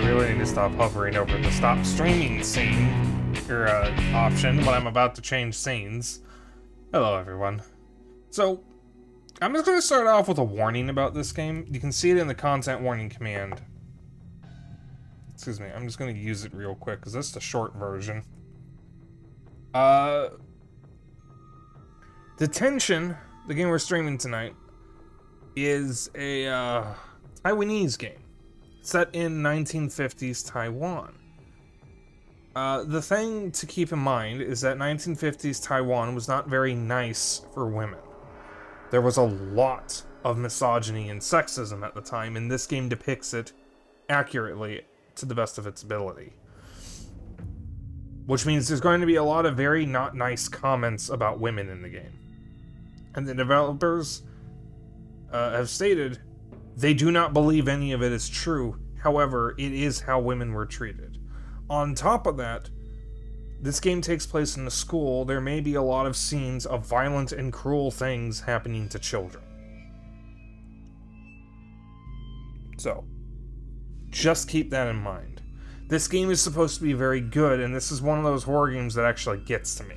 really need to stop hovering over the stop streaming scene, or option, when I'm about to change scenes. Hello everyone. So, I'm just going to start off with a warning about this game. You can see it in the content warning command. Excuse me, I'm just going to use it real quick, because this is the short version. Detention, the game we're streaming tonight, is a Taiwanese game set in 1950s Taiwan. The thing to keep in mind is that 1950s Taiwan was not very nice for women. There was a lot of misogyny and sexism at the time, and this game depicts it accurately to the best of its ability. Which means there's going to be a lot of very not nice comments about women in the game. And the developers have stated they do not believe any of it is true. However, it is how women were treated. On top of that, this game takes place in a school. There may be a lot of scenes of violent and cruel things happening to children. So, just keep that in mind. This game is supposed to be very good, and this is one of those horror games that actually gets to me.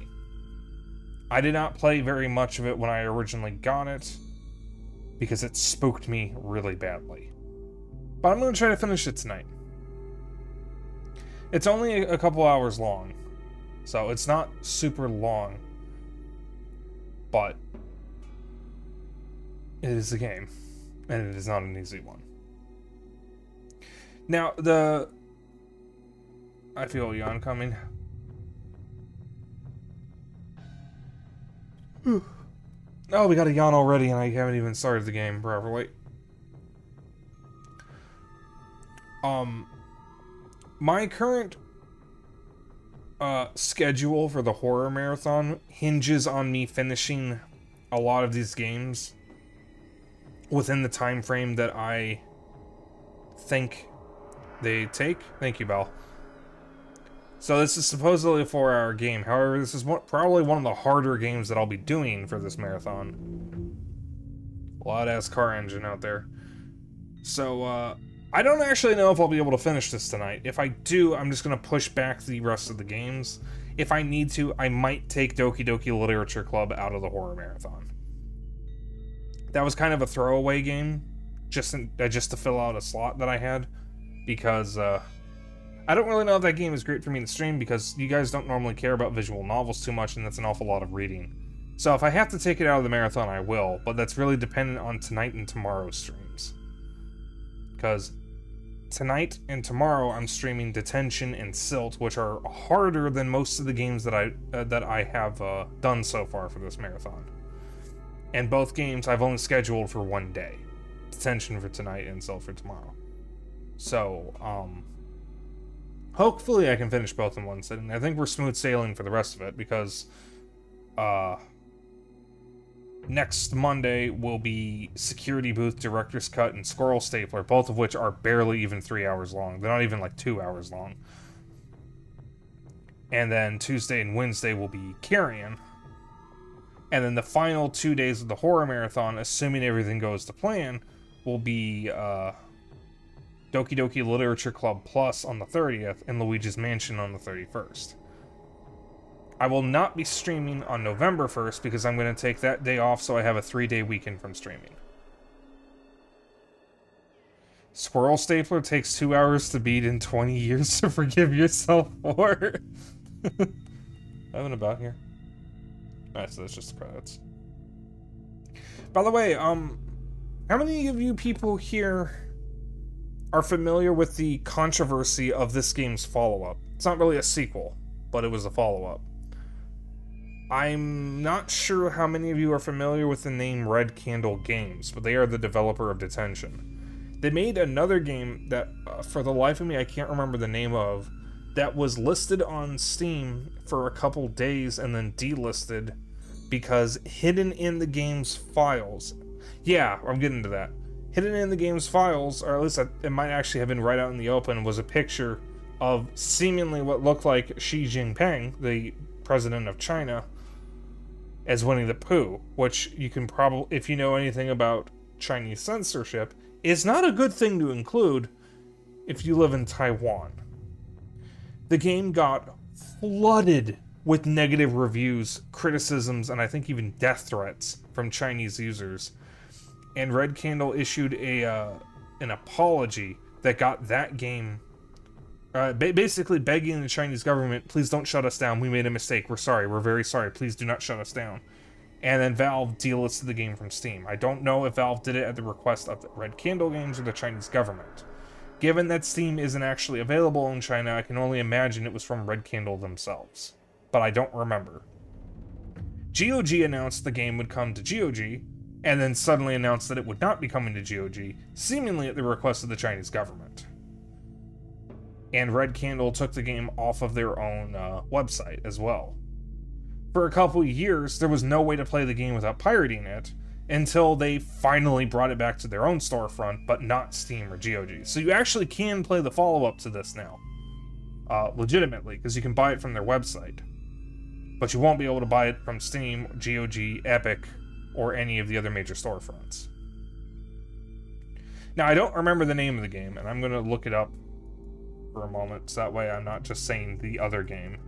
I did not play very much of it when I originally got it, because it spooked me really badly. But I'm going to try to finish it tonight. It's only a couple hours long, so it's not super long, but it is a game, and it is not an easy one. Now, I feel a yawn coming. Oh, we got a yawn already, and I haven't even started the game properly. My current schedule for the horror marathon hinges on me finishing a lot of these games within the time frame that I think they take. Thank you, Belle. So this is supposedly a 4-hour game. However, this is probably one of the harder games that I'll be doing for this marathon. Loud-ass car engine out there. So, I don't actually know if I'll be able to finish this tonight. If I do, I'm just going to push back the rest of the games. If I need to, I might take Doki Doki Literature Club out of the horror marathon. That was kind of a throwaway game, just to fill out a slot that I had, because, I don't really know if that game is great for me to stream because you guys don't normally care about visual novels too much, and that's an awful lot of reading. So if I have to take it out of the marathon, I will, but that's really dependent on tonight and tomorrow's streams. Because tonight and tomorrow I'm streaming Detention and Silt, which are harder than most of the games that I have done so far for this marathon. And both games I've only scheduled for one day. Detention for tonight and Silt for tomorrow. So, hopefully I can finish both in one sitting. I think we're smooth sailing for the rest of it because next Monday will be Security Booth, Director's Cut, and Squirrel Stapler, both of which are barely even 3 hours long. They're not even like 2 hours long. And then Tuesday and Wednesday will be Carrion. And then the final 2 days of the horror marathon, assuming everything goes to plan, will be Doki Doki Literature Club Plus on the 30th, and Luigi's Mansion on the 31st. I will not be streaming on November 1st because I'm going to take that day off so I have a 3-day weekend from streaming. Squirrel Stapler takes 2 hours to beat and 20 years to forgive yourself for. Having about here. Alright, so that's just the credits. By the way, how many of you people here are familiar with the controversy of this game's follow-up? It's not really a sequel, but it was a follow-up. I'm not sure how many of you are familiar with the name Red Candle Games, but they are the developer of Detention. They made another game that, for the life of me, I can't remember the name of, that was listed on Steam for a couple days and then delisted because hidden in the game's files. Yeah, I'm getting to that. Hidden in the game's files, or at least it might actually have been right out in the open, was a picture of seemingly what looked like Xi Jinping, the president of China, as Winnie the Pooh, which you can probably, if you know anything about Chinese censorship, is not a good thing to include if you live in Taiwan. The game got flooded with negative reviews, criticisms, and I think even death threats from Chinese users. And Red Candle issued an apology that got that game basically begging the Chinese government, please don't shut us down, we made a mistake, we're sorry, we're very sorry, please do not shut us down. And then Valve delisted the game from Steam. I don't know if Valve did it at the request of the Red Candle Games or the Chinese government. Given that Steam isn't actually available in China, I can only imagine it was from Red Candle themselves. But I don't remember. GOG announced the game would come to GOG, and then suddenly announced that it would not be coming to GOG, seemingly at the request of the Chinese government. And Red Candle took the game off of their own website as well. For a couple years, there was no way to play the game without pirating it, until they finally brought it back to their own storefront, but not Steam or GOG. So you actually can play the follow-up to this now, legitimately, because you can buy it from their website. But you won't be able to buy it from Steam, GOG, Epic, or any of the other major storefronts. Now, I don't remember the name of the game, and I'm going to look it up for a moment, so that way I'm not just saying the other game.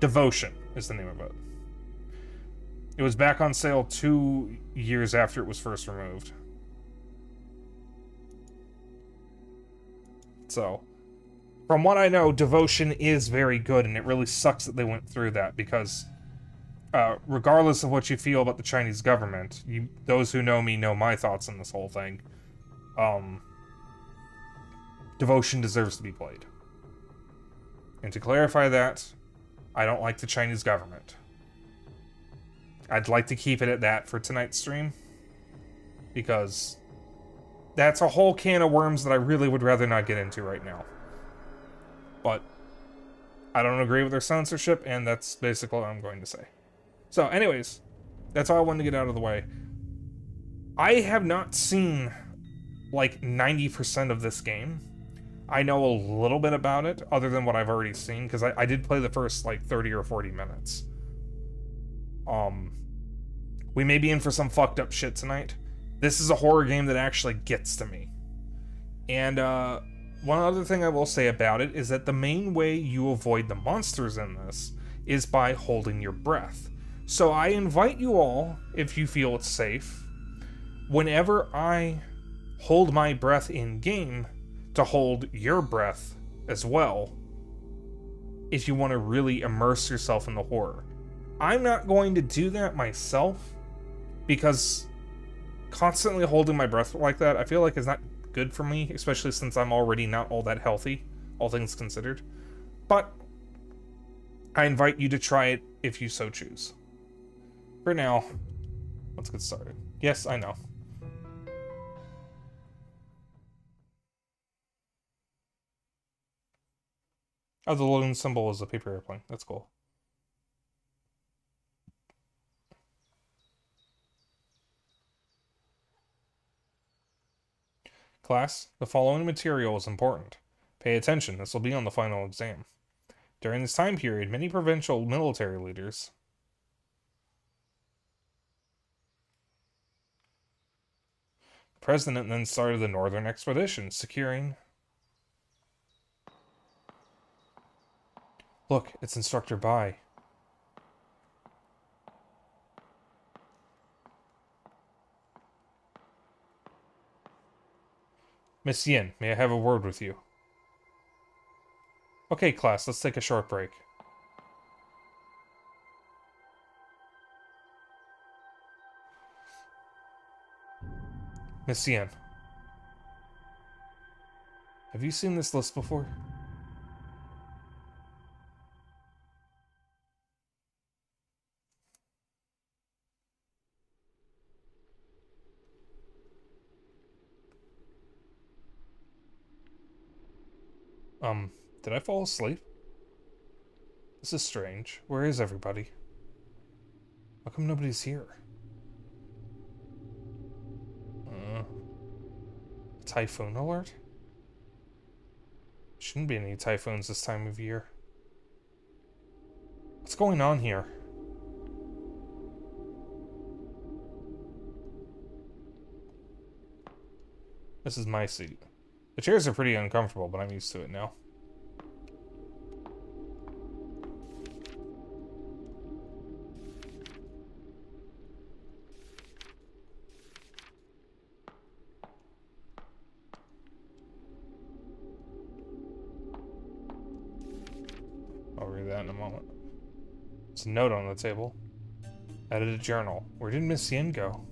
Devotion is the name of it. It was back on sale 2 years after it was first removed. So, from what I know, Devotion is very good, and it really sucks that they went through that, because regardless of what you feel about the Chinese government, those who know me know my thoughts on this whole thing. Devotion deserves to be played. And to clarify that, I don't like the Chinese government. I'd like to keep it at that for tonight's stream, because that's a whole can of worms that I really would rather not get into right now. But I don't agree with their censorship, and that's basically what I'm going to say. So anyways, that's all I wanted to get out of the way. I have not seen like 90% of this game. I know a little bit about it, other than what I've already seen, because I did play the first, like, 30 or 40 minutes. We may be in for some fucked up shit tonight. This is a horror game that actually gets to me. And, one other thing I will say about it is that the main way you avoid the monsters in this is by holding your breath. So I invite you all, if you feel it's safe, whenever I hold my breath in-game, to hold your breath as well, if you want to really immerse yourself in the horror. I'm not going to do that myself, because constantly holding my breath like that, I feel like is not good for me, especially since I'm already not all that healthy, all things considered. But I invite you to try it if you so choose. For now, let's get started. Yes, I know. Oh, the balloon symbol is a paper airplane. That's cool. Class, the following material is important. Pay attention, this will be on the final exam. During this time period, many provincial military leaders the president then started the Northern Expedition, securing... Look, it's Instructor Bai. Miss Yin, may I have a word with you? Okay, class, let's take a short break. Miss Yin. Have you seen this list before? Did I fall asleep? This is strange. Where is everybody? How come nobody's here? Typhoon alert? Shouldn't be any typhoons this time of year. What's going on here? This is my seat. The chairs are pretty uncomfortable, but I'm used to it now. I'll read that in a moment. There's a note on the table. Added a journal. Where did Miss Yin go?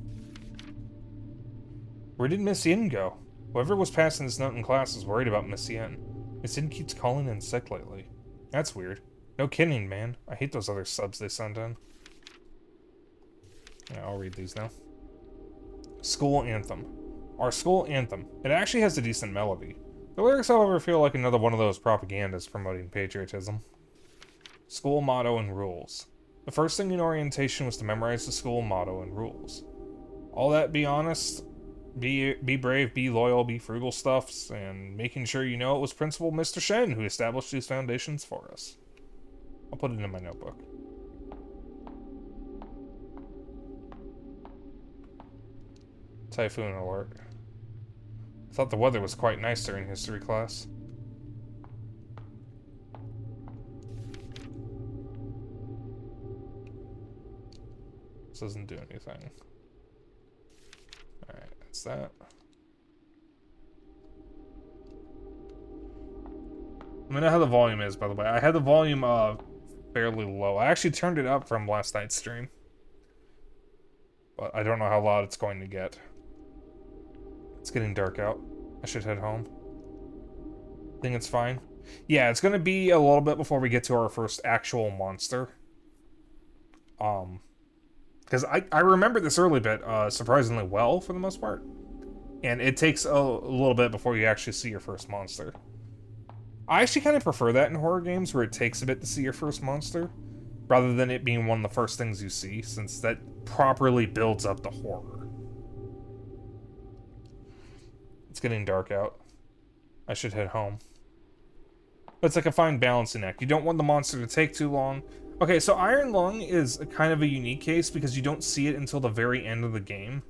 Where did Miss Yin go? Whoever was passing this note in class is worried about Miss Yin. Miss Yin keeps calling in sick lately. That's weird. No kidding, man. I hate those other subs they send in. Yeah, I'll read these now. School Anthem. Our school anthem. It actually has a decent melody. The lyrics, however, feel like another one of those propagandas promoting patriotism. School motto and rules. The first thing in orientation was to memorize the school motto and rules. All that, be honest, be brave, be loyal, be frugal stuffs, and making sure you know it was Principal Mr. Shen who established these foundations for us. I'll put it in my notebook. Typhoon alert. I thought the weather was quite nice during history class. This doesn't do anything. Alright, that's that. Let me know how the volume is, by the way. I had the volume fairly low. I actually turned it up from last night's stream. But I don't know how loud it's going to get. It's getting dark out. I should head home. Think it's fine? Yeah, it's gonna be a little bit before we get to our first actual monster. Because I remember this early bit surprisingly well, for the most part. And it takes a little bit before you actually see your first monster. I actually kind of prefer that in horror games, where it takes a bit to see your first monster, rather than it being one of the first things you see, since that properly builds up the horror. It's getting dark out. I should head home. But it's like a fine balancing act. You don't want the monster to take too long. Okay, so Iron Lung is a kind of a unique case because you don't see it until the very end of the game.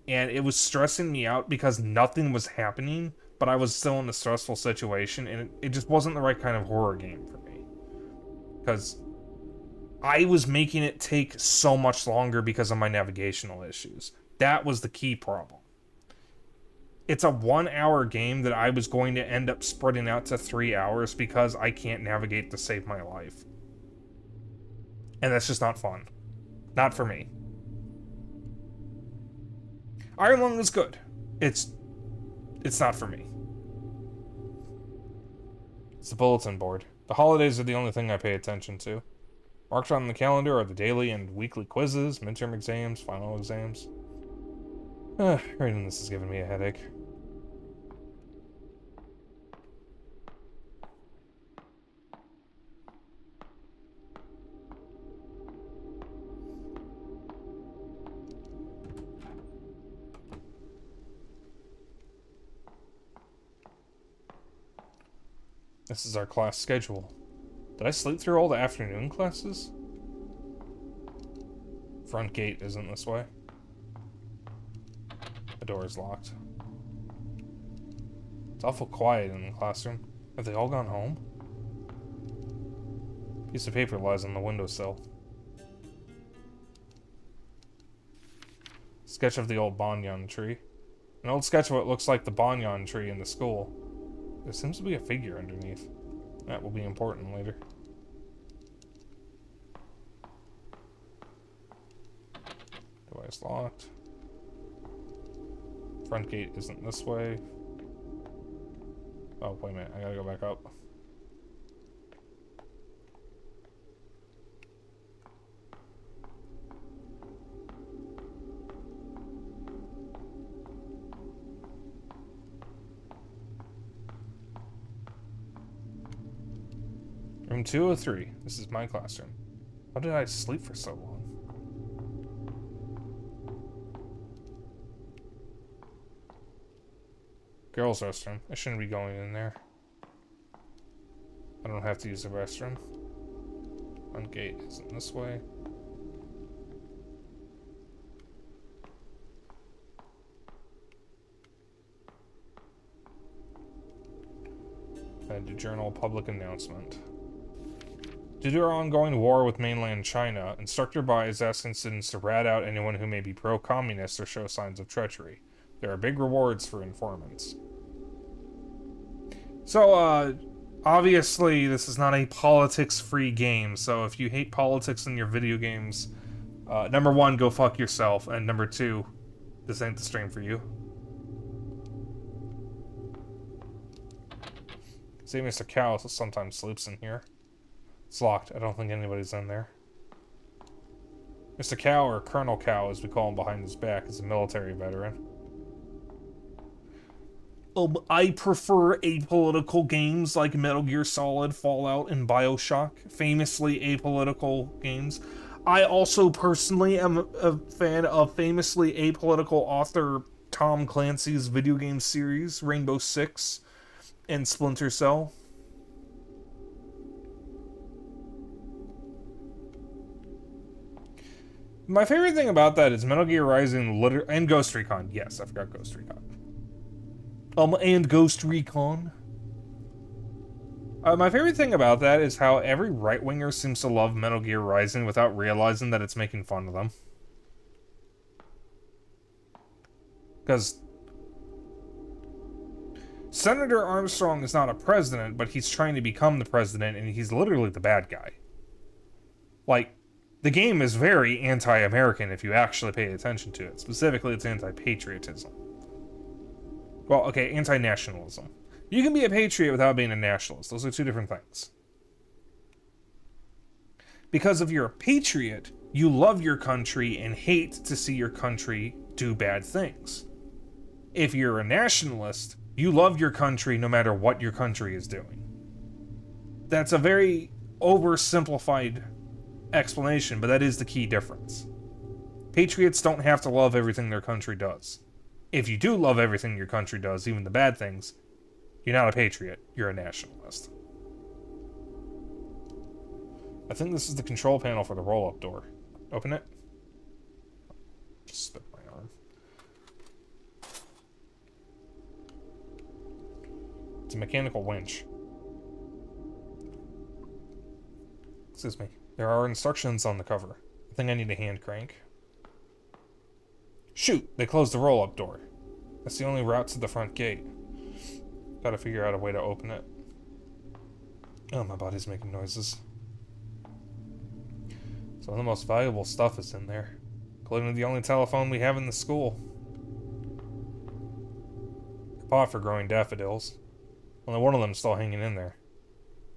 And it was stressing me out because nothing was happening, but I was still in a stressful situation, and it just wasn't the right kind of horror game for me. Because I was making it take so much longer because of my navigational issues. That was the key problem. It's a 1 hour game that I was going to end up spreading out to 3 hours because I can't navigate to save my life. And that's just not fun. Not for me. Iron Lung is good. It's not for me. It's the bulletin board. The holidays are the only thing I pay attention to. Marked on the calendar are the daily and weekly quizzes, midterm exams, final exams. Reading this is giving me a headache. This is our class schedule. Did I sleep through all the afternoon classes? Front gate isn't this way. The door is locked. It's awful quiet in the classroom. Have they all gone home? Piece of paper lies on the windowsill. Sketch of the old banyan tree. An old sketch of what looks like the banyan tree in the school. There seems to be a figure underneath. That will be important later. Door is locked. Front gate isn't this way. Oh, wait a minute. I gotta go back up. Room 203. This is my classroom. How did I sleep for so long? Girls' restroom. I shouldn't be going in there. I don't have to use the restroom. Front gate isn't this way. And journal public announcement. Due to our ongoing war with mainland China, Instructor Bai is asking students to rat out anyone who may be pro-communist or show signs of treachery. There are big rewards for informants. So, obviously, this is not a politics-free game, so if you hate politics in your video games, number one, go fuck yourself, and number two, this ain't the stream for you. See, Mr. Cow sometimes sleeps in here. It's locked. I don't think anybody's in there. Mr. Cow, or Colonel Cow, as we call him behind his back, is a military veteran. I prefer apolitical games like Metal Gear Solid, Fallout, and BioShock. Famously apolitical games. I also personally am a fan of famously apolitical author Tom Clancy's video game series, Rainbow Six and Splinter Cell. My favorite thing about that is Metal Gear Rising and Ghost Recon. Yes, I forgot Ghost Recon. And Ghost Recon. My favorite thing about that is how every right-winger seems to love Metal Gear Rising without realizing that it's making fun of them. Because Senator Armstrong is not a president, but he's trying to become the president, and he's literally the bad guy. Like, the game is very anti-American if you actually pay attention to it. Specifically, it's anti-patriotism. Well, okay, anti-nationalism. You can be a patriot without being a nationalist. Those are two different things. Because if you're a patriot, you love your country and hate to see your country do bad things. If you're a nationalist, you love your country no matter what your country is doing. That's a very oversimplified explanation, but that is the key difference. Patriots don't have to love everything their country does. If you do love everything your country does, even the bad things, you're not a patriot, you're a nationalist. I think this is the control panel for the roll-up door. Open it. Just spit my arm. It's a mechanical winch. Excuse me. There are instructions on the cover. I think I need a hand crank. Shoot! They closed the roll-up door. That's the only route to the front gate. Gotta figure out a way to open it. Oh, my body's making noises. Some of the most valuable stuff is in there, including the only telephone we have in the school. A pot for growing daffodils. Only one of them's still hanging in there.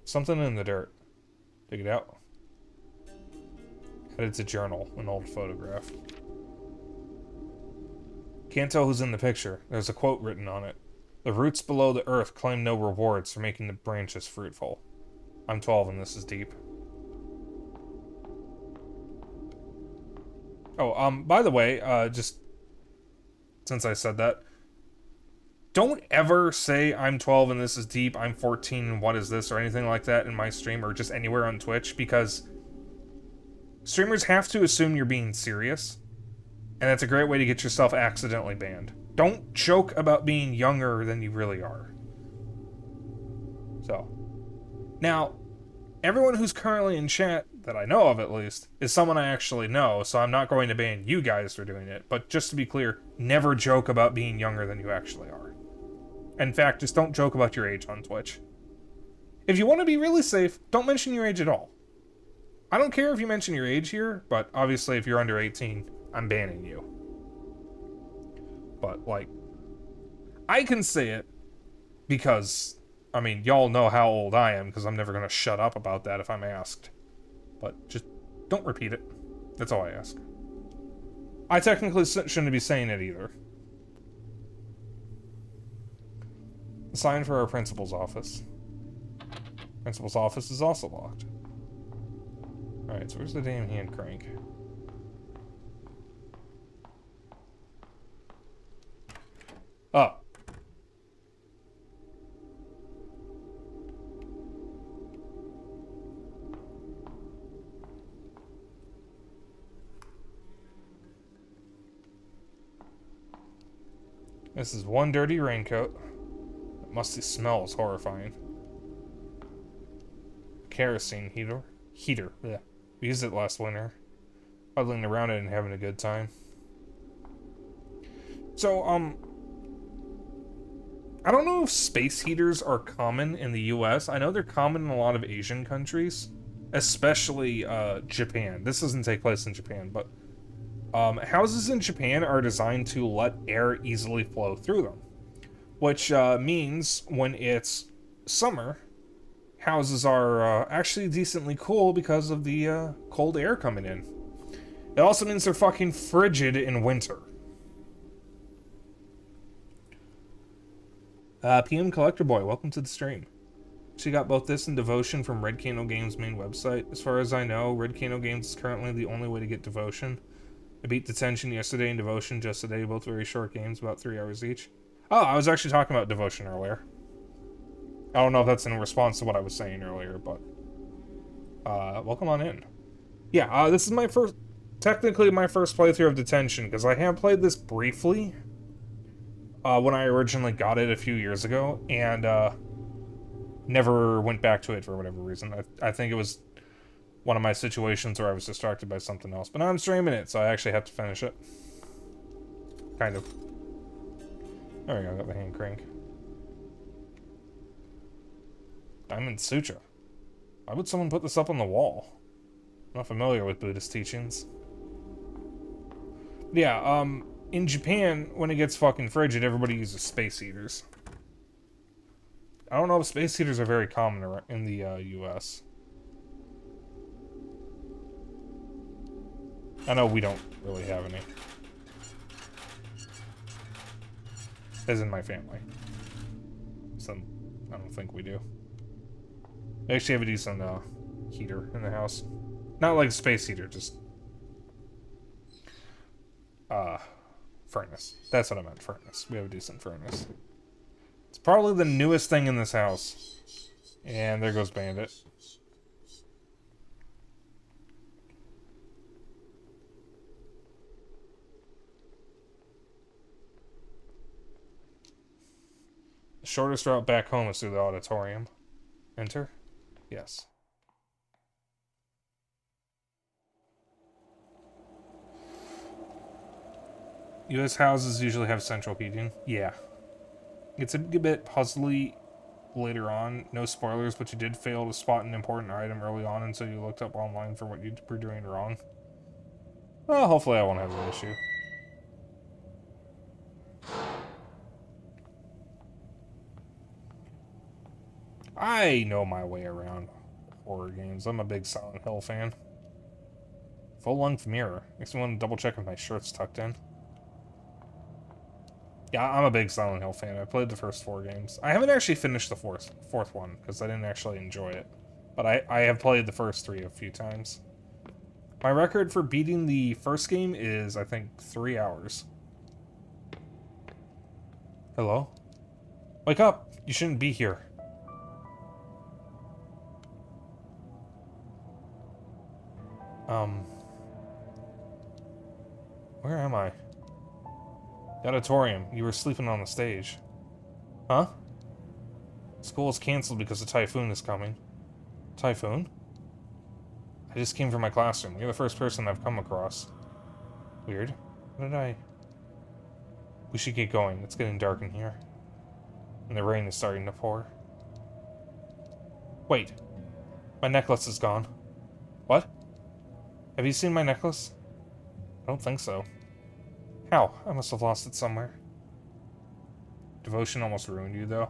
Something in the dirt. Dig it out. It's a journal, an old photograph. Can't tell who's in the picture. There's a quote written on it. The roots below the earth claim no rewards for making the branches fruitful. I'm 12 and this is deep. Oh, by the way, just since I said that, don't ever say I'm 12 and this is deep, I'm 14 and what is this, or anything like that in my stream, or just anywhere on Twitch, because streamers have to assume you're being serious, and that's a great way to get yourself accidentally banned. Don't joke about being younger than you really are. So, now, everyone who's currently in chat, that I know of at least, is someone I actually know, so I'm not going to ban you guys for doing it, but just to be clear, never joke about being younger than you actually are. In fact, just don't joke about your age on Twitch. If you want to be really safe, don't mention your age at all. I don't care if you mention your age here, but obviously if you're under 18, I'm banning you. But, like, I can say it because, I mean, y'all know how old I am, because I'm never going to shut up about that if I'm asked. But just don't repeat it. That's all I ask. I technically shouldn't be saying it either. Sign for our principal's office. Principal's office is also locked. Alright, so where's the damn hand crank? Oh. This is one dirty raincoat. The musty smell is horrifying. kerosene heater. Yeah. We used it last winter. Huddling around it and having a good time. So, I don't know if space heaters are common in the US. I know they're common in a lot of Asian countries. Especially, Japan. This doesn't take place in Japan, but... houses in Japan are designed to let air easily flow through them. Which, means when it's summer, houses are, actually decently cool because of the, cold air coming in. It also means they're fucking frigid in winter. PM Collector Boy, welcome to the stream. She got both this and Devotion from Red Kano Games' main website. As far as I know, Red Kano Games is currently the only way to get Devotion. I beat Detention yesterday and Devotion just today, both very short games, about 3 hours each. Oh, I was actually talking about Devotion earlier. I don't know if that's in response to what I was saying earlier, but... welcome on in. Yeah, this is my first... Technically my first playthrough of Detention, because I have played this briefly... when I originally got it a few years ago, and, never went back to it for whatever reason. I think it was one of my situations where I was distracted by something else. But now I'm streaming it, so I actually have to finish it. Kind of. There we go, I got the hand crank. Diamond Sutra. Why would someone put this up on the wall? I'm not familiar with Buddhist teachings. Yeah, in Japan, when it gets fucking frigid, everybody uses space heaters. I don't know if space heaters are very common in the US. I know we don't really have any. As in my family. So, I don't think we do. We actually have a decent heater in the house. Not like a space heater, just... furnace. That's what I meant, furnace. We have a decent furnace. It's probably the newest thing in this house. And there goes Bandit. The shortest route back home is through the auditorium. Enter? Yes. US houses usually have central heating. Yeah. It's a bit puzzly later on. No spoilers, but you did fail to spot an important item early on until you looked up online for what you were doing wrong. Well, hopefully I won't have an issue. I know my way around horror games. I'm a big Silent Hill fan. Full-length mirror. Makes me want to double check if my shirt's tucked in. Yeah, I'm a big Silent Hill fan. I played the first 4 games. I haven't actually finished the fourth one, because I didn't actually enjoy it. But I have played the first 3 a few times. My record for beating the first game is, I think, 3 hours. Hello? Wake up! You shouldn't be here. Where am I? The auditorium. You were sleeping on the stage. Huh? School is canceled because a typhoon is coming. Typhoon? I just came from my classroom. You're the first person I've come across. Weird. What did I... We should get going. It's getting dark in here. And the rain is starting to pour. Wait. My necklace is gone. What? Have you seen my necklace? I don't think so. How? I must have lost it somewhere. Devotion almost ruined you, though.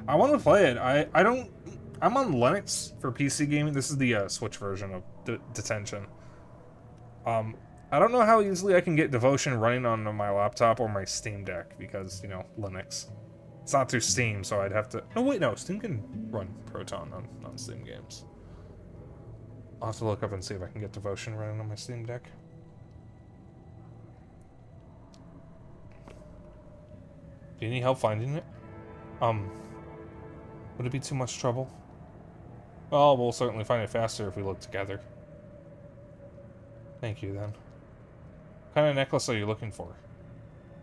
I want to play it. I don't... I'm on Linux for PC gaming. This is the Switch version of Detention. I don't know how easily I can get Devotion running on my laptop or my Steam Deck, because, you know, Linux. It's not through Steam, so I'd have to... Oh, wait, no. Steam can run Proton on Steam games. I'll have to look up and see if I can get Devotion running on my Steam Deck. Do you need help finding it? Would it be too much trouble? Well, we'll certainly find it faster if we look together. Thank you, then. What kind of necklace are you looking for?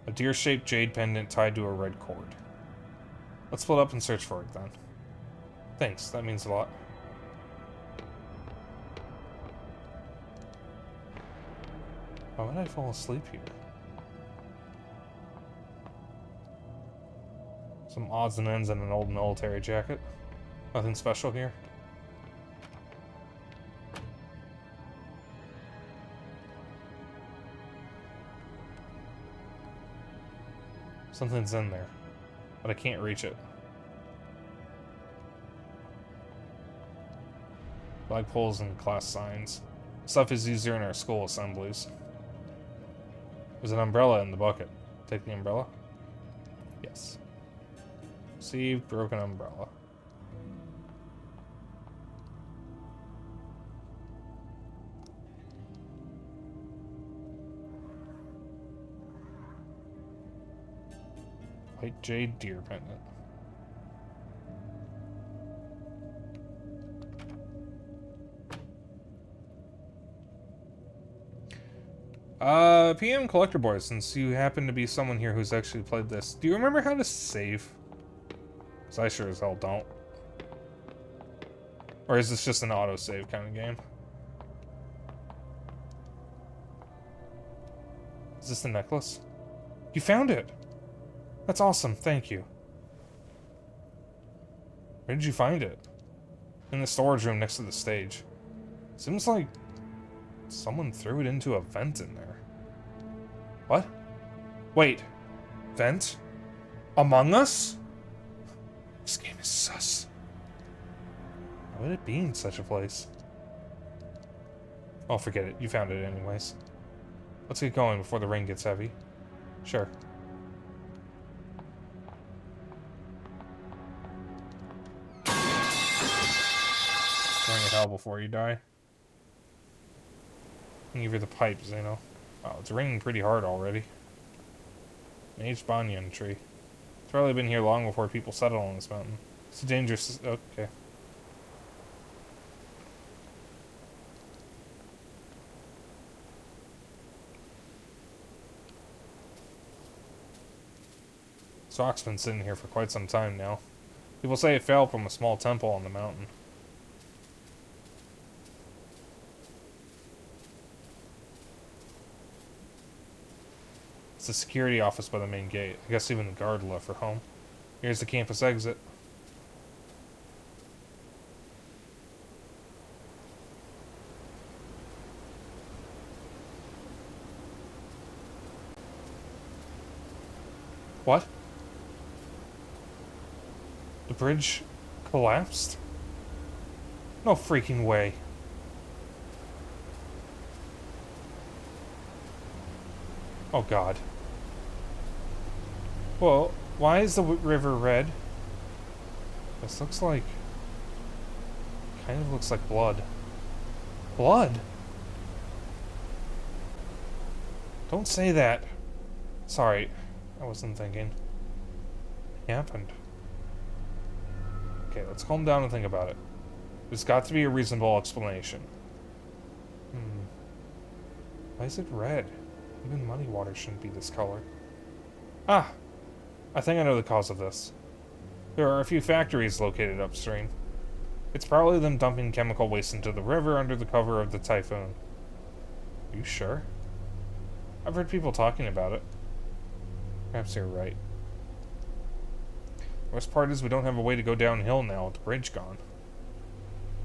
A deer-shaped jade pendant tied to a red cord. Let's split up and search for it, then. Thanks, that means a lot. Why would I fall asleep here? Some odds and ends and an old military jacket. Nothing special here. Something's in there, but I can't reach it. Flagpoles and class signs. Stuff is easier in our school assemblies. There's an umbrella in the bucket. Take the umbrella? Yes. Received broken umbrella. White jade deer pendant. PM Collector Boy, since you happen to be someone here who's actually played this, do you remember how to save? Because I sure as hell don't. Or is this just an autosave kind of game? Is this the necklace? You found it! That's awesome, thank you. Where did you find it? In the storage room next to the stage. Seems like someone threw it into a vent in there. What? Wait. Vent? Among Us? This game is sus. Why would it be in such a place? Oh, forget it. You found it anyways. Let's get going before the rain gets heavy. Sure. Bring it hell before you die. Give her the pipes, you know. Wow, it's raining pretty hard already. An aged banyan tree. It's probably been here long before people settled on this mountain. It's a dangerous... Okay. This rock's been sitting here for quite some time now. People say it fell from a small temple on the mountain. It's the security office by the main gate. I guess even the guard left for home. Here's the campus exit. What? The bridge collapsed? No freaking way. Oh god. Well, why is the river red? This looks like... kind of looks like blood. Blood? Don't say that. Sorry, I wasn't thinking. It happened. Okay, let's calm down and think about it. There's got to be a reasonable explanation. Why is it red? Even muddy water shouldn't be this color. Ah! I think I know the cause of this. There are a few factories located upstream. It's probably them dumping chemical waste into the river under the cover of the typhoon. Are you sure? I've heard people talking about it. Perhaps you're right. The worst part is we don't have a way to go downhill now with the bridge gone.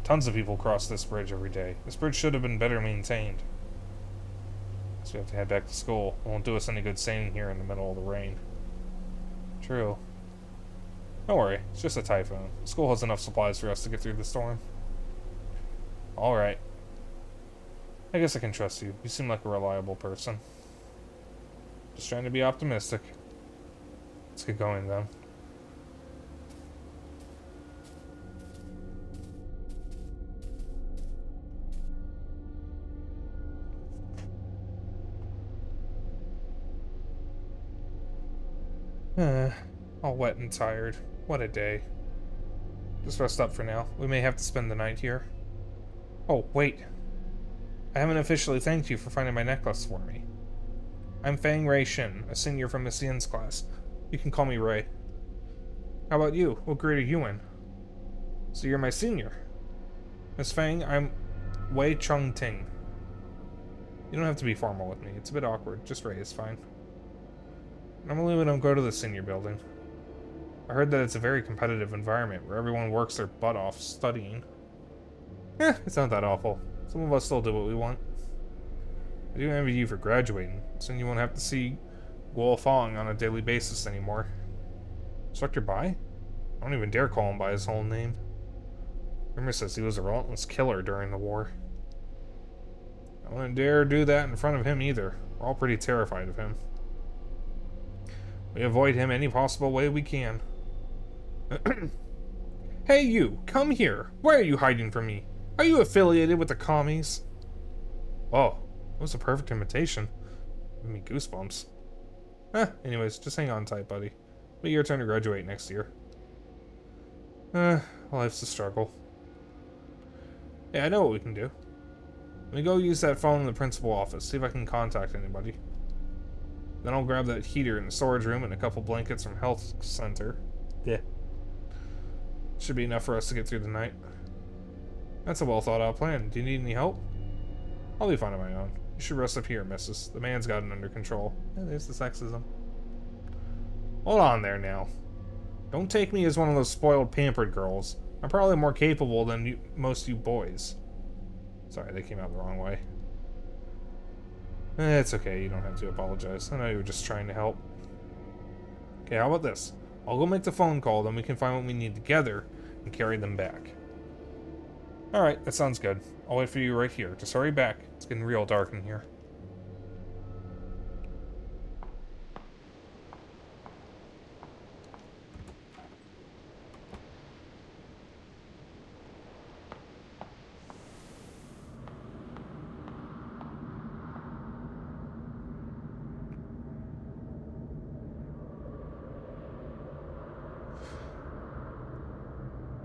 Tons of people cross this bridge every day. This bridge should have been better maintained. So we have to head back to school. It won't do us any good staying here in the middle of the rain. True. Don't worry, it's just a typhoon. School has enough supplies for us to get through the storm. Alright. I guess I can trust you. You seem like a reliable person. Just trying to be optimistic. Let's get going then. All wet and tired. What a day. Just rest up for now. We may have to spend the night here. Oh, wait. I haven't officially thanked you for finding my necklace for me. I'm Fang Ray Shin, a senior from Miss Yin's class. You can call me Ray. How about you? What grade are you in? So you're my senior. Miss Fang, I'm Wei Chung Ting. You don't have to be formal with me. It's a bit awkward. Just Ray is fine. Normally we don't go to the senior building. I heard that it's a very competitive environment where everyone works their butt off studying. It's not that awful. Some of us still do what we want. I do envy you for graduating. Soon you won't have to see Guo Fong on a daily basis anymore. Instructor Bai? I don't even dare call him by his whole name. Rumor says he was a relentless killer during the war. I wouldn't dare do that in front of him either. We're all pretty terrified of him. We avoid him any possible way we can. Hey you, come here. Why are you hiding from me? Are you affiliated with the commies? Oh, that was a perfect imitation. Give me goosebumps. Anyways, just hang on tight, buddy. It'll be your turn to graduate next year. Life's a struggle. Yeah, I know what we can do. Let me go use that phone in the principal office, see if I can contact anybody. Then I'll grab that heater in the storage room and a couple blankets from health center. Yeah. Should be enough for us to get through the night. That's a well thought out plan. Do you need any help? I'll be fine on my own. You should rest up here, missus. The man's got it under control. Yeah, there's the sexism. Hold on there now. Don't take me as one of those spoiled, pampered girls. I'm probably more capable than most you boys. Sorry, they came out the wrong way. It's okay, you don't have to apologize. I know you were just trying to help. Okay, how about this? I'll go make the phone call, then we can find what we need together and carry them back. Alright, that sounds good. I'll wait for you right here. Just hurry back. It's getting real dark in here.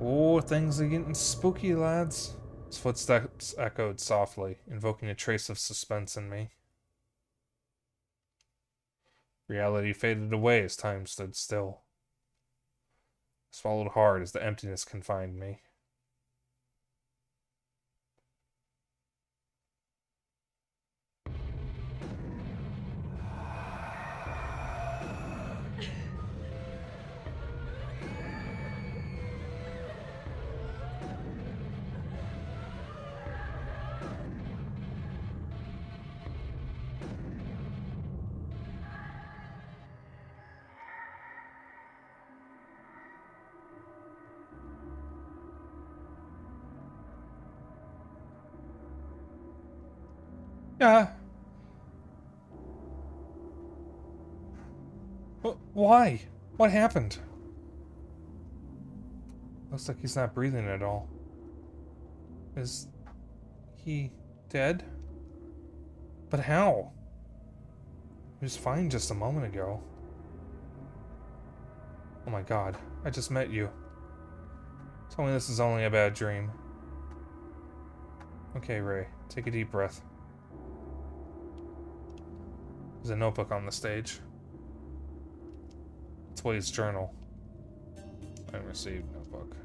Oh, things are getting spooky, lads. His footsteps echoed softly, invoking a trace of suspense in me. Reality faded away as time stood still. I swallowed hard as the emptiness confined me. Yeah. Why? What happened? Looks like he's not breathing at all. Is he dead? But how? He was fine just a moment ago. Oh my god, I just met you. Tell me this is only a bad dream. Okay, Ray, take a deep breath. There's a notebook on the stage. It's Wade's journal. Unreceived notebook.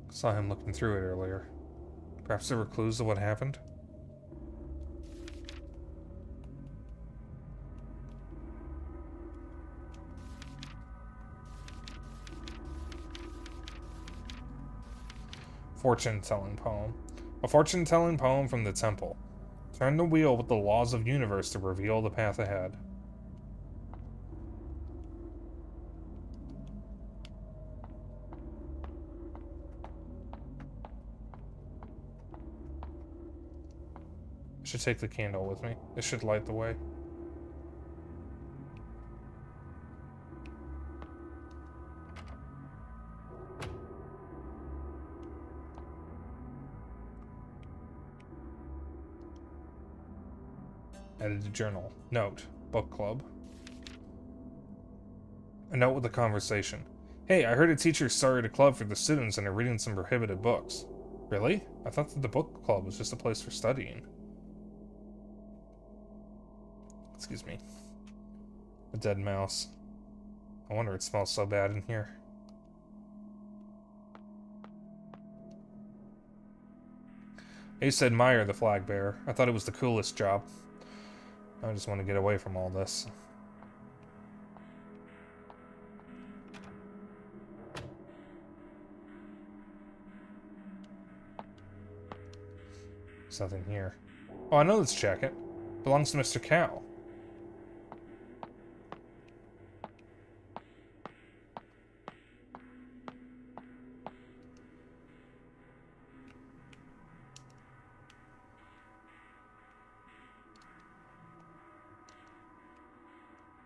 Saw him looking through it earlier. Perhaps there were clues to what happened? Fortune-telling poem. A fortune-telling poem from the temple. Turn the wheel with the laws of universe to reveal the path ahead. I should take the candle with me. It should light the way. Added to journal. Note. Book club. A note with a conversation. Hey, I heard a teacher started a club for the students and are reading some prohibited books. Really? I thought that the book club was just a place for studying. Excuse me. A dead mouse. I wonder it smells so bad in here. I used to admire the flag bearer. I thought it was the coolest job. I just want to get away from all this. There's nothing here. Oh, I know this jacket. Belongs to Mr. Cow.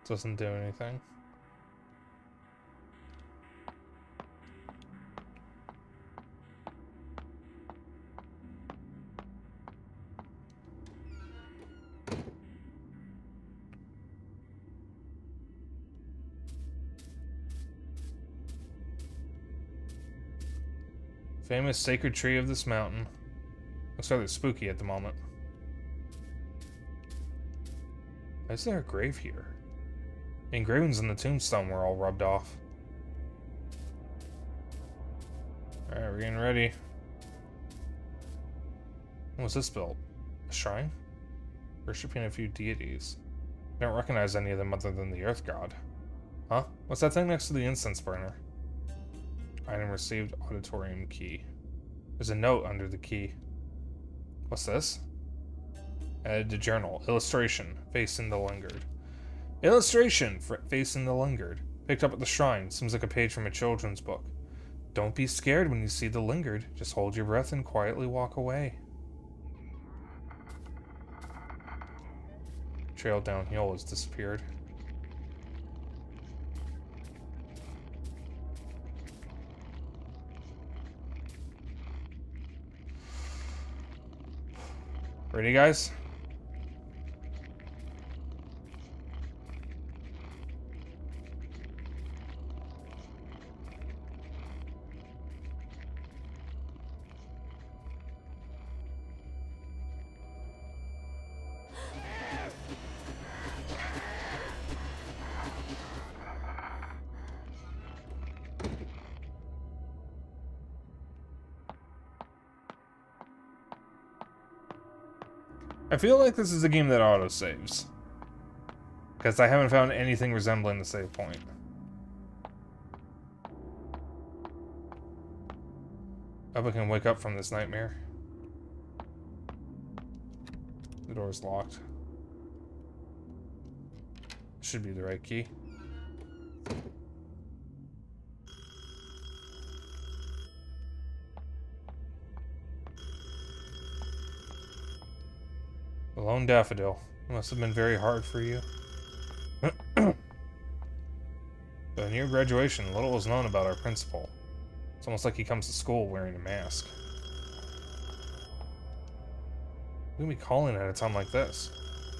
Doesn't do anything. Famous sacred tree of this mountain. Looks rather spooky at the moment. Why is there a grave here? The engravings on the tombstone were all rubbed off. Alright, we're getting ready. What was this built? A shrine? Worshipping a few deities. I don't recognize any of them other than the Earth God. Huh? What's that thing next to the incense burner? Item received, auditorium key. There's a note under the key. What's this? Added to journal. Illustration. Facing the Lingered. Illustration. Facing the Lingered. Picked up at the shrine. Seems like a page from a children's book. Don't be scared when you see the Lingered. Just hold your breath and quietly walk away. Trail downhill has disappeared. Ready, guys? I feel like this is a game that auto-saves. Because I haven't found anything resembling the save point. I hope I can wake up from this nightmare. The door's locked. Should be the right key. The Lone Daffodil. It must have been very hard for you. But near graduation, little was known about our principal. It's almost like he comes to school wearing a mask. Who can be calling at a time like this?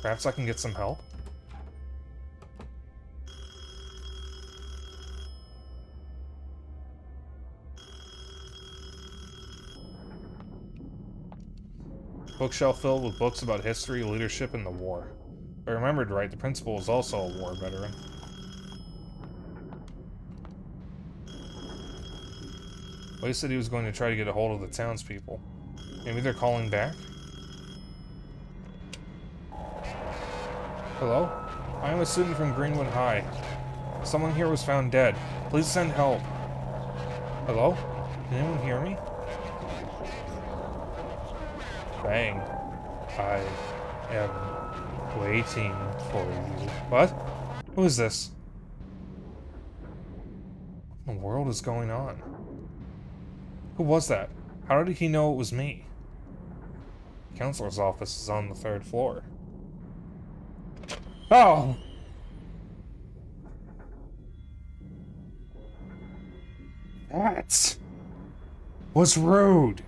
Perhaps I can get some help? Bookshelf filled with books about history, leadership, and the war. If I remembered right, the principal was also a war veteran. Well, he said he was going to try to get a hold of the townspeople. Maybe they're calling back? Hello? I am a student from Greenwood High. Someone here was found dead. Please send help. Hello? Can anyone hear me? Bang. I am waiting for you. What? Who is this? What in the world is going on? Who was that? How did he know it was me? The counselor's office is on the 3rd floor. Oh! That was rude.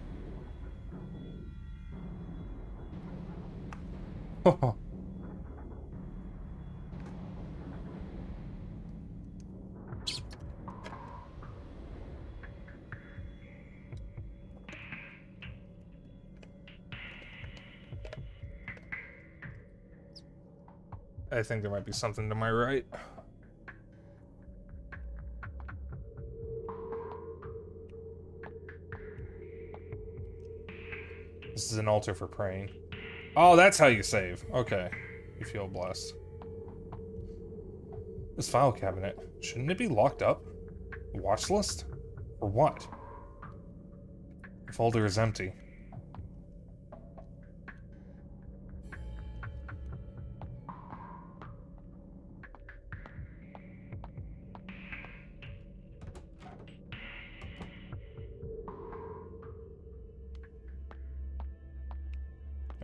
I think there might be something to my right. This This is an altar for praying. Oh, that's how you save. Okay. You feel blessed. This file cabinet. Shouldn't it be locked up? Watch list? Or what? The folder is empty.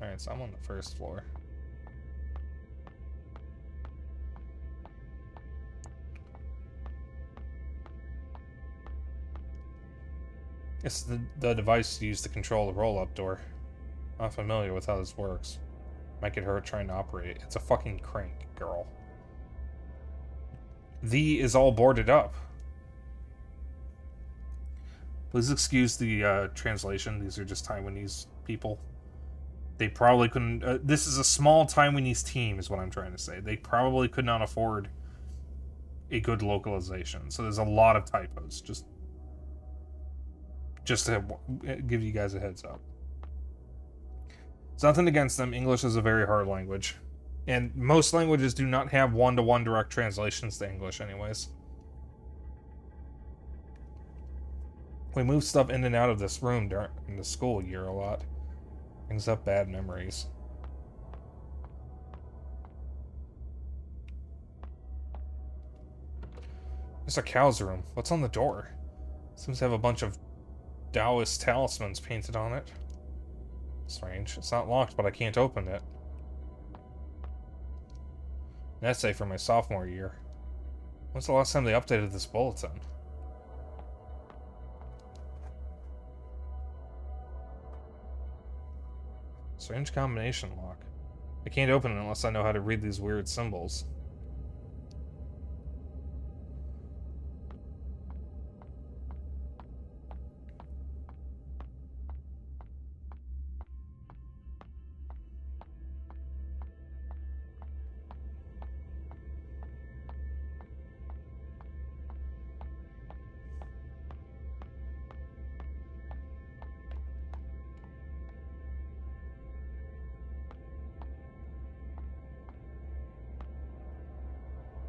Alright, so I'm on the first floor. It's the device used to control the roll-up door. I'm not familiar with how this works. Might get hurt trying to operate it. It's a fucking crank, girl. The is all boarded up. Please excuse the translation. These are just Taiwanese people. They probably couldn't... this is a small Taiwanese team, is what I'm trying to say. They probably could not afford a good localization. So there's a lot of typos. Just to give you guys a heads up. It's nothing against them. English is a very hard language. And most languages do not have one-to-one direct translations to English anyways. We move stuff in and out of this room during the school year a lot. Brings up bad memories. There's a cow's room. What's on the door? Seems to have a bunch of Taoist talismans painted on it. Strange. It's not locked, but I can't open it. An essay for my sophomore year. When's the last time they updated this bulletin? Strange combination lock. I can't open it unless I know how to read these weird symbols.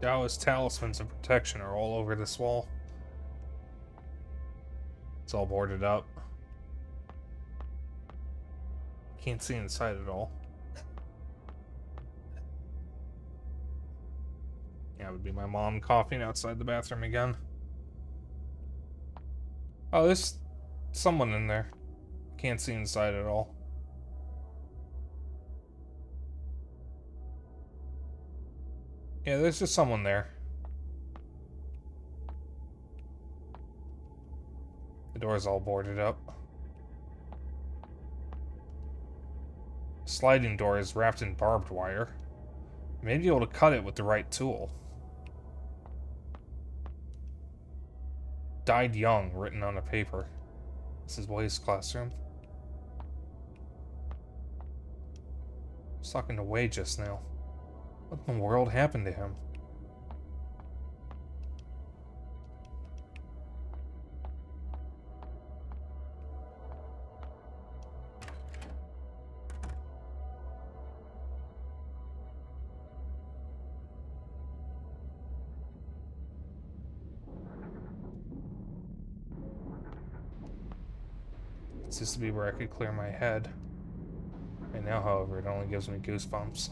Taoist talismans of protection are all over this wall. It's all boarded up. Can't see inside at all. Yeah, it would be my mom coughing outside the bathroom again. Oh, there's someone in there. Can't see inside at all. Yeah, there's just someone there. The door's all boarded up. Sliding door is wrapped in barbed wire. You may be able to cut it with the right tool. Died young, written on a paper. This is William's classroom. I was talking to Wei just now. What in the world happened to him? This used to be where I could clear my head. Right now, however, it only gives me goosebumps.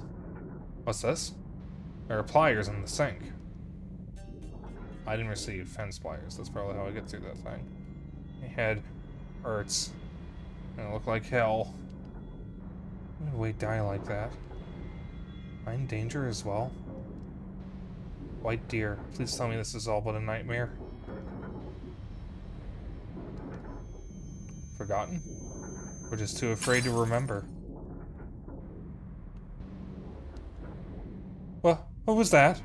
What's this? There are pliers in the sink. I didn't receive fence pliers. That's probably how I get through that thing. My head hurts. And it looked like hell. Why did Wade die like that? Am I in danger as well? White deer, please tell me this is all but a nightmare. Forgotten? We're just too afraid to remember. What was that?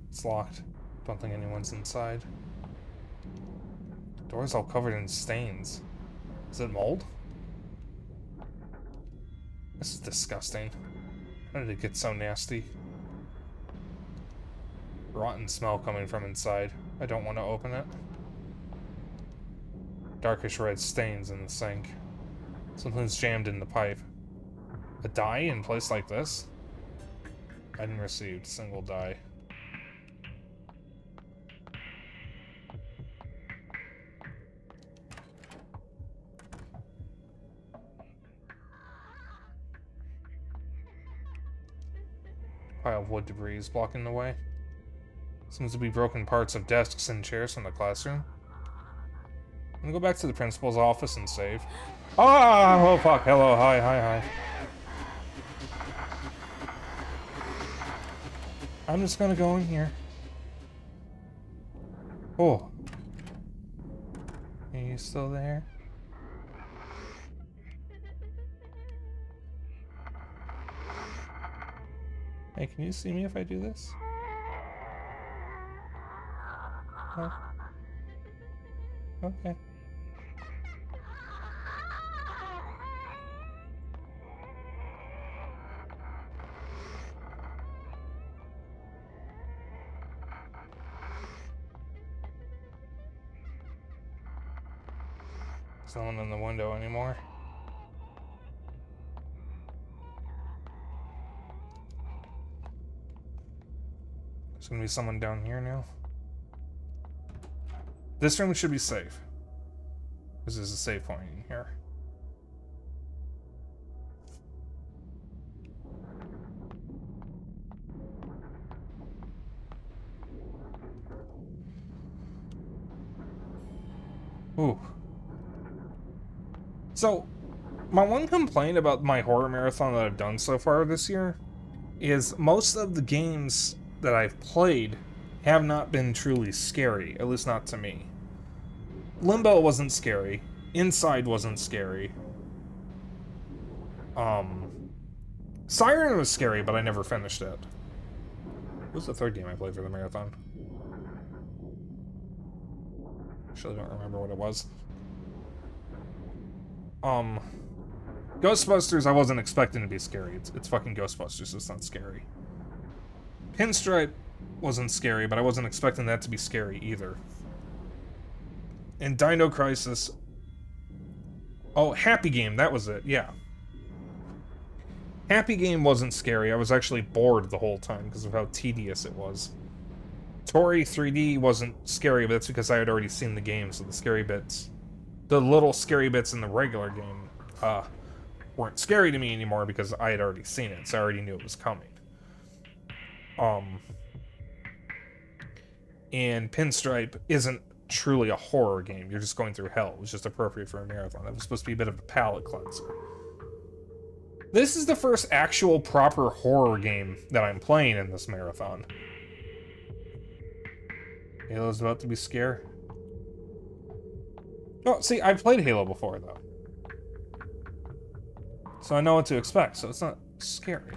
It's locked. Don't think anyone's inside. Door's all covered in stains. Is it mold? This is disgusting. How did it get so nasty? Rotten smell coming from inside. I don't want to open it. Darkish red stains in the sink. Something's jammed in the pipe. A dye in place like this? Item received. Single dye. Pile of wood debris is blocking the way. Seems to be broken parts of desks and chairs from the classroom. I'm gonna go back to the principal's office and save. Ah! Oh fuck, hello, hi, hi, hi. I'm just gonna go in here. Oh. Are you still there? Hey, can you see me if I do this? Oh. Okay. There's no one in the window anymore. There's gonna be someone down here now. This room should be safe. This is a safe point in here. Ooh. So, my one complaint about my horror marathon that I've done so far this year is most of the games that I've played have not been truly scary, at least not to me. Limbo wasn't scary. Inside wasn't scary. Siren was scary, but I never finished it. What was the third game I played for the marathon? Actually, I don't remember what it was. Ghostbusters, I wasn't expecting to be scary. It's fucking Ghostbusters, it's not scary. Pinstripe wasn't scary, but I wasn't expecting that to be scary either. And Dino Crisis... Oh, Happy Game, that was it, yeah. Happy Game wasn't scary, I was actually bored the whole time because of how tedious it was. Tori 3D wasn't scary, but that's because I had already seen the game, so the scary bits... The little scary bits in the regular game, weren't scary to me anymore because I had already seen it, so I already knew it was coming. And Pinstripe isn't truly a horror game. You're just going through hell. It was just appropriate for a marathon. That was supposed to be a bit of a palate cleanser. This is the first actual proper horror game that I'm playing in this marathon. Halo's about to be scary. Oh, see, I've played Halo before, though. So I know what to expect, so it's not scary.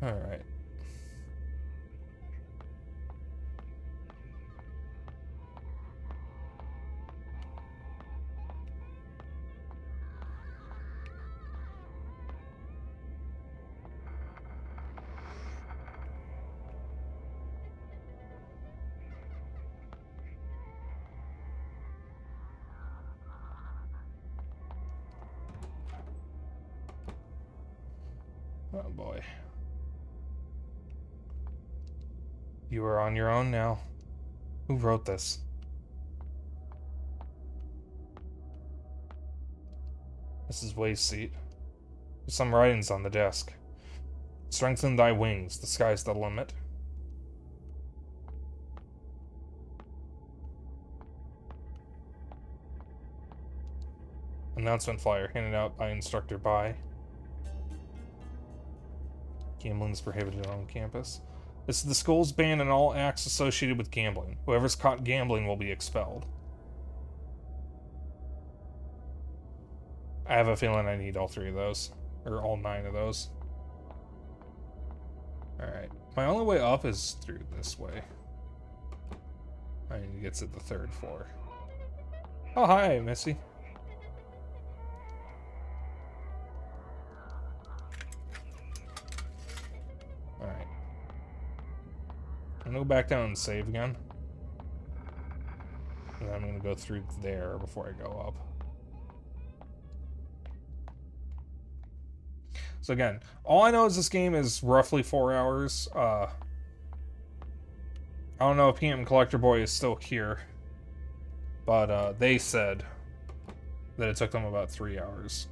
Alright. Oh boy. You are on your own now. Who wrote this? This is Way's seat. There's some writings on the desk. Strengthen thy wings, the sky's the limit. Announcement flyer handed out by Instructor Bai. Gambling is prohibited on campus. This is the school's ban on all acts associated with gambling. Whoever's caught gambling will be expelled. I have a feeling I need all 3 of those. Or all 9 of those. Alright. My only way up is through this way. I need to get to the 3rd floor. Oh, hi, Missy. gonna go back down and save again. And then I'm gonna go through there before I go up. So again, all I know is this game is roughly 4 hours. I don't know if PM Collector Boy is still here, but they said that it took them about 3 hours.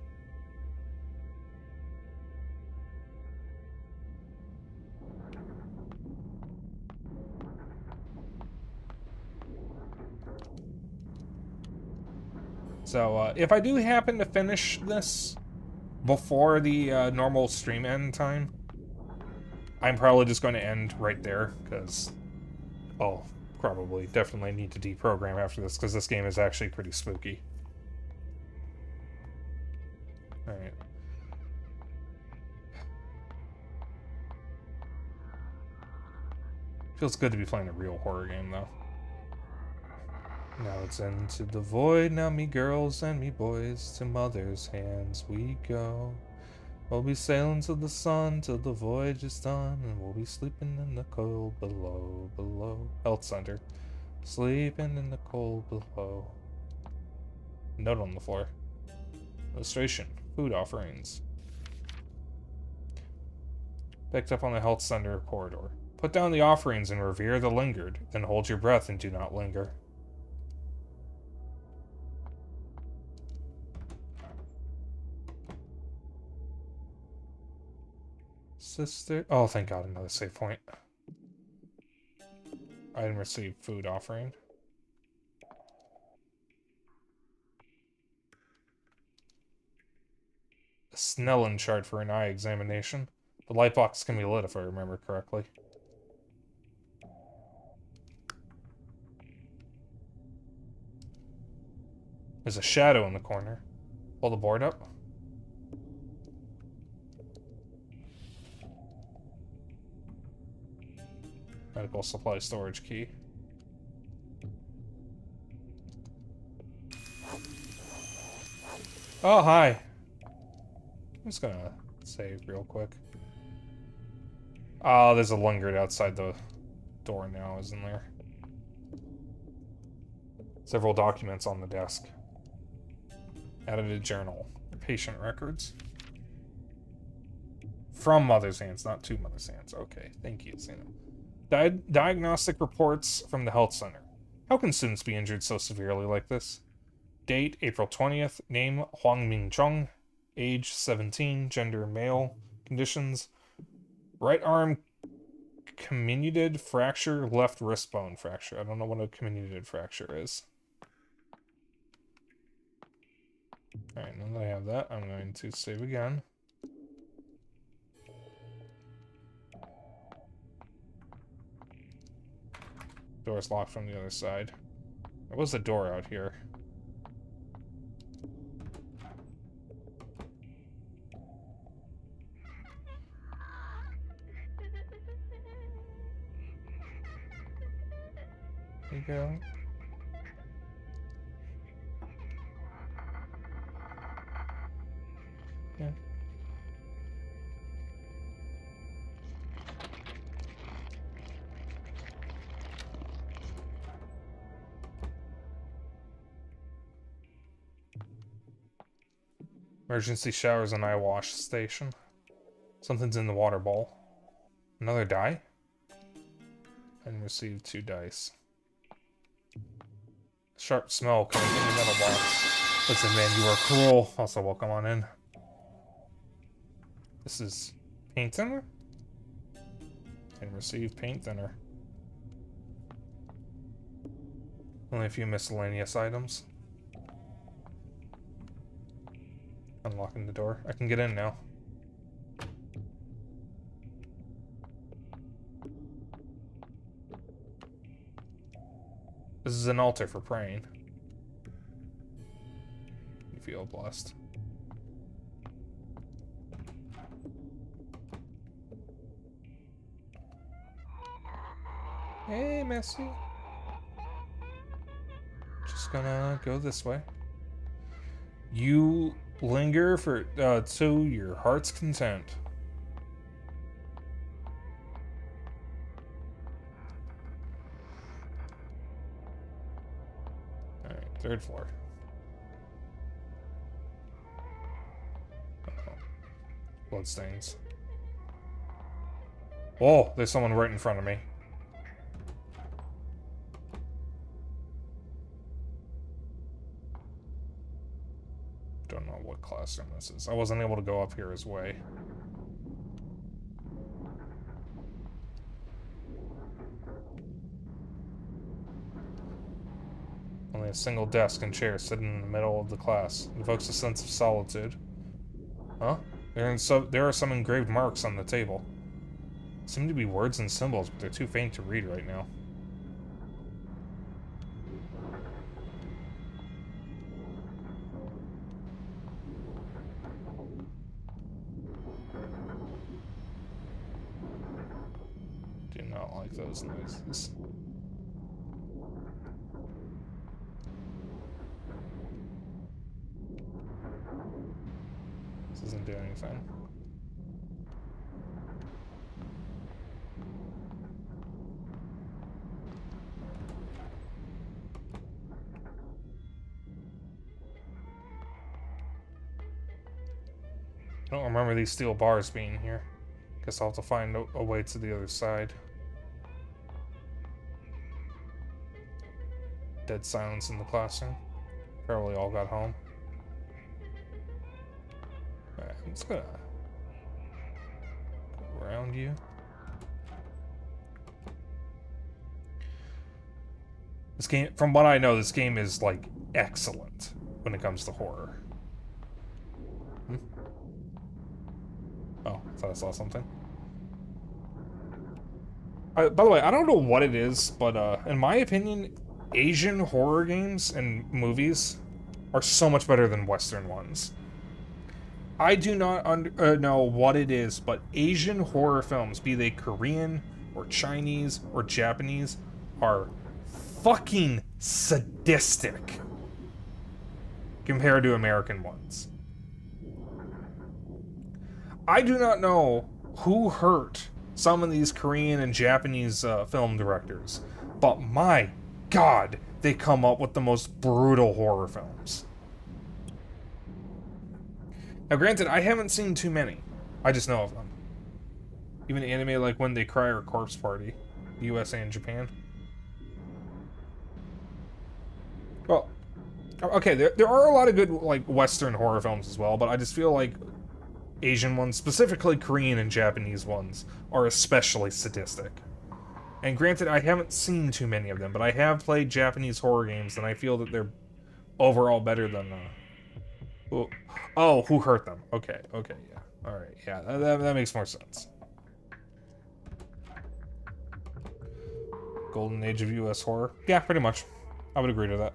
So if I do happen to finish this before the normal stream end time, I'm probably just going to end right there, because I'll probably definitely need to deprogram after this, because this game is actually pretty spooky. Alright. Feels good to be playing a real horror game, though. Now it's into the void, now me girls and me boys, to mother's hands we go. We'll be sailing to the sun till the voyage is done, and we'll be sleeping in the cold below, below. Health center. Sleeping in the cold below. Note on the floor. Illustration. Food offerings. Picked up on the health center corridor. Put down the offerings and revere the lingered, then hold your breath and do not linger. Sister. Oh, thank God, another save point. Item received, food offering. A Snellen chart for an eye examination. The light box can be lit if I remember correctly. There's a shadow in the corner. Pull the board up. Medical supply storage key. Oh, hi. I'm just gonna save real quick. Oh, there's a lingered outside the door now, isn't there? Several documents on the desk. Added a journal. Patient records. From Mother's hands, not to Mother's hands. Okay, thank you, Zeno. Diagnostic reports from the health center. How can students be injured so severely like this? Date, April 20th. Name, Huang Mingchong. Age, 17. Gender, male. Conditions, right arm comminuted fracture, left wrist bone fracture. I don't know what a comminuted fracture is. Alright, now that I have that, I'm going to save again. Door's locked from the other side. There was a door out here. There you go. Yeah. Emergency showers and eye wash station. Something's in the water bowl. Another die? And received 2 dice. Sharp smell coming from the metal box. Listen, man, you are cruel. Also, welcome on in. This is paint thinner? And receive paint thinner. Only a few miscellaneous items. Unlocking the door. I can get in now. This is an altar for praying. You feel blessed. Hey, Missy. Just gonna go this way. You linger for to your heart's content. Third floor. Bloodstains. Oh, there's someone right in front of me. Don't know what classroom this is. I wasn't able to go up here his way. Only a single desk and chair sitting in the middle of the class. It evokes a sense of solitude. Huh? There are some engraved marks on the table. Seem to be words and symbols, but they're too faint to read right now. Do not like those noises. This doesn't do anything. I don't remember these steel bars being here. Guess I'll have to find a way to the other side. Dead silence in the classroom. Probably all got home. Alright, I'm just gonna go around you. This game, from what I know, this game is, like, excellent when it comes to horror. Oh, I thought I saw something. By the way, I don't know what it is, but in my opinion, Asian horror games and movies are so much better than Western ones. I do not know what it is, but Asian horror films, be they Korean or Chinese or Japanese, are fucking sadistic compared to American ones. I do not know who hurt some of these Korean and Japanese film directors, but my God, they come up with the most brutal horror films. Now, granted, I haven't seen too many. I just know of them. Even anime like When They Cry or Corpse Party, USA and Japan. Well, okay, there are a lot of good, like, Western horror films as well, but I just feel like Asian ones, specifically Korean and Japanese ones, are especially sadistic. And granted, I haven't seen too many of them, but I have played Japanese horror games, and I feel that they're overall better than, oh, who hurt them? Okay, yeah. Alright, yeah, that makes more sense. Golden Age of US horror? Yeah, pretty much. I would agree to that.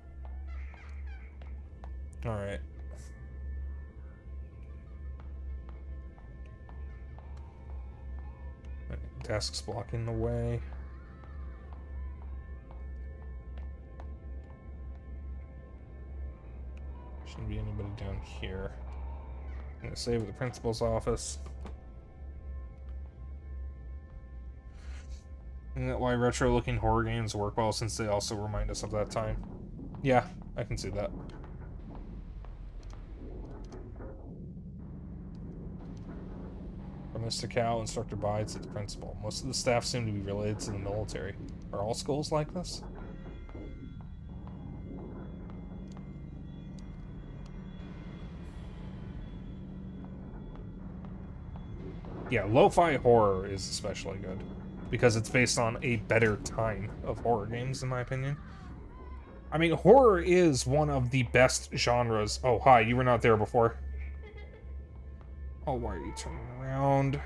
Alright. Desks blocking the way. Shouldn't be anybody down here. I'm gonna save at the principal's office. Isn't that why retro-looking horror games work well, since they also remind us of that time? Yeah, I can see that. From Mr. Cow, Instructor Bides at the principal. Most of the staff seem to be related to the military. Are all schools like this? Yeah, lo-fi horror is especially good, because it's based on a better time of horror games, in my opinion. I mean, horror is one of the best genres. Oh, hi, you were not there before. Oh, why are you turning around?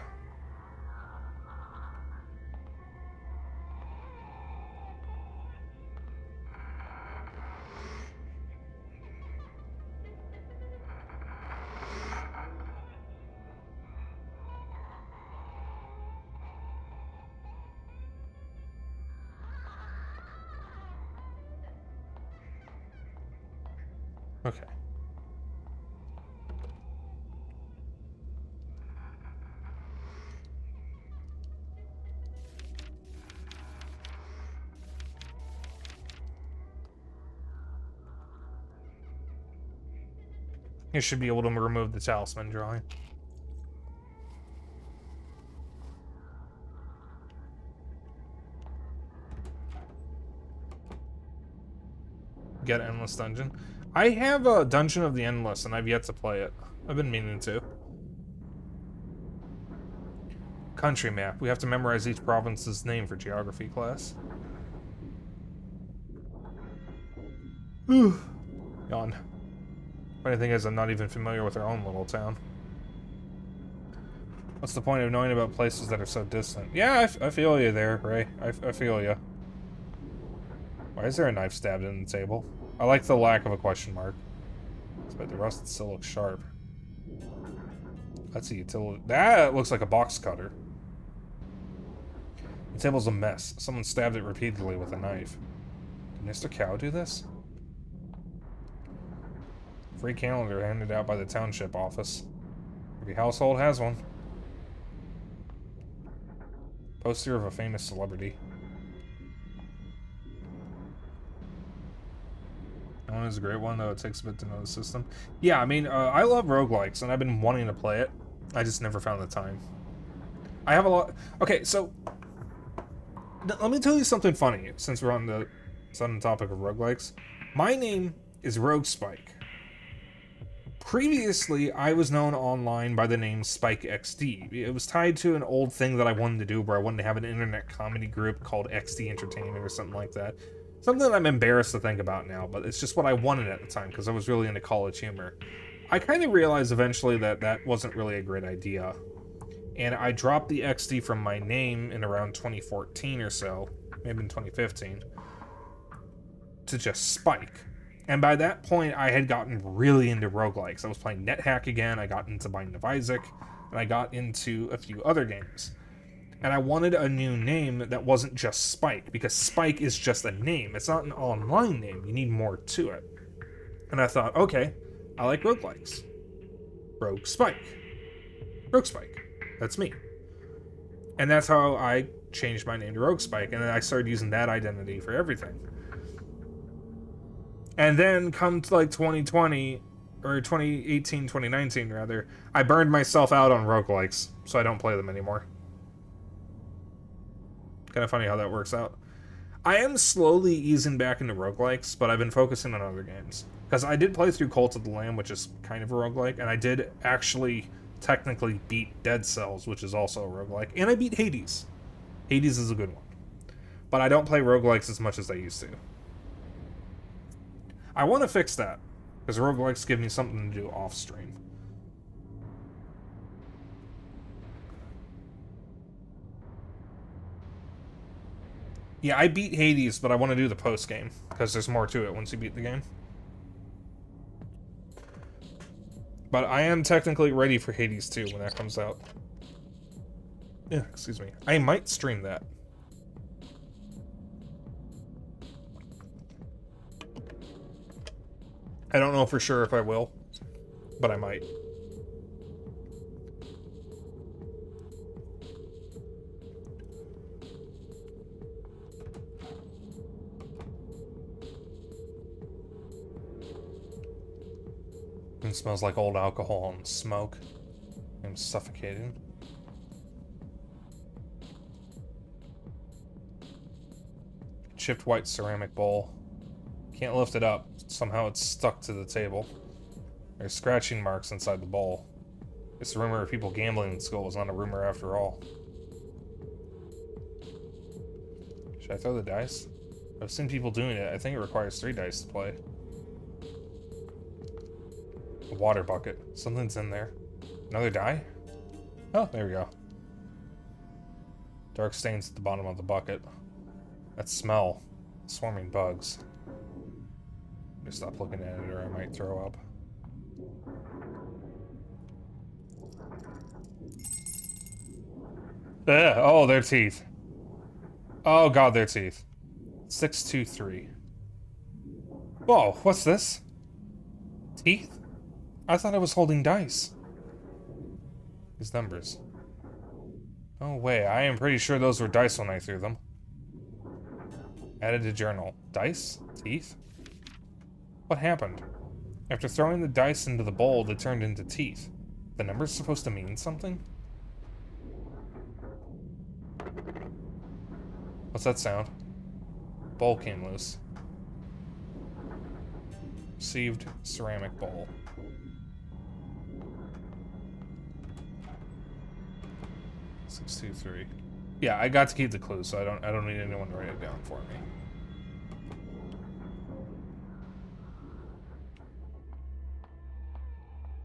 Okay. You should be able to remove the talisman drawing. Get Endless Dungeon. I have a Dungeon of the Endless, and I've yet to play it. I've been meaning to. Country map. We have to memorize each province's name for geography class. Yawn. Funny thing is, I'm not even familiar with our own little town. What's the point of knowing about places that are so distant? Yeah, I feel you there, Ray. I feel you. Why is there a knife stabbed in the table? I like the lack of a question mark. But the rust still looks sharp. That's a utility. That looks like a box cutter. The table's a mess. Someone stabbed it repeatedly with a knife. Did Mr. Cow do this? Free calendar handed out by the township office. Every household has one. Poster of a famous celebrity. That one is a great one, though it takes a bit to know the system. Yeah, I mean, I love roguelikes, and I've been wanting to play it. I just never found the time. I have a lot... Okay, so... Let me tell you something funny, since we're on the topic of roguelikes. My name is RogueSpyke. Previously, I was known online by the name Spike XD. It was tied to an old thing that I wanted to do, where I wanted to have an internet comedy group called XD Entertainment or something like that. Something that I'm embarrassed to think about now, but it's just what I wanted at the time, because I was really into college humor. I kind of realized eventually that that wasn't really a great idea. And I dropped the XD from my name in around 2014 or so, maybe in 2015, to just Spike. And by that point, I had gotten really into roguelikes. I was playing NetHack again, I got into Binding of Isaac, and I got into a few other games. And I wanted a new name that wasn't just Spike, because Spike is just a name. It's not an online name. You need more to it. And I thought, okay, I like roguelikes. RogueSpyke. RogueSpyke. That's me. And that's how I changed my name to RogueSpyke, and then I started using that identity for everything. And then come to like 2020, or 2018, 2019 rather, I burned myself out on roguelikes, so I don't play them anymore. Kind of funny how that works out. I am slowly easing back into roguelikes, but I've been focusing on other games. Because I did play through Cult of the Lamb, which is kind of a roguelike, and I did actually technically beat Dead Cells, which is also a roguelike, and I beat Hades. Hades is a good one. But I don't play roguelikes as much as I used to. I want to fix that, because roguelikes give me something to do off-stream. Yeah, I beat Hades, but I want to do the post-game, because there's more to it once you beat the game. But I am technically ready for Hades 2 when that comes out. Yeah, excuse me. I might stream that. I don't know for sure if I will, but I might. It smells like old alcohol and smoke. I'm suffocating. Chipped white ceramic bowl. Can't lift it up. Somehow it's stuck to the table. There's scratching marks inside the bowl. This rumor of people gambling in school was not a rumor after all. Should I throw the dice? I've seen people doing it. I think it requires 3 dice to play. A water bucket. Something's in there. Another die? Oh, there we go. Dark stains at the bottom of the bucket. That smell. Swarming bugs. Just stop looking at it or I might throw up. Ugh, oh, their teeth. Oh god, their teeth. 623. Whoa, what's this? Teeth? I thought I was holding dice. These numbers. No way, I am pretty sure those were dice when I threw them. Added to journal. Dice? Teeth? What happened? After throwing the dice into the bowl, they turned into teeth. The number's supposed to mean something? What's that sound? Bowl came loose. Received ceramic bowl. Six, two, three. Yeah, I got to keep the clue, so I don't need anyone to write it down for me.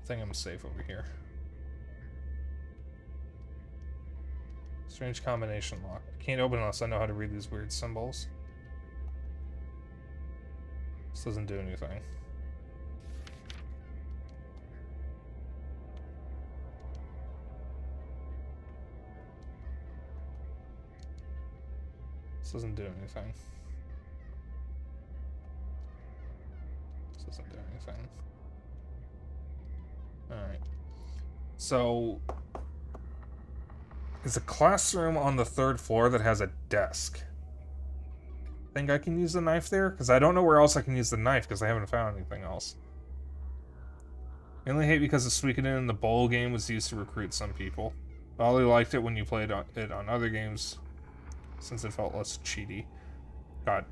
I think I'm safe over here. Strange combination lock. I can't open unless I know how to read these weird symbols. This doesn't do anything. This doesn't do anything. This doesn't do anything. Alright. So, there's a classroom on the 3rd floor that has a desk. Think I can use the knife there? Because I don't know where else I can use the knife, because I haven't found anything else. I only hate because the Suikoden in the bowl game was used to recruit some people. I only liked it when you played it on other games, since it felt less cheaty. God.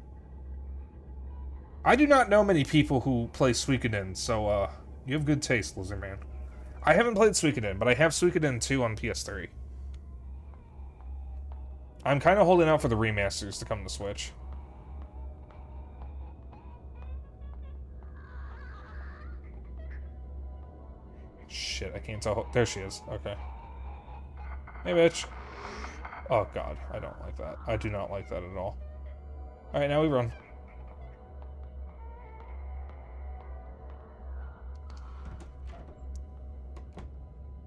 I do not know many people who play Suikoden, so, you have good taste, Lizardman. I haven't played Suikoden, but I have Suikoden 2 on PS3. I'm kind of holding out for the remasters to come to Switch. Shit, I can't tell. There she is. Okay. Hey, bitch. Oh, God. I don't like that. I do not like that at all. Alright, now we run.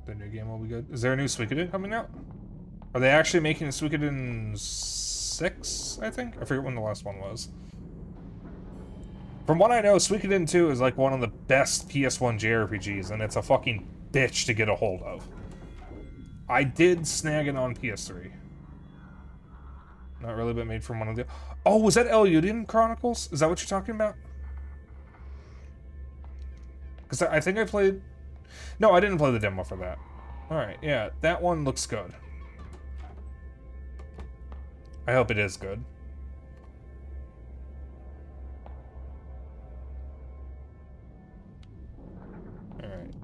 The new game will be good. Is there a new Suikoden coming out? Are they actually making a Suikoden 6, I think? I forget when the last one was. From what I know, Suikoden 2 is like one of the best PS1 JRPGs, and it's a fucking bitch to get a hold of. I did snag it on PS3. Not really, but made from one of the... Oh, was that Eludium Chronicles? Is that what you're talking about? Because I think I played... No, I didn't play the demo for that. Alright, yeah, that one looks good. I hope it is good. Alright.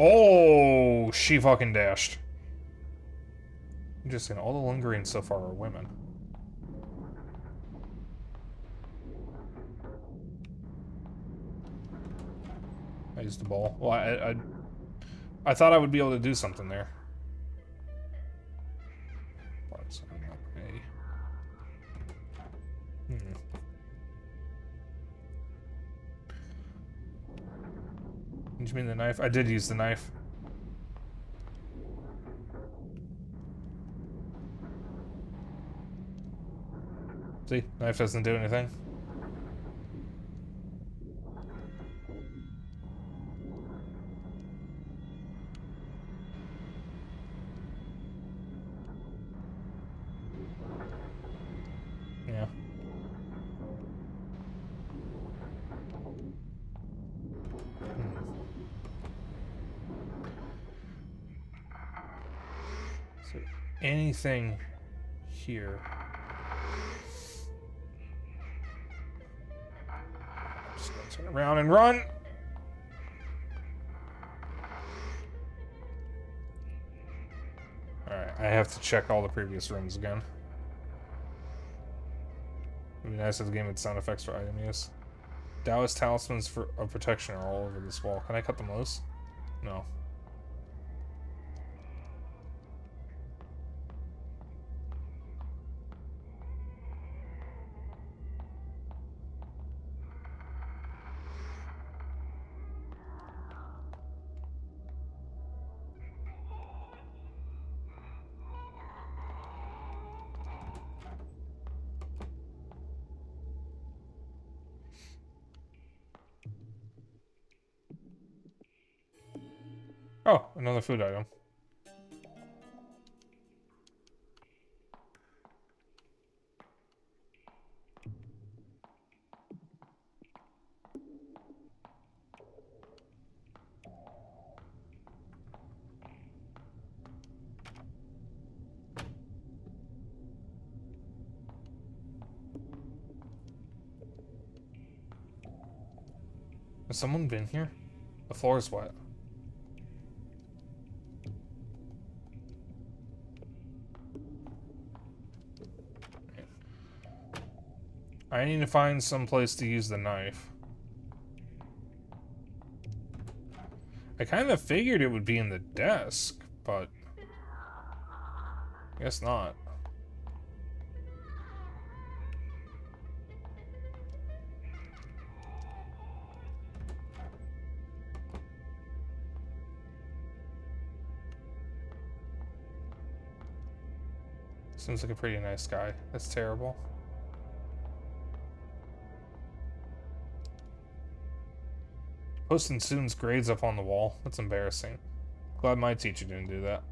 Oh, she fucking dashed. Interesting. All the lingering so far are women. I used the ball. Well, I thought I would be able to do something there. Did you mean the knife? I did use the knife. See? Knife doesn't do anything. Yeah. So, anything here? Just gonna turn around and run. Alright, I have to check all the previous rooms again. It'd be nice if the game had sound effects for item use. Taoist talismans of protection are all over this wall. Can I cut them loose? No. Oh, another food item. Has someone been here? The floor is wet. I need to find some place to use the knife. I kind of figured it would be in the desk, but I guess not. Seems like a pretty nice guy. That's terrible. Posting students' grades up on the wall. That's embarrassing. Glad my teacher didn't do that.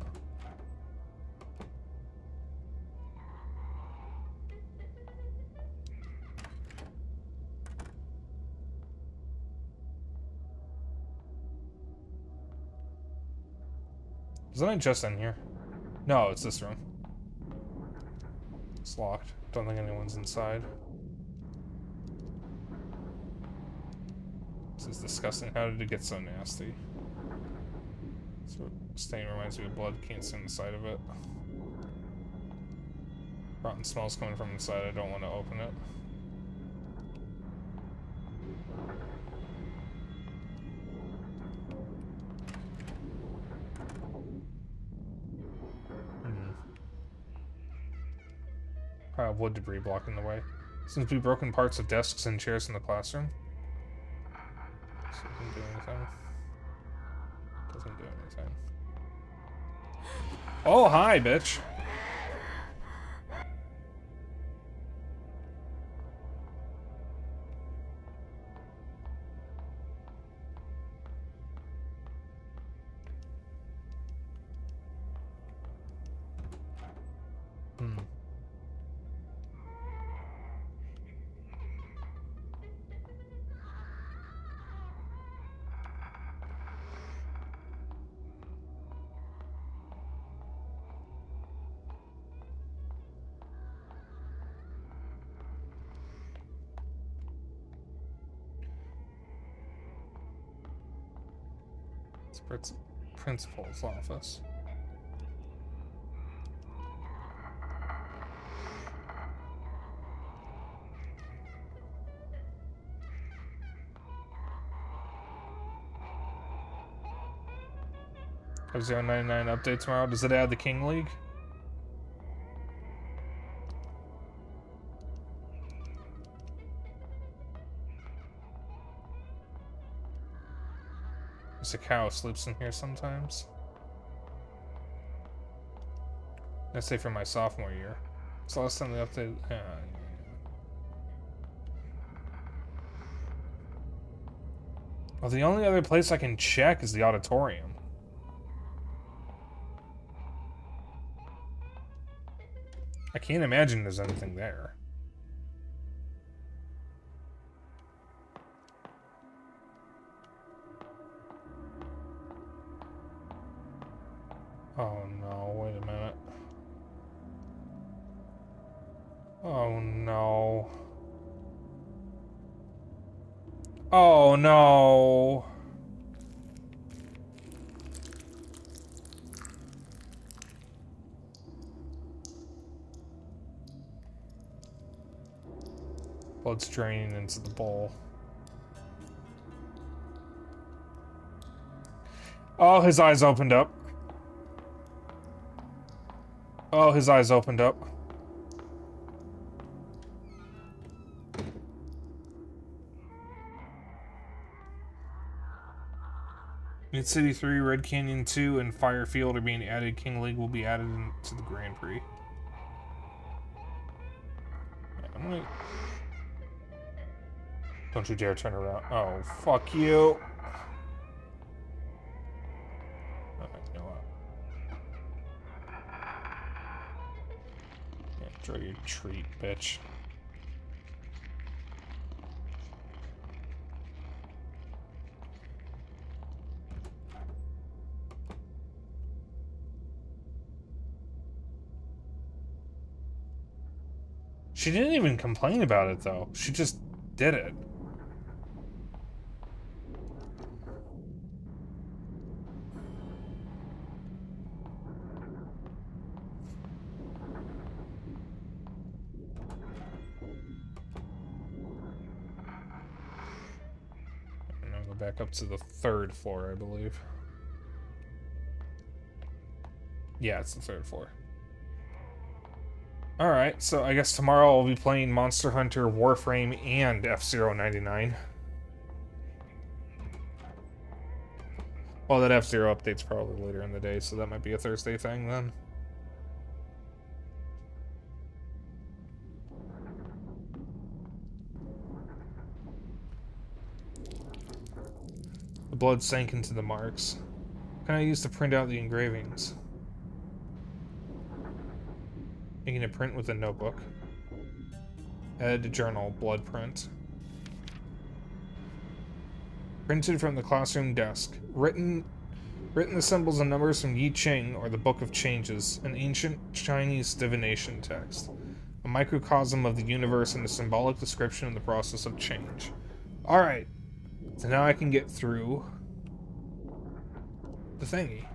Isn't I just in here? No, it's this room. It's locked. Don't think anyone's inside. This is disgusting. How did it get so nasty? So, stain reminds me of blood. Can't stand the sight of it. Rotten smells coming from inside. I don't want to open it. Pile of wood debris blocking the way. Seems to be broken parts of desks and chairs in the classroom. Doesn't do anything. Doesn't do anything. Oh, hi, bitch. It's principal's office. Have 099 update tomorrow. Does it add the King League? There's a cow sleeps in here sometimes. Let's say for my sophomore year. It's the last time they updated. Well, the only other place I can check is the auditorium. I can't imagine there's anything there. Oh no, wait a minute. Oh no. Oh no. Blood's draining into the bowl. Oh, his eyes opened up. Oh, his eyes opened up. Mid City 3, Red Canyon 2, and Firefield are being added. King League will be added to the Grand Prix. Yeah, I'm gonna... Don't you dare turn around. Oh, fuck you. Enjoy your treat, bitch. She didn't even complain about it, though. She just did it. And I'll go back up to the 3rd floor, I believe. Yeah, it's the 3rd floor. Alright, so I guess tomorrow I'll be playing Monster Hunter, Warframe, and F-Zero 99. Well, that F-Zero update's probably later in the day, so that might be a Thursday thing then. The blood sank into the marks. What can I use to print out the engravings? Making a print with a notebook. Ed journal, blood print. Printed from the classroom desk. Written the symbols and numbers from Yi Ching, or the Book of Changes, an ancient Chinese divination text. A microcosm of the universe and a symbolic description of the process of change. Alright. So now I can get through the thingy.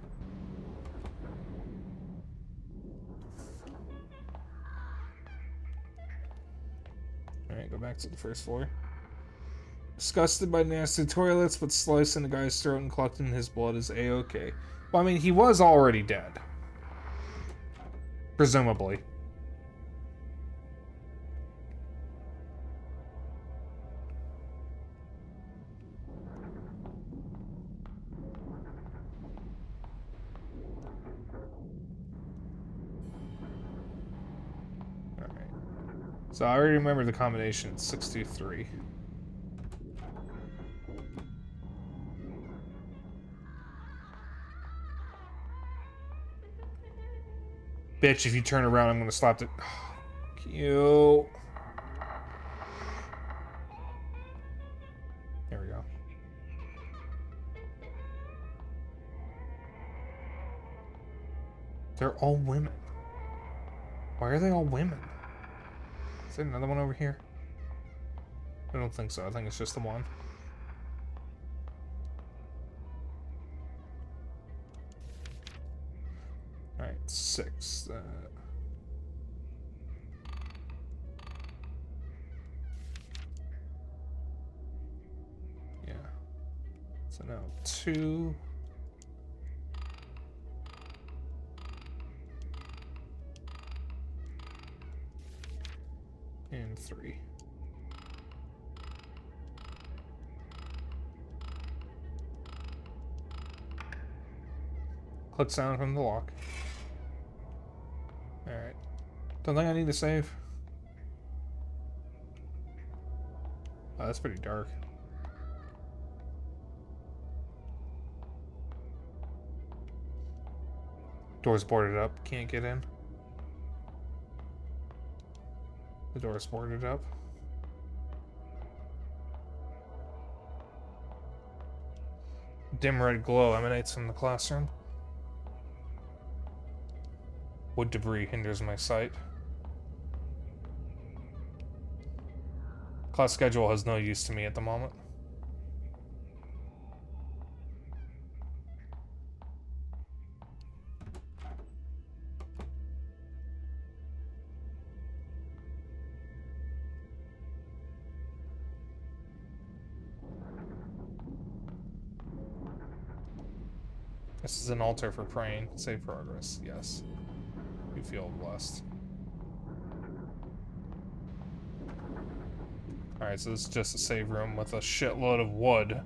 Alright, go back to the 1st floor. Disgusted by nasty toilets, but slicing a guy's throat and collecting his blood is a-okay. Well, I mean, he was already dead. Presumably. Alright. So I already remember the combination. It's 623. Bitch, if you turn around, I'm gonna slap it. Cute. There we go. They're all women. Why are they all women? Is there another one over here? I don't think so. I think it's just the one. Alright, 6. Yeah. So now 2. And 3. Click sound from the lock. Alright. Don't think I need to save. Oh, that's pretty dark. Door's boarded up. Can't get in. The door's boarded up. Dim red glow emanates from the classroom. Wood debris hinders my sight. Class schedule has no use to me at the moment. This is an altar for praying. Save progress. Yes. You feel blessed. Alright, so this is just a save room with a shitload of wood.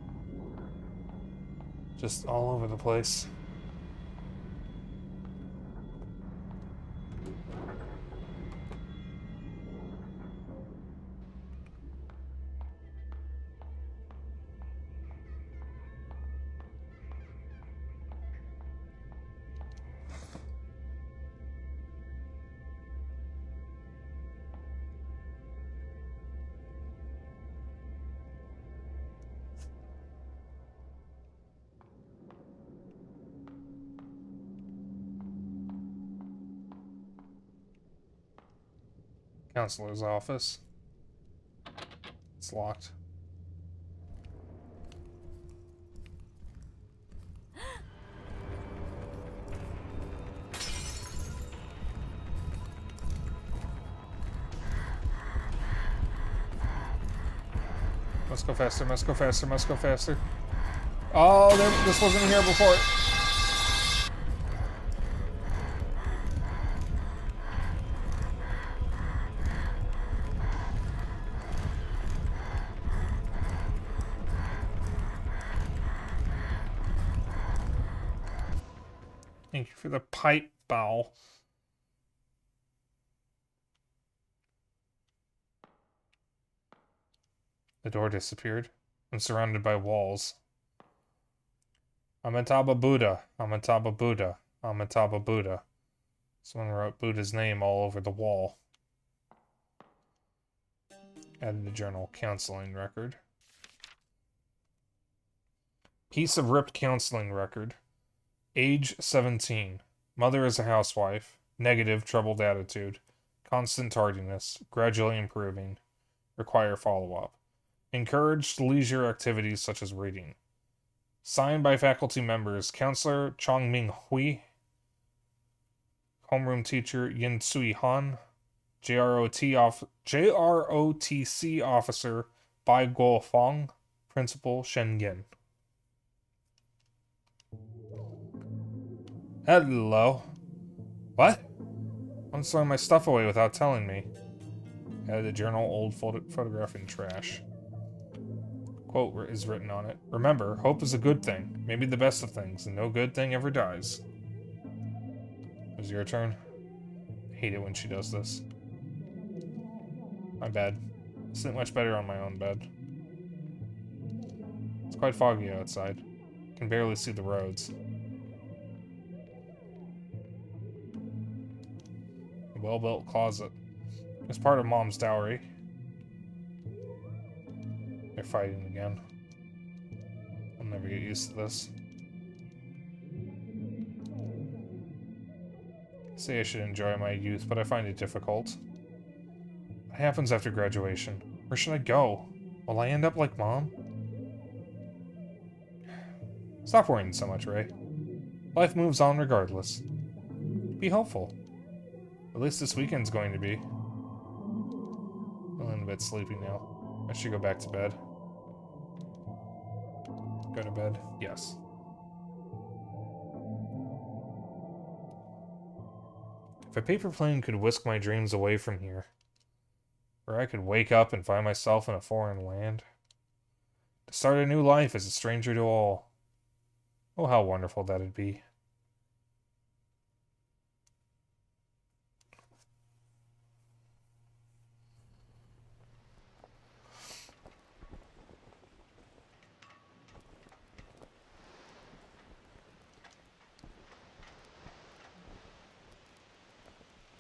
Just all over the place. Counselor's office. It's locked. Must go faster, must go faster, must go faster. Oh, this wasn't here before. Thank you for the pipe bow. The door disappeared. I'm surrounded by walls. Amitabha Buddha, Amitabha Buddha, Amitabha Buddha. Someone wrote Buddha's name all over the wall. Added a journal. Counseling record. Piece of ripped counseling record. Age 17. Mother is a housewife. Negative, troubled attitude. Constant tardiness. Gradually improving. Require follow-up. Encouraged leisure activities such as reading. Signed by faculty members, Counselor Chongming Hui, Homeroom Teacher Yin Sui Han, JROTC Officer Bai Guo Fong, Principal Shen Yin. Hello. What? I'm throwing my stuff away without telling me. Added the journal, old photograph in trash. Quote is written on it. Remember, hope is a good thing, maybe the best of things, and no good thing ever dies. It was your turn. I hate it when she does this. My bad. I sleep much better on my own bed. It's quite foggy outside. I can barely see the roads. A well-built closet. It's part of Mom's dowry. They're fighting again. I'll never get used to this. I say I should enjoy my youth, but I find it difficult. What happens after graduation? Where should I go? Will I end up like Mom? Stop worrying so much, Ray. Life moves on regardless. Be hopeful. At least this weekend's going to be. I'm feeling a bit sleepy now. I should go back to bed. Go to bed? Yes. If a paper plane could whisk my dreams away from here, where I could wake up and find myself in a foreign land, to start a new life as a stranger to all, oh, how wonderful that'd be.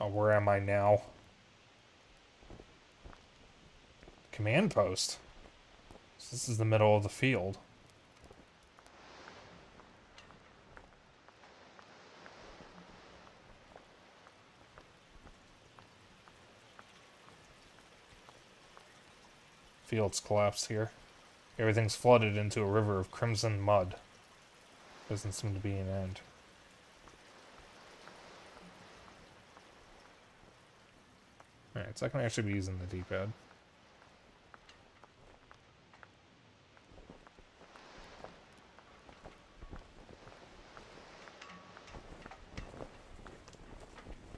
Oh, where am I now? Command post. So this is the middle of the field. Field's collapsed here. Everything's flooded into a river of crimson mud. Doesn't seem to be an end. Alright, so I can actually be using the D-pad.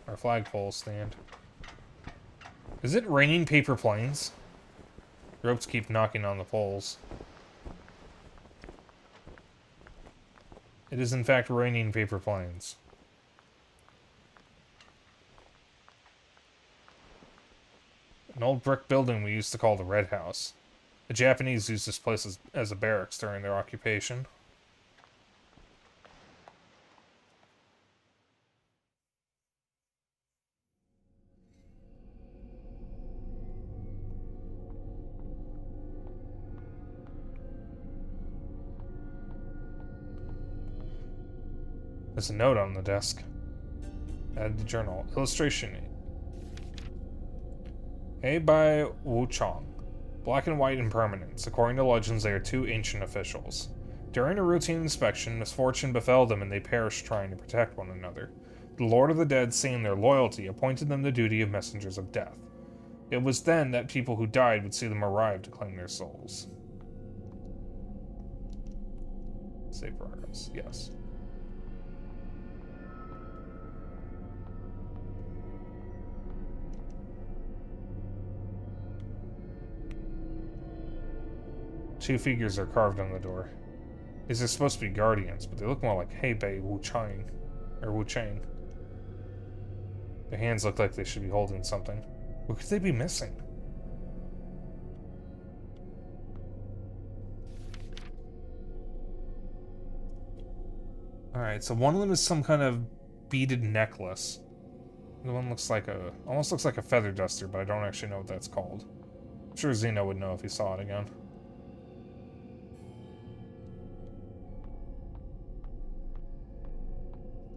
Our flagpole stand. Is it raining paper planes? Ropes keep knocking on the poles. It is in fact raining paper planes. An old brick building we used to call the Red House. The Japanese used this place as a barracks during their occupation. There's a note on the desk. Add the journal. Illustration. A by Wuchang. Black and white impermanence. According to legends, they are two ancient officials. During a routine inspection, misfortune befell them and they perished trying to protect one another. The Lord of the Dead, seeing their loyalty, appointed them the duty of messengers of death. It was then that people who died would see them arrive to claim their souls. Save progress, yes. Two figures are carved on the door. These are supposed to be guardians, but they look more like Hebei Wuchang, or Wuchang. Their hands look like they should be holding something. What could they be missing? Alright, so one of them is some kind of beaded necklace. The one looks like almost looks like a feather duster, but I don't actually know what that's called. I'm sure Zeno would know if he saw it again.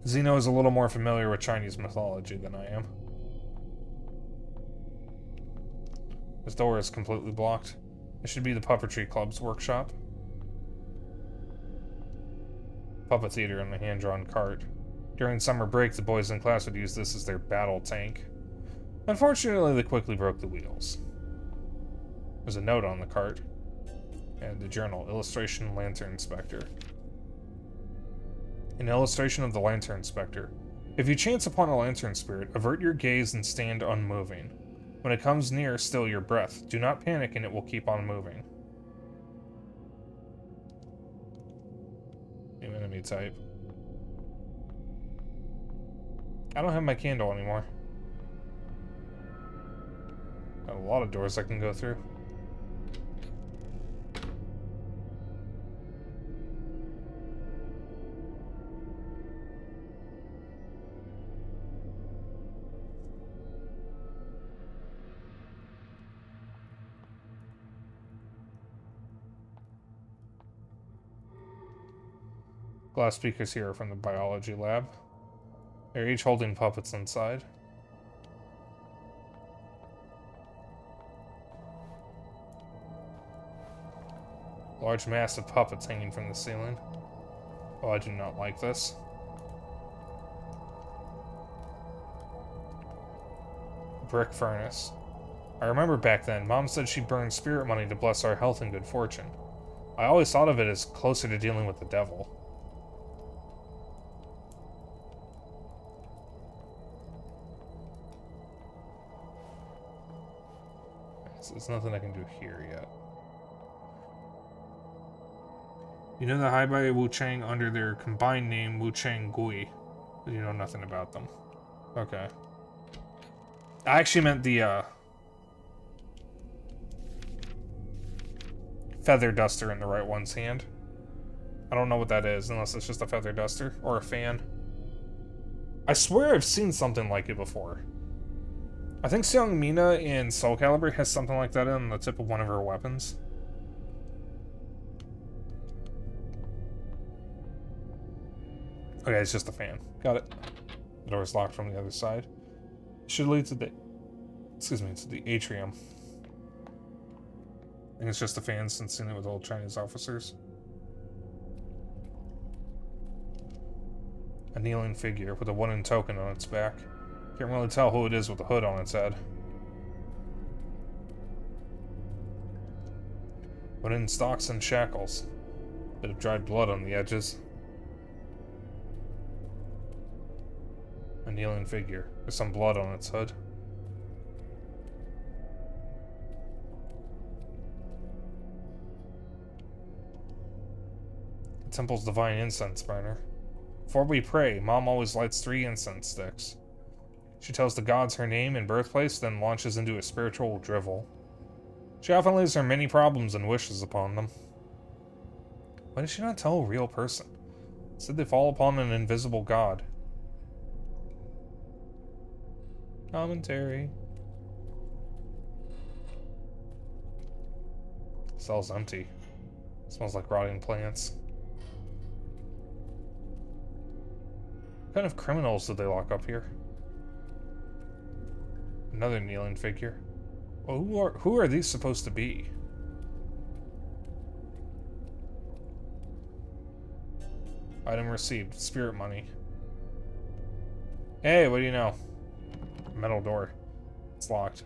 Zeno is a little more familiar with Chinese mythology than I am. This door is completely blocked. It should be the Puppetry Club's workshop. Puppet theater and the hand-drawn cart. During summer break, the boys in class would use this as their battle tank. Unfortunately, they quickly broke the wheels. There's a note on the cart. And the journal, Illustration Lantern Inspector. An illustration of the Lantern Inspector. If you chance upon a lantern spirit, avert your gaze and stand unmoving. When it comes near, still your breath. Do not panic and it will keep on moving. New enemy type. I don't have my candle anymore. Got a lot of doors I can go through. Glass speakers here are from the biology lab. They're each holding puppets inside. Large mass of puppets hanging from the ceiling. Oh, I do not like this. Brick furnace. I remember back then, Mom said she burned spirit money to bless our health and good fortune. I always thought of it as closer to dealing with the devil. There's nothing I can do here yet. You know the Hebei Wuchang under their combined name Wuchang Gui, but you know nothing about them. Okay. I actually meant the feather duster in the right one's hand. I don't know what that is, unless it's just a feather duster or a fan. I swear I've seen something like it before. I think Seong Mina in Soul Calibur has something like that on the tip of one of her weapons. Okay, it's just a fan. Got it. The door's locked from the other side. It should lead to the... Excuse me, to the atrium. I think it's just a fan since seen it with old Chinese officers. A kneeling figure with a wooden token on its back. Can't really tell who it is with the hood on its head. Wooden stocks and shackles. Bit of dried blood on the edges. A kneeling figure with some blood on its hood. The temple's divine incense burner. Before we pray, Mom always lights 3 incense sticks. She tells the gods her name and birthplace, then launches into a spiritual drivel. She often lays her many problems and wishes upon them. Why did she not tell a real person? Said they fall upon an invisible god. Commentary. Cell's empty. Smells like rotting plants. What kind of criminals did they lock up here? Another kneeling figure. Well, who are these supposed to be? Item received. Spirit money. Hey, what do you know? Metal door. It's locked.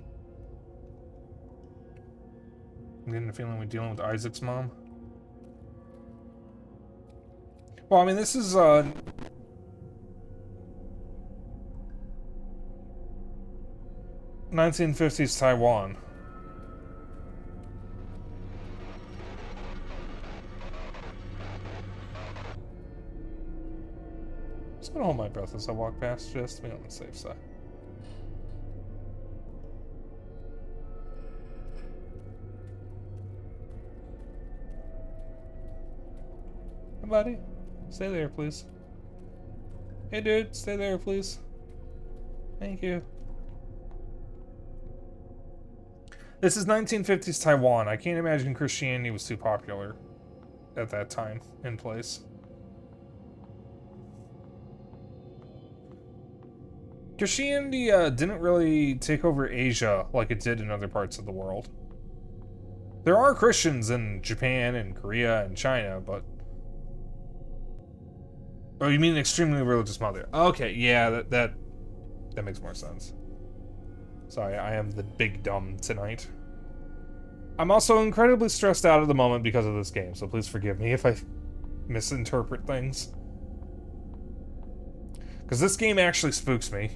I'm getting the feeling we're dealing with Isaac's mom. Well, I mean, this is, 1950s Taiwan. Just gonna hold my breath as I walk past, just to be on the safe side. Hey, buddy. Stay there, please. Hey, dude. Stay there, please. Thank you. This is 1950s Taiwan. I can't imagine Christianity was too popular at that time and place. Christianity didn't really take over Asia like it did in other parts of the world. There are Christians in Japan and Korea and China, but... Oh, you mean an extremely religious mother? Okay, yeah, that makes more sense. Sorry, I am the big dumb tonight. I'm also incredibly stressed out at the moment because of this game, so please forgive me if I misinterpret things. Because this game actually spooks me.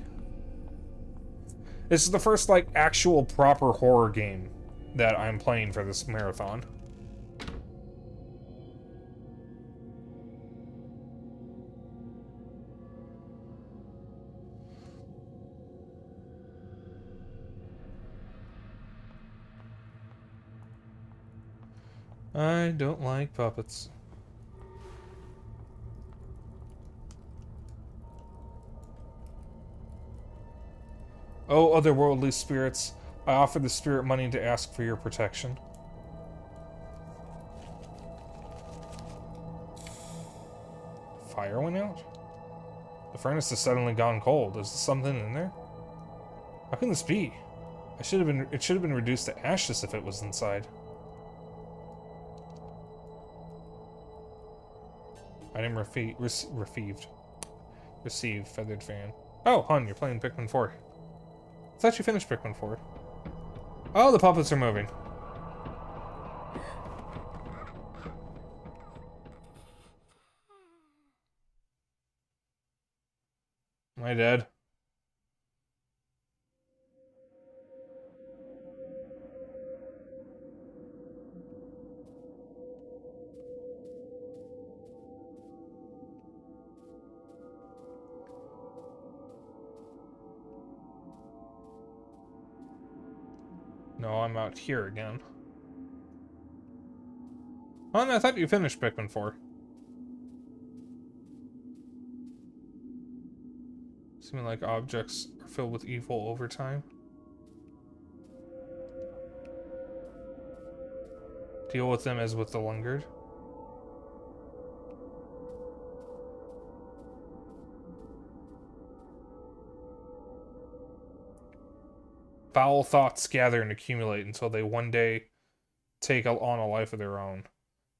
This is the first, like, actual proper horror game that I'm playing for this marathon. I don't like puppets. Oh, otherworldly spirits, I offer the spirit money to ask for your protection. Fire went out? The furnace has suddenly gone cold. Is there something in there? How can this be? It should have been reduced to ashes if it was inside. Item received. Received. Feathered fan. Oh, hon, you're playing Pikmin 4. I thought you finished Pikmin 4. Oh, the puppets are moving. Am I dead? No, I'm out here again. Oh, I thought you finished Pikmin 4. Seeming like objects are filled with evil over time. Deal with them as with the Lungard. Foul thoughts gather and accumulate until they one day take on a life of their own.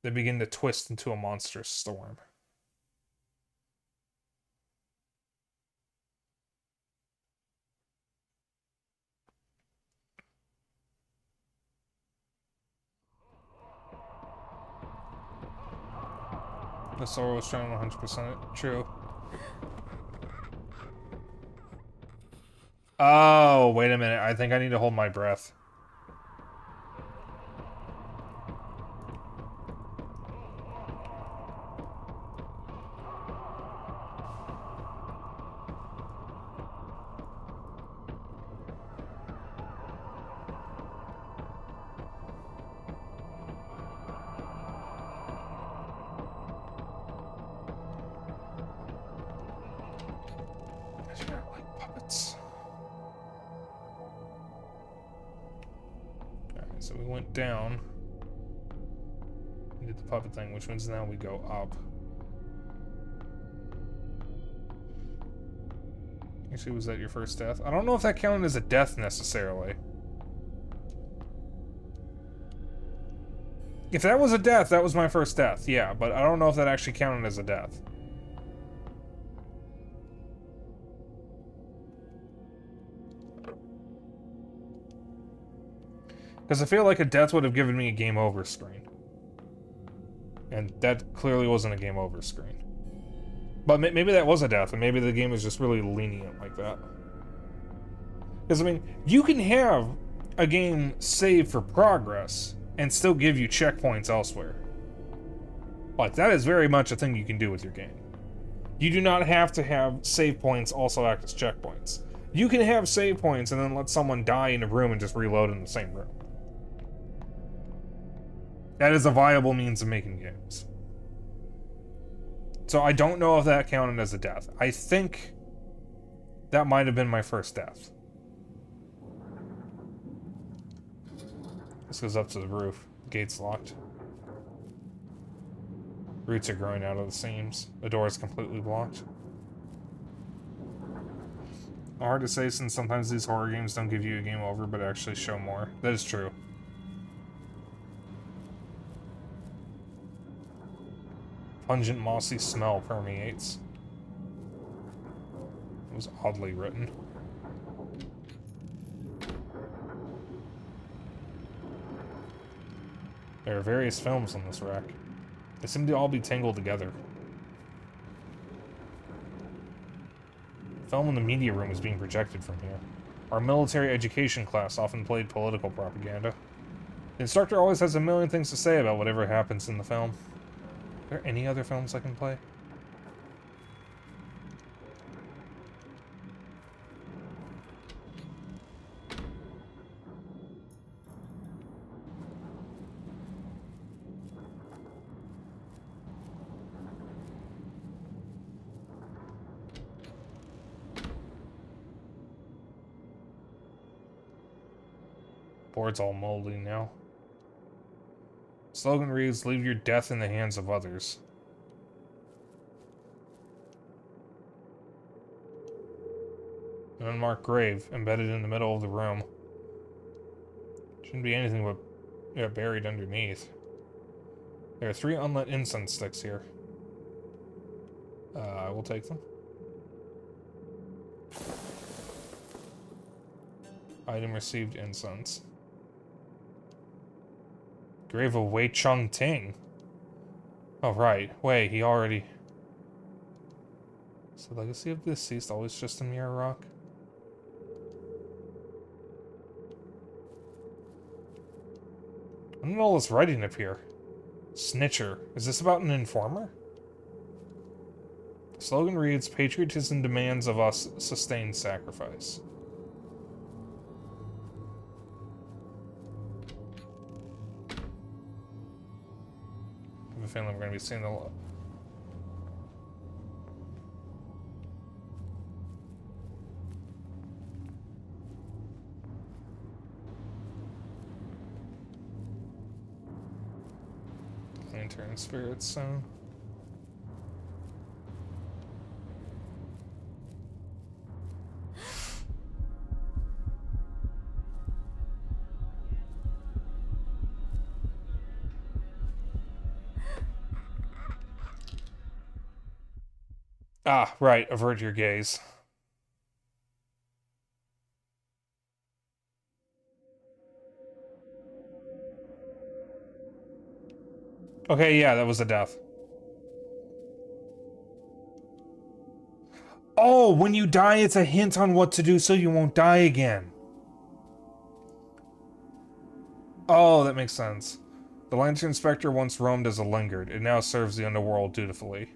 They begin to twist into a monstrous storm. The sorrow is shown 100% true. Oh, wait a minute. I think I need to hold my breath. I do not like puppets. Alright, so we went down. We did the puppet thing, which means now we go up. Actually, was that your first death? I don't know if that counted as a death necessarily. If that was a death, that was my first death, yeah, but I don't know if that actually counted as a death. Because I feel like a death would have given me a game over screen. And that clearly wasn't a game over screen. But maybe that was a death, and maybe the game is just really lenient like that. Because, I mean, you can have a game save for progress and still give you checkpoints elsewhere. Like, that is very much a thing you can do with your game. You do not have to have save points also act as checkpoints. You can have save points and then let someone die in a room and just reload in the same room. That is a viable means of making games. So I don't know if that counted as a death. I think that might have been my first death. This goes up to the roof. Gate's locked. Roots are growing out of the seams. The door is completely blocked. Hard to say since sometimes these horror games don't give you a game over, but actually show more. That is true. Pungent mossy smell permeates. It was oddly written. There are various films on this rack. They seem to all be tangled together. Film in the media room is being projected from here. Our military education class often played political propaganda. The instructor always has a million things to say about whatever happens in the film. Are there any other films I can play? Board's all moldy now. Slogan reads, "Leave your death in the hands of others." An unmarked grave, embedded in the middle of the room. Shouldn't be anything but buried underneath. There are 3 unlit incense sticks here. I will take them. Item received, incense. Grave of Wei Chung Ting. Oh, right. Wait, he already... Is the legacy of the deceased always just a mere rock? I don't know all this writing up here. Snitcher. Is this about an informer? The slogan reads, "Patriotism demands of us sustained sacrifice." I have a feeling we're going to be seeing the... Lantern spirits soon. Ah, right. Avert your gaze. Okay, yeah, that was a death. Oh, when you die, it's a hint on what to do so you won't die again. Oh, that makes sense. The Lantern Spectre once roamed as a lingered. It now serves the underworld dutifully.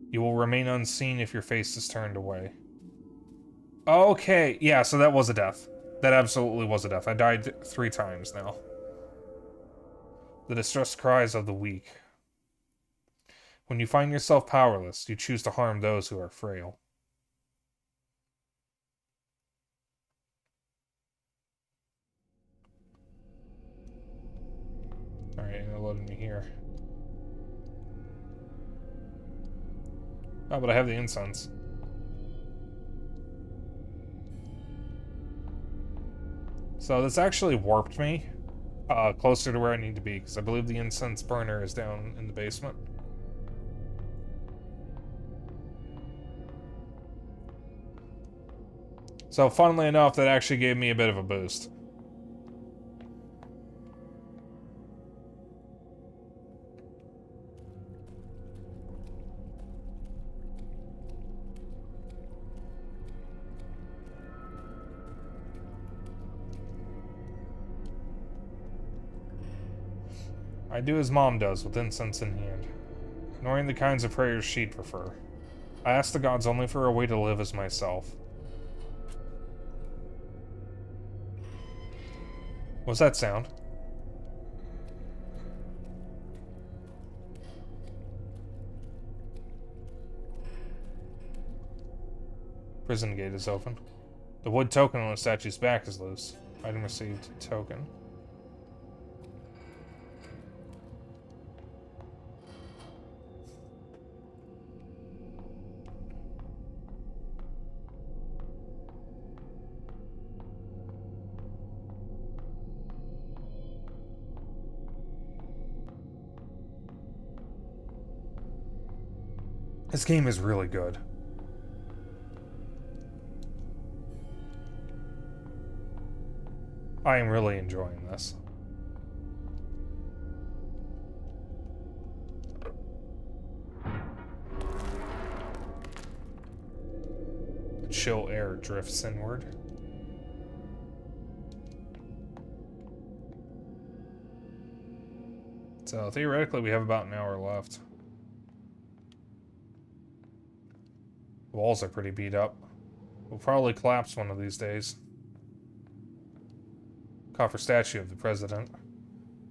You will remain unseen if your face is turned away. Okay, yeah, so that was a death. That absolutely was a death. I died 3 times now. The distressed cries of the weak. When you find yourself powerless, you choose to harm those who are frail. Alright, they're loading me here. Oh, but I have the incense. So this actually warped me closer to where I need to be, because I believe the incense burner is down in the basement. So funnily enough, that actually gave me a bit of a boost. I do as Mom does, with incense in hand, ignoring the kinds of prayers she'd prefer. I ask the gods only for a way to live as myself. What's that sound? Prison gate is open. The wood token on the statue's back is loose. Item received. Token. This game is really good. I am really enjoying this. The chill air drifts inward. So theoretically we have about an hour left. The walls are pretty beat up. We'll probably collapse one of these days. Copper statue of the president.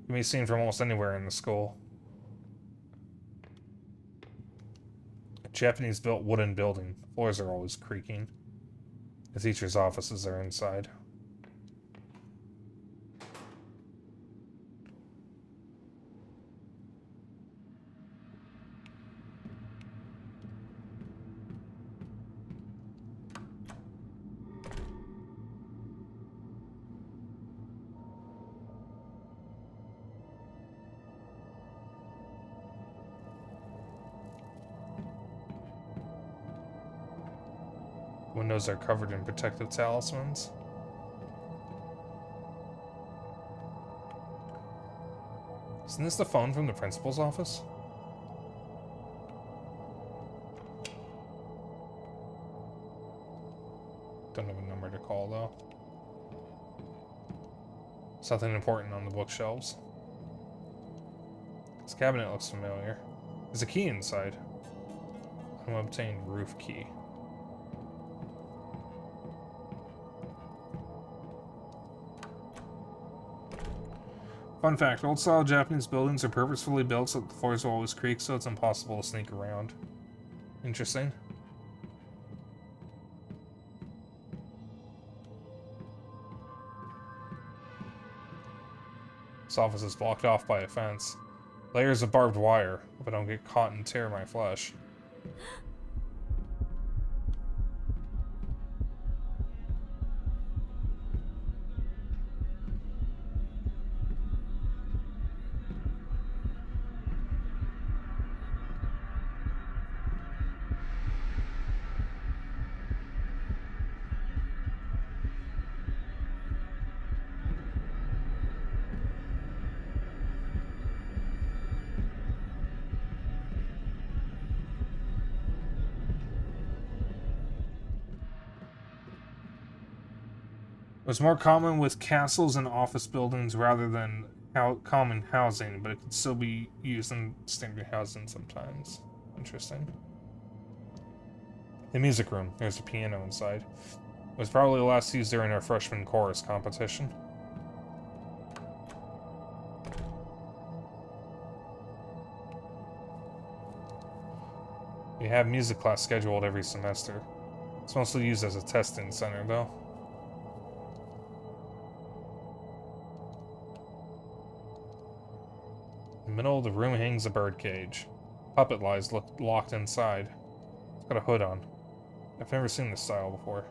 Can be seen from almost anywhere in the school. A Japanese-built wooden building. Floors are always creaking. The teacher's offices are inside. Windows are covered in protective talismans. Isn't this the phone from the principal's office? Don't have a number to call, though. Something important on the bookshelves. This cabinet looks familiar. There's a key inside. Unobtained roof key. Fun fact, old-style Japanese buildings are purposefully built so that the floors will always creak, so it's impossible to sneak around. Interesting. This office is blocked off by a fence. Layers of barbed wire. Hope I don't get caught and tear my flesh. It was more common with castles and office buildings rather than common housing, but it could still be used in standard housing sometimes. Interesting. The music room. There's a piano inside. It was probably last used during our freshman chorus competition. We have music class scheduled every semester. It's mostly used as a testing center, though. In the middle of the room hangs a birdcage. Puppet lies locked inside. It's got a hood on. I've never seen this style before.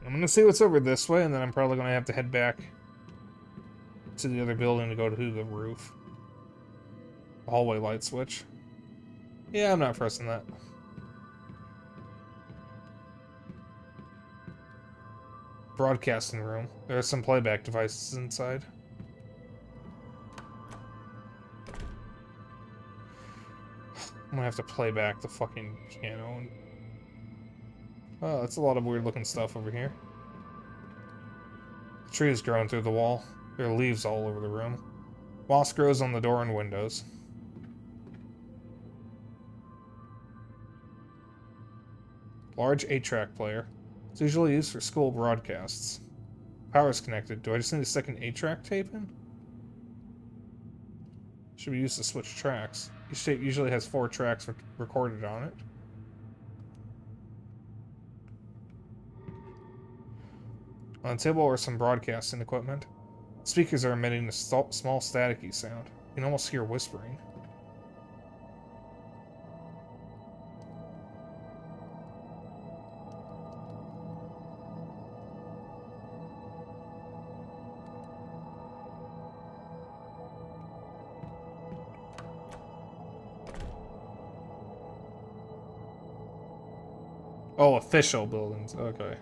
I'm gonna see what's over this way, and then I'm probably gonna have to head back to the other building to go to the roof. The hallway light switch. Yeah, I'm not pressing that. Broadcasting room. There are some playback devices inside. I'm gonna have to play back the fucking piano. Oh, that's a lot of weird looking stuff over here. The tree has grown through the wall. There are leaves all over the room. Moss grows on the door and windows. Large 8-track player. It's usually used for school broadcasts. Power's connected. Do I just need a second 8-track tape in? Should be used to switch tracks. Each tape usually has 4 tracks recorded on it. On the table are some broadcasting equipment. Speakers are emitting a small staticky sound. You can almost hear whispering. Oh, official buildings. Okay.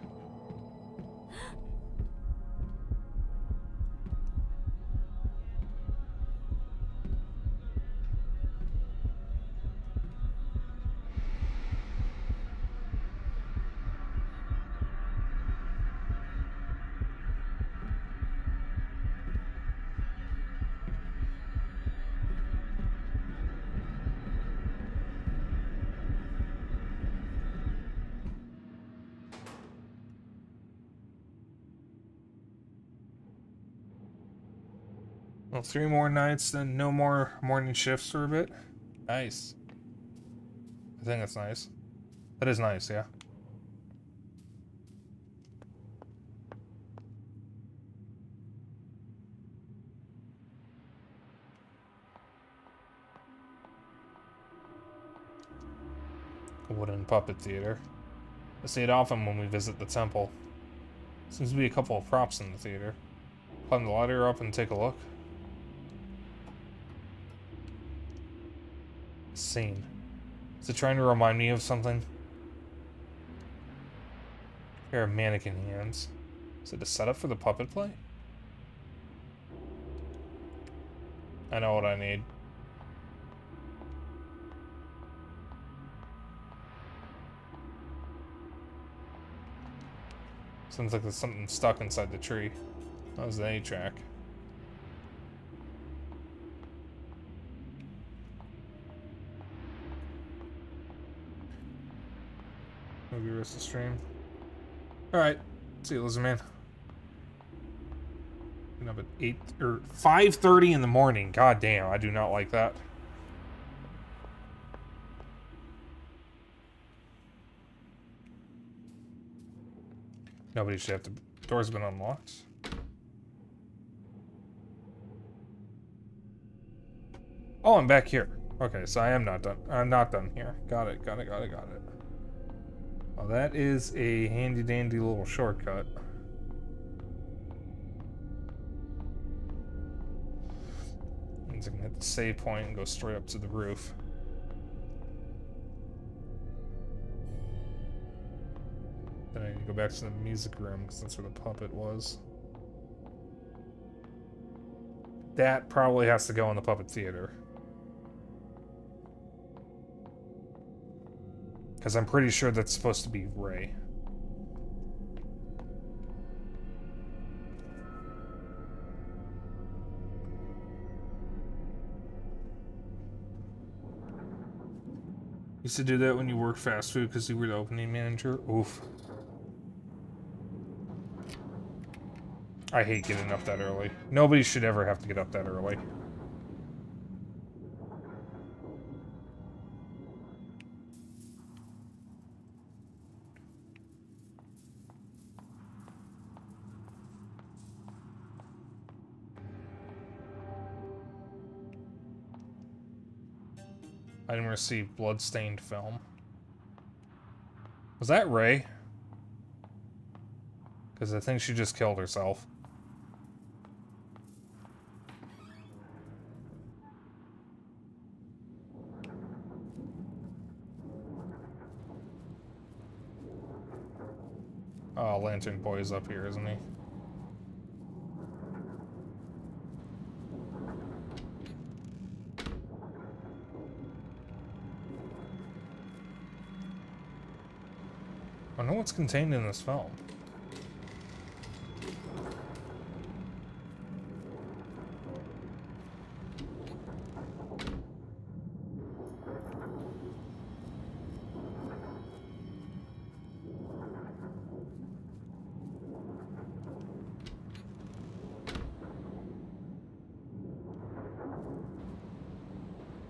Well, 3 more nights, then no more morning shifts for a bit. Nice. I think that's nice. That is nice, yeah. A wooden puppet theater. I see it often when we visit the temple. Seems to be a couple of props in the theater. Climb the ladder up and take a look. Scene. Is it trying to remind me of something? A pair of mannequin hands. Is it a setup for the puppet play? I know what I need. Sounds like there's something stuck inside the tree. That was the 8-track. Maybe rest the stream. Alright. See you, Lizard Man. Getting up at 8 or 5:30 in the morning. God damn, I do not like that. Nobody should have to. Door's been unlocked. Oh, I'm back here. Okay, so I am not done. I'm not done here. Got it. Got it. Well, that is a handy dandy little shortcut. Means I can hit the save point and go straight up to the roof. Then I need to go back to the music room because that's where the puppet was. That probably has to go in the puppet theater. Because I'm pretty sure that's supposed to be Ray. Used to do that when you worked fast food because you were the opening manager. Oof. I hate getting up that early. Nobody should ever have to get up that early. I didn't receive blood-stained film. Was that Ray? Because I think she just killed herself. Oh, Lantern Boy is up here, isn't he? I know what's contained in this film.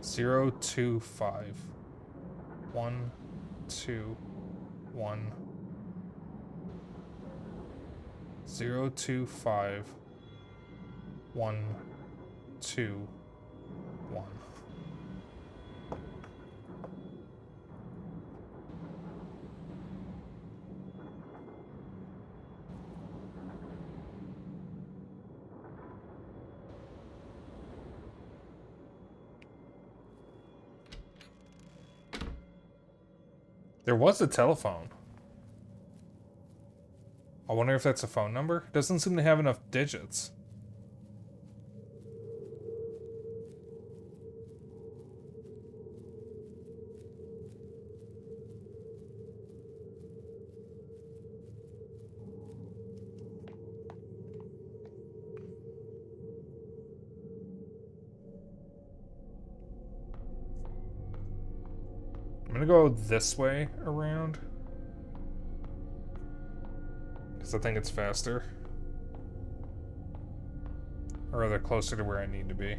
Zero, 2, 5. 1, 2, 1. 0, 2, 5. 1, 2, 1. There was a telephone. I wonder if that's a phone number? Doesn't seem to have enough digits. I'm gonna go this way around. Because I think it's faster. Or rather closer to where I need to be.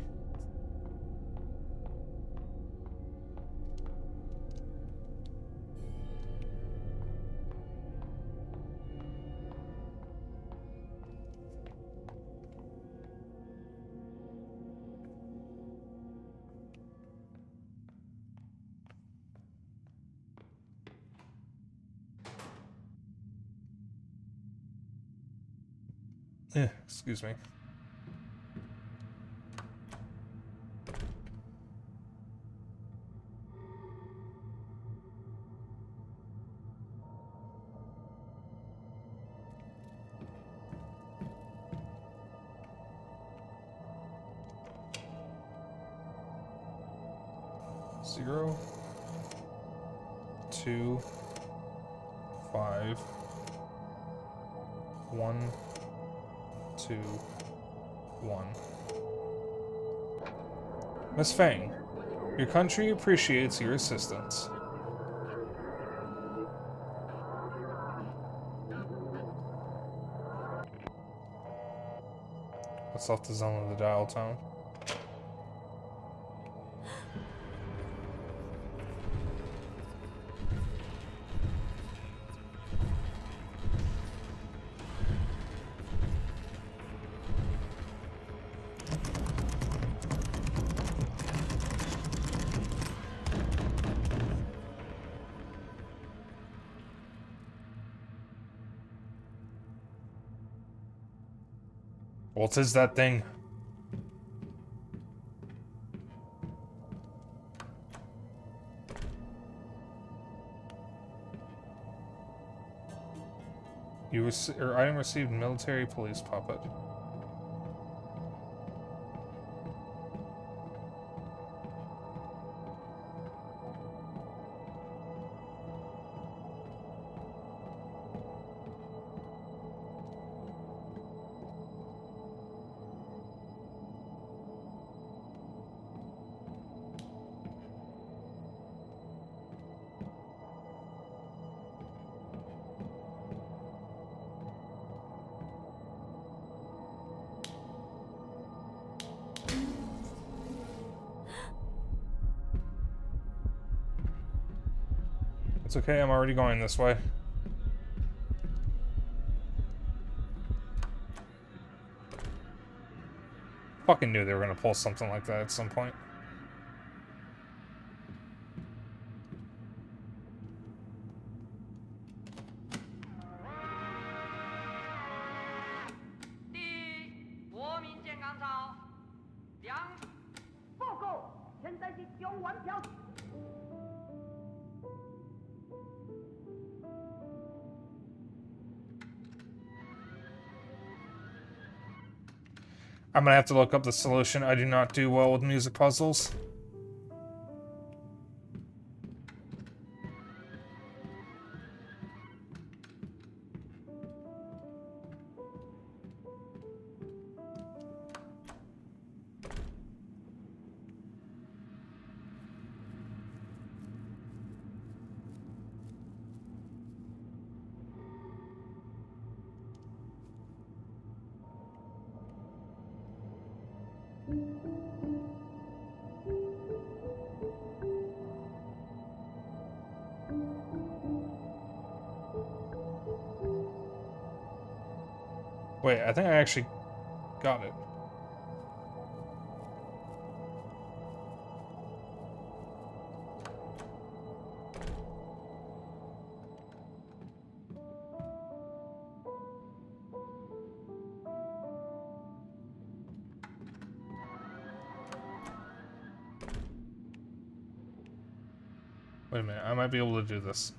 Excuse me. Zero, 2, 5, 1, 2, 1. Miss Fang, your country appreciates your assistance. What's off the zone of the dial tone? What is that thing? Item received military police puppet. It's okay, I'm already going this way. Fucking knew they were gonna pull something like that at some point. I'm gonna have to look up the solution. I do not do well with music puzzles. Wait, I think I actually got it. Wait a minute, I might be able to do this.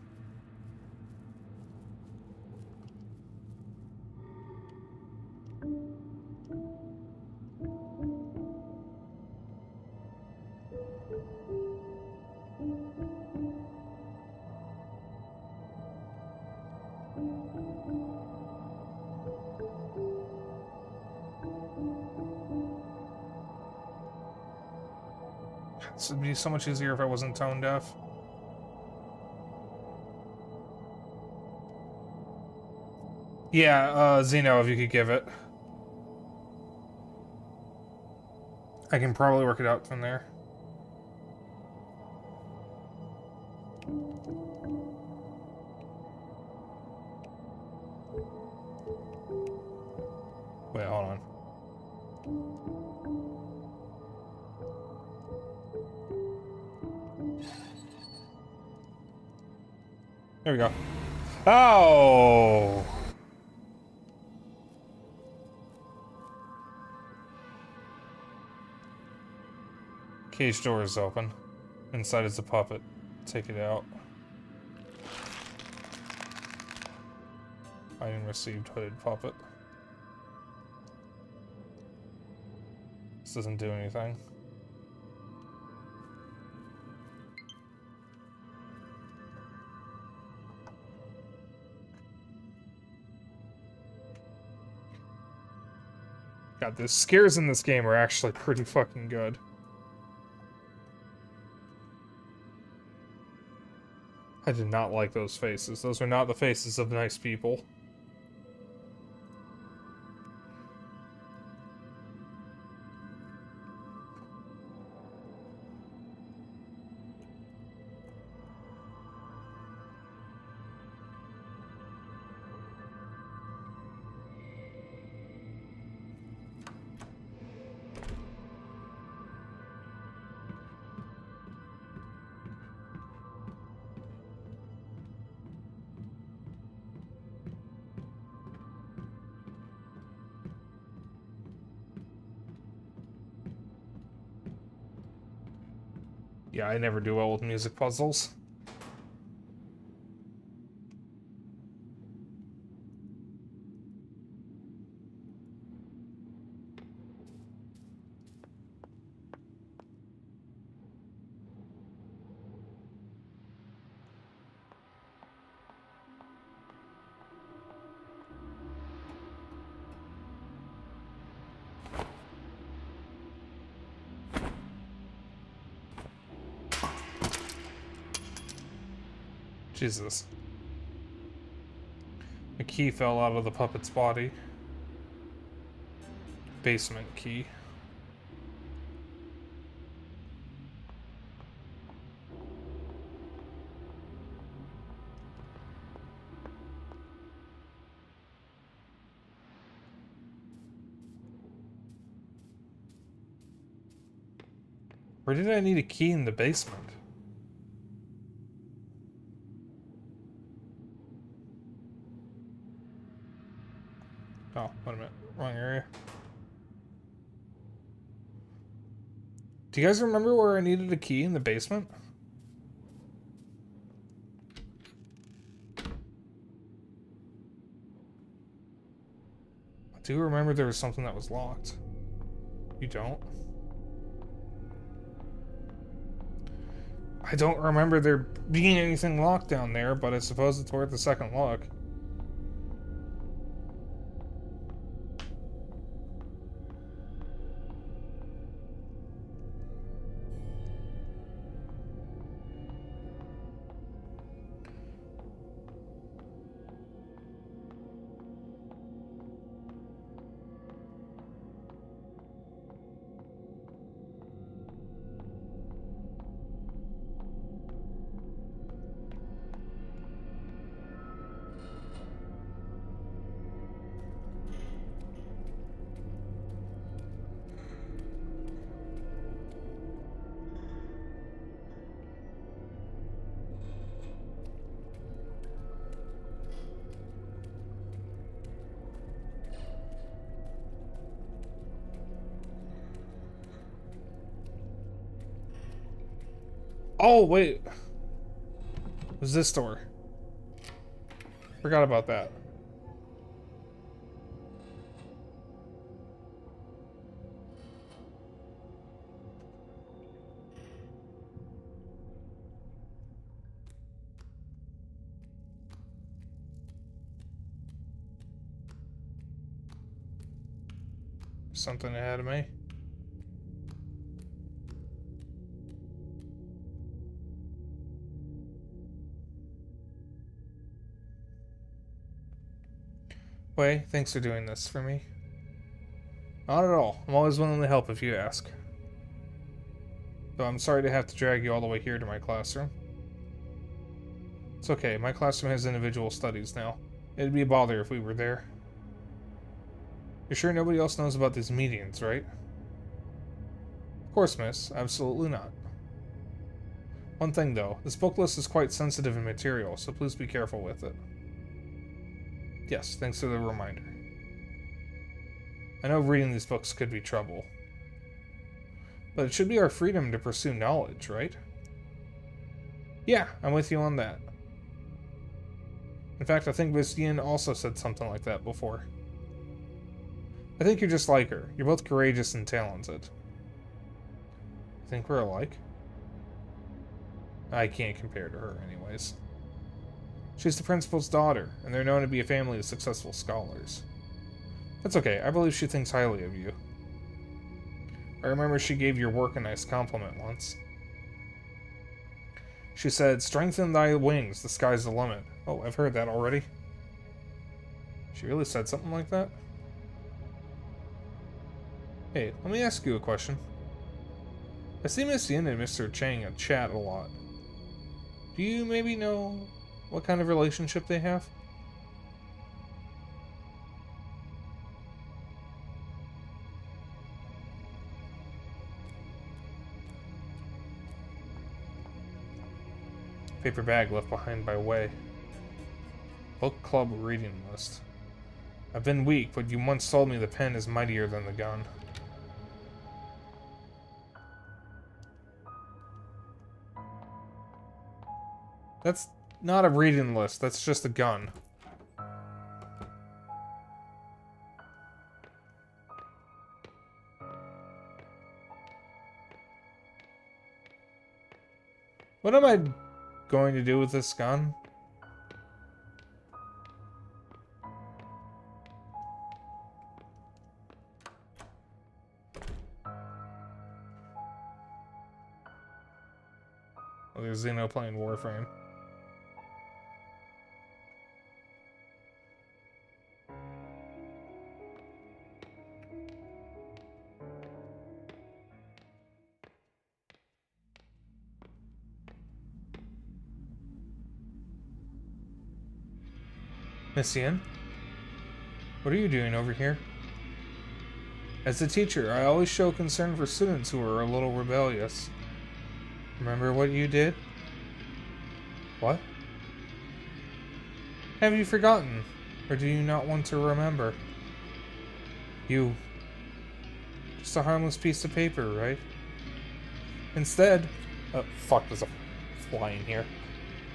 This would be so much easier if I wasn't tone deaf. Yeah, Zeno, if you could give it. I can probably work it out from there. Wait, hold on. There we go. Oh! Cage door is open. Inside is a puppet. Take it out. Item received, hooded puppet. This doesn't do anything. God, the scares in this game are actually pretty fucking good. I did not like those faces. Those are not the faces of nice people. Yeah, I never do well with music puzzles. Jesus. A key fell out of the puppet's body. Basement key. Where did I need a key in the basement? Oh, wait a minute. Wrong area. Do you guys remember where I needed a key in the basement? I do remember there was something that was locked. You don't? I don't remember there being anything locked down there, but I suppose it's worth a second look. Oh, wait. It was this door. Forgot about that. Something ahead of me. Wei, thanks for doing this for me. Not at all. I'm always willing to help if you ask. Though I'm sorry to have to drag you all the way here to my classroom. It's okay, my classroom has individual studies now. It'd be a bother if we were there. You're sure nobody else knows about these meetings, right? Of course, miss. Absolutely not. One thing, though. This book list is quite sensitive in material, so please be careful with it. Yes, thanks for the reminder. I know reading these books could be trouble. But it should be our freedom to pursue knowledge, right? Yeah, I'm with you on that. In fact, I think Miss Yin also said something like that before. I think you're just like her. You're both courageous and talented. I think we're alike. I can't compare to her anyways. She's the principal's daughter, and they're known to be a family of successful scholars. That's okay, I believe she thinks highly of you. I remember she gave your work a nice compliment once. She said, "Strengthen thy wings, the sky's the limit." Oh, I've heard that already. She really said something like that? Hey, let me ask you a question. I see Miss Yin and Mr. Chang chat a lot. Do you maybe know what kind of relationship they have? Paper bag left behind by Wei. Book club reading list. I've been weak, but you once told me the pen is mightier than the gun. That's not a reading list, that's just a gun. What am I going to do with this gun? Oh, there's Xeno playing Warframe. Miss Yin? What are you doing over here? As a teacher, I always show concern for students who are a little rebellious. Remember what you did? What? Have you forgotten? Or do you not want to remember? You... Just a harmless piece of paper, right? Instead... Oh, fuck, there's a fly in here.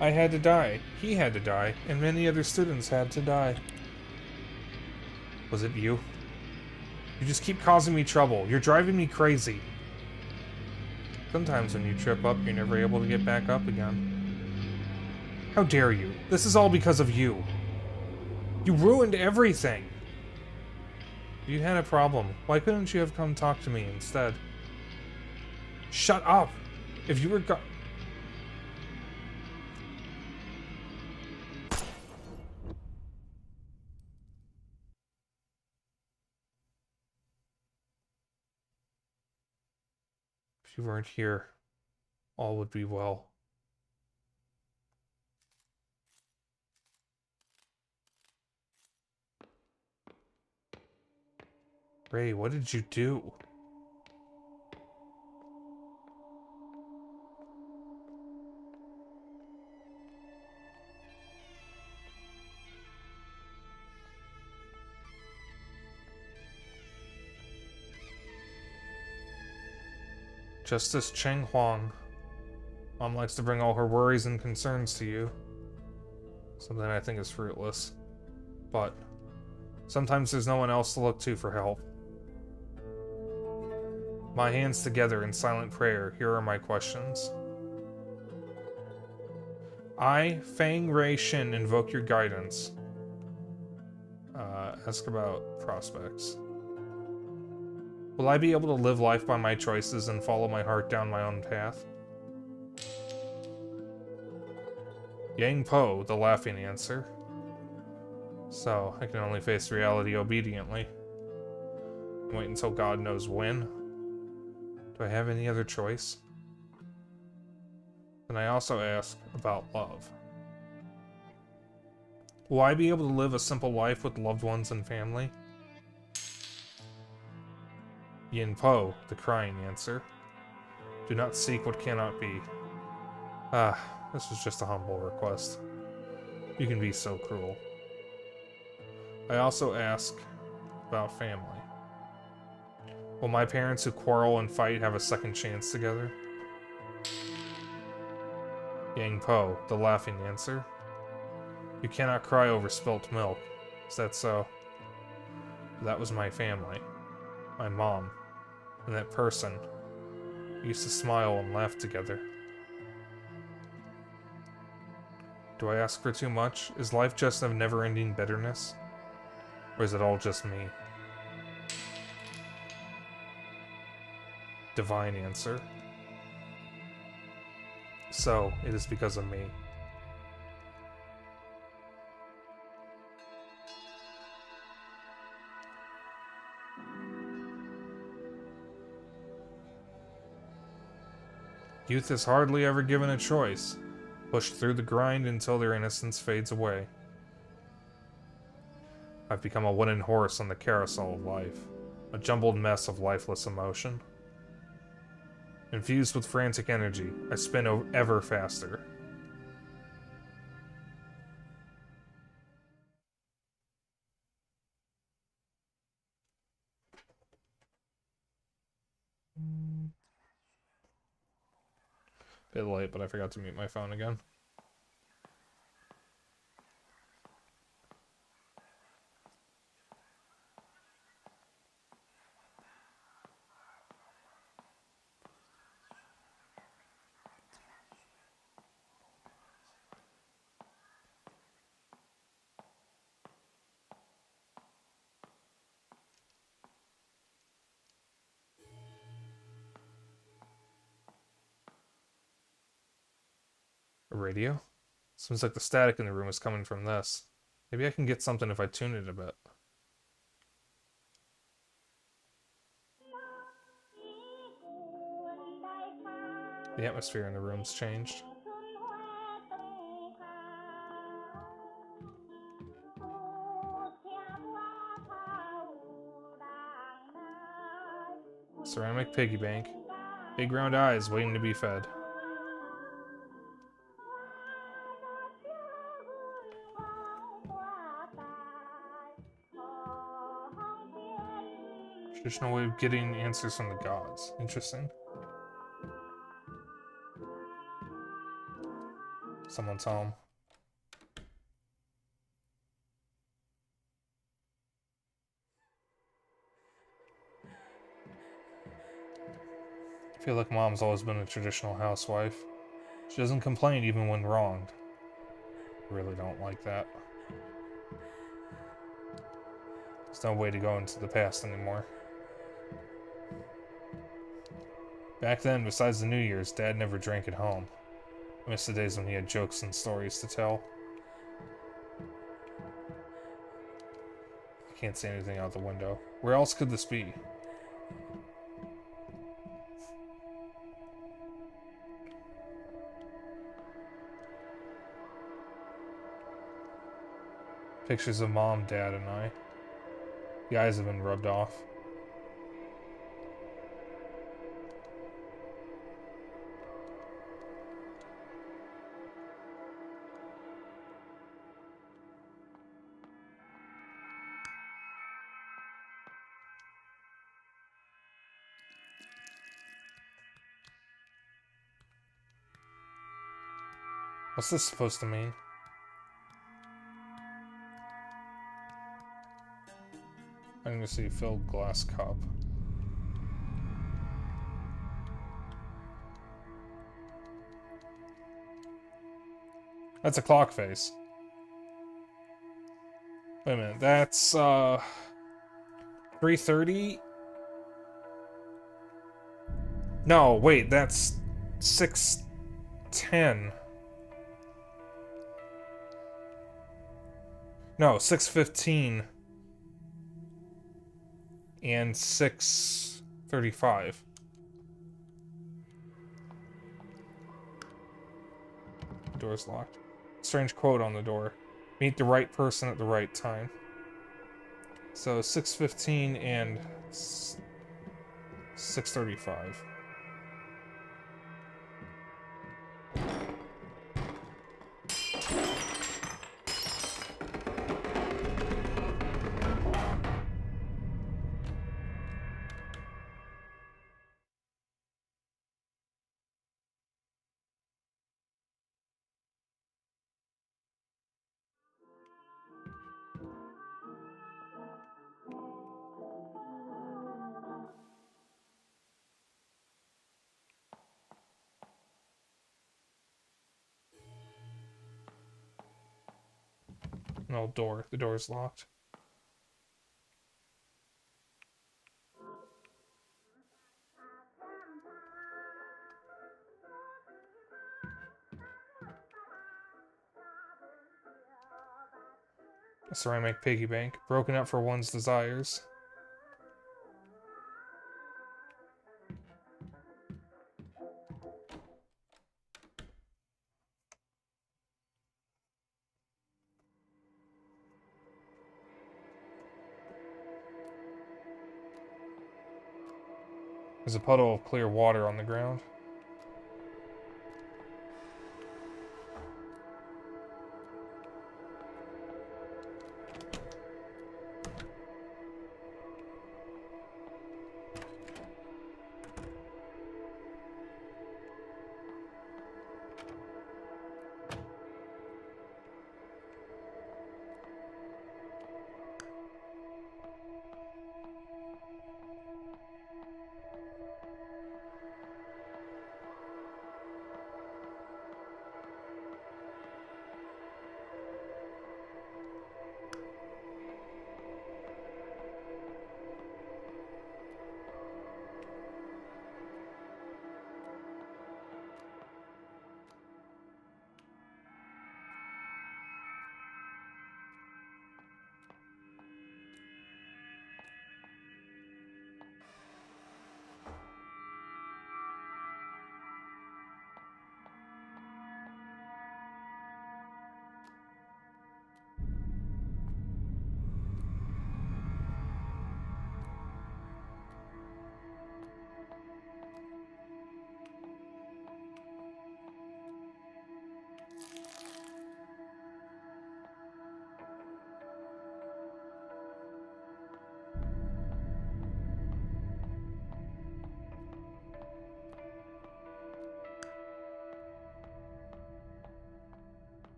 I had to die, he had to die, and many other students had to die. Was it you? You just keep causing me trouble. You're driving me crazy. Sometimes when you trip up, you're never able to get back up again. How dare you? This is all because of you. You ruined everything. You had a problem. Why couldn't you have come talk to me instead? Shut up! If you were If you weren't here, all would be well. Ray, what did you do? Justice Cheng Huang. Mom likes to bring all her worries and concerns to you. Something I think is fruitless. But sometimes there's no one else to look to for help. My hands together in silent prayer, here are my questions. I, Fang Rei Shin, invoke your guidance. Ask about prospects. Will I be able to live life by my choices and follow my heart down my own path? Yang Po, the laughing answer. So, I can only face reality obediently. Wait until God knows when. Do I have any other choice? Then I also ask about love. Will I be able to live a simple life with loved ones and family? Yin Po, the crying answer. Do not seek what cannot be. Ah, this was just a humble request. You can be so cruel. I also ask about family. Will my parents who quarrel and fight have a second chance together? Yang Po, the laughing answer. You cannot cry over spilt milk. Is that so? That was my family. My mom. And that person. We used to smile and laugh together. Do I ask for too much? Is life just a never-ending bitterness? Or is it all just me? Divine answer. So, it is because of me. Youth is hardly ever given a choice, pushed through the grind until their innocence fades away. I've become a wooden horse on the carousel of life, a jumbled mess of lifeless emotion. Infused with frantic energy, I spin ever faster. Bit late, but I forgot to mute my phone again. A radio? Seems like the static in the room is coming from this. Maybe I can get something if I tune it a bit. The atmosphere in the room's changed. Ceramic piggy bank. Big round eyes waiting to be fed. Traditional way of getting answers from the gods. Interesting. Someone's home. I feel like Mom's always been a traditional housewife. She doesn't complain even when wronged. I really don't like that. There's no way to go into the past anymore. Back then, besides the New Year's, Dad never drank at home. I miss the days when he had jokes and stories to tell. I can't see anything out the window. Where else could this be? Pictures of Mom, Dad, and I. The eyes have been rubbed off. What's this supposed to mean? I'm gonna see filled glass cup. That's a clock face. Wait a minute, that's 3:30? No, wait, that's 6:10. No, 6:15 and 6:35. Door's locked. Strange quote on the door. Meet the right person at the right time. So 6:15 and 6:35. An old door. The door's locked. A ceramic piggy bank. Broken up for one's desires. There's a puddle of clear water on the ground.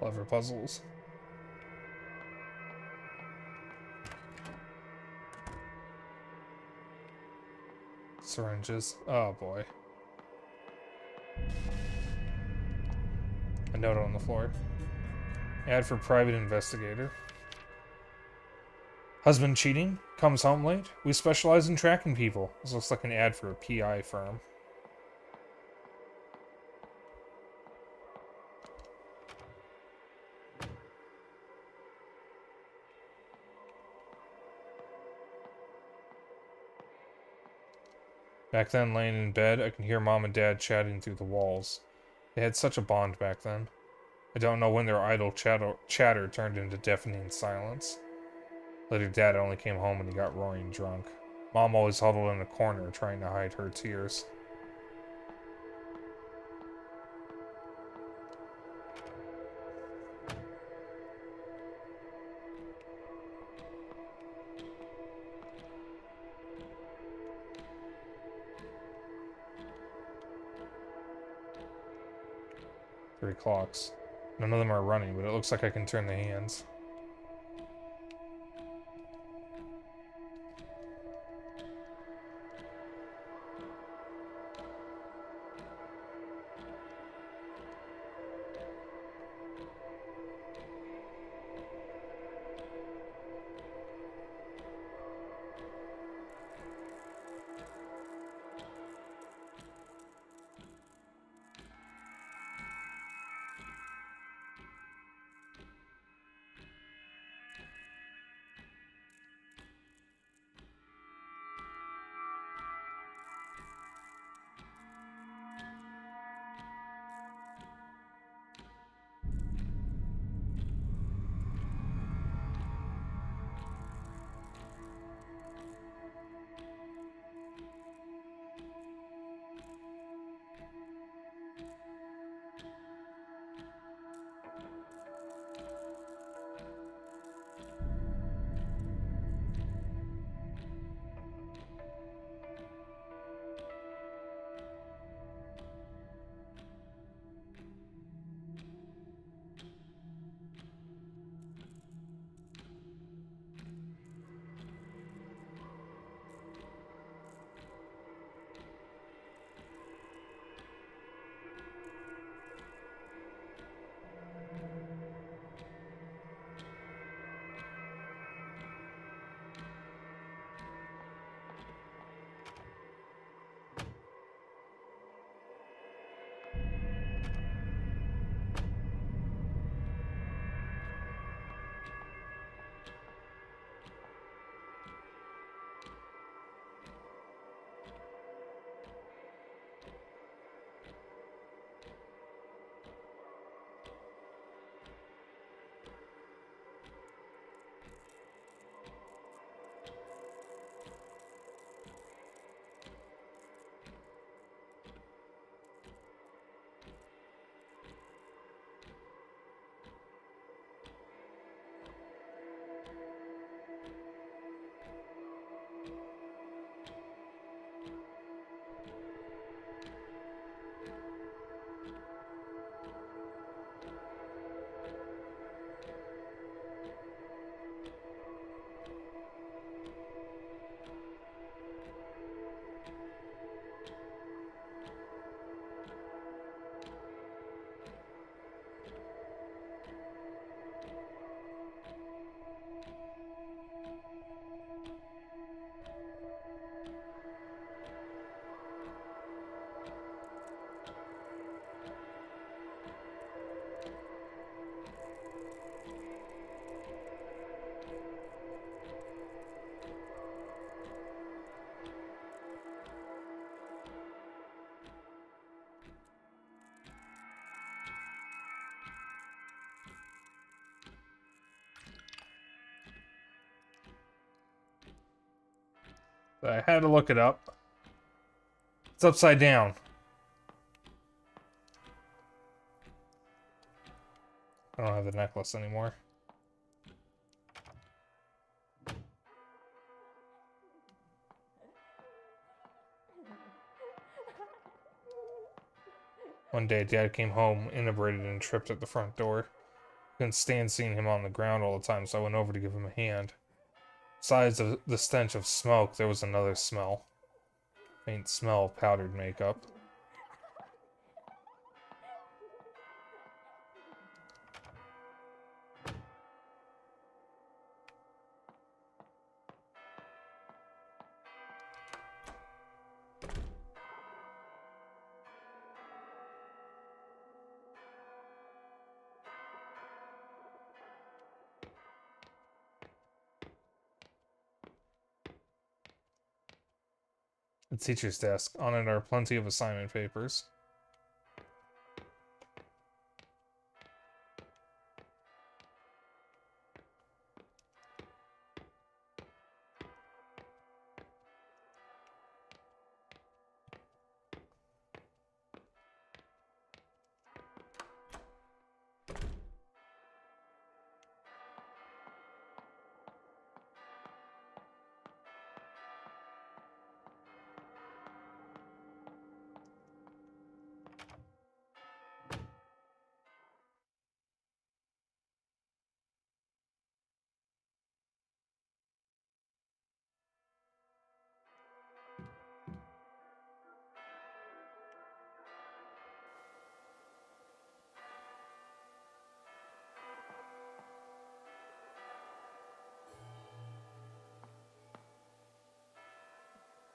Clever puzzles. Syringes. Oh boy. A note on the floor. Ad for private investigator. Husband cheating? Comes home late? We specialize in tracking people. This looks like an ad for a PI firm. Back then, laying in bed, I can hear Mom and Dad chatting through the walls. They had such a bond back then. I don't know when their idle chatter turned into deafening silence. Later, Dad only came home when he got roaring drunk. Mom always huddled in a corner, trying to hide her tears. Three clocks. None of them are running, but it looks like I can turn the hands. I had to look it up. It's upside down. I don't have the necklace anymore. One day, Dad came home, inebriated, and tripped at the front door. Couldn't stand seeing him on the ground all the time, so I went over to give him a hand. Besides the stench of smoke, there was another smell. Faint smell of powdered makeup. The teacher's desk. On it are plenty of assignment papers.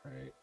Right.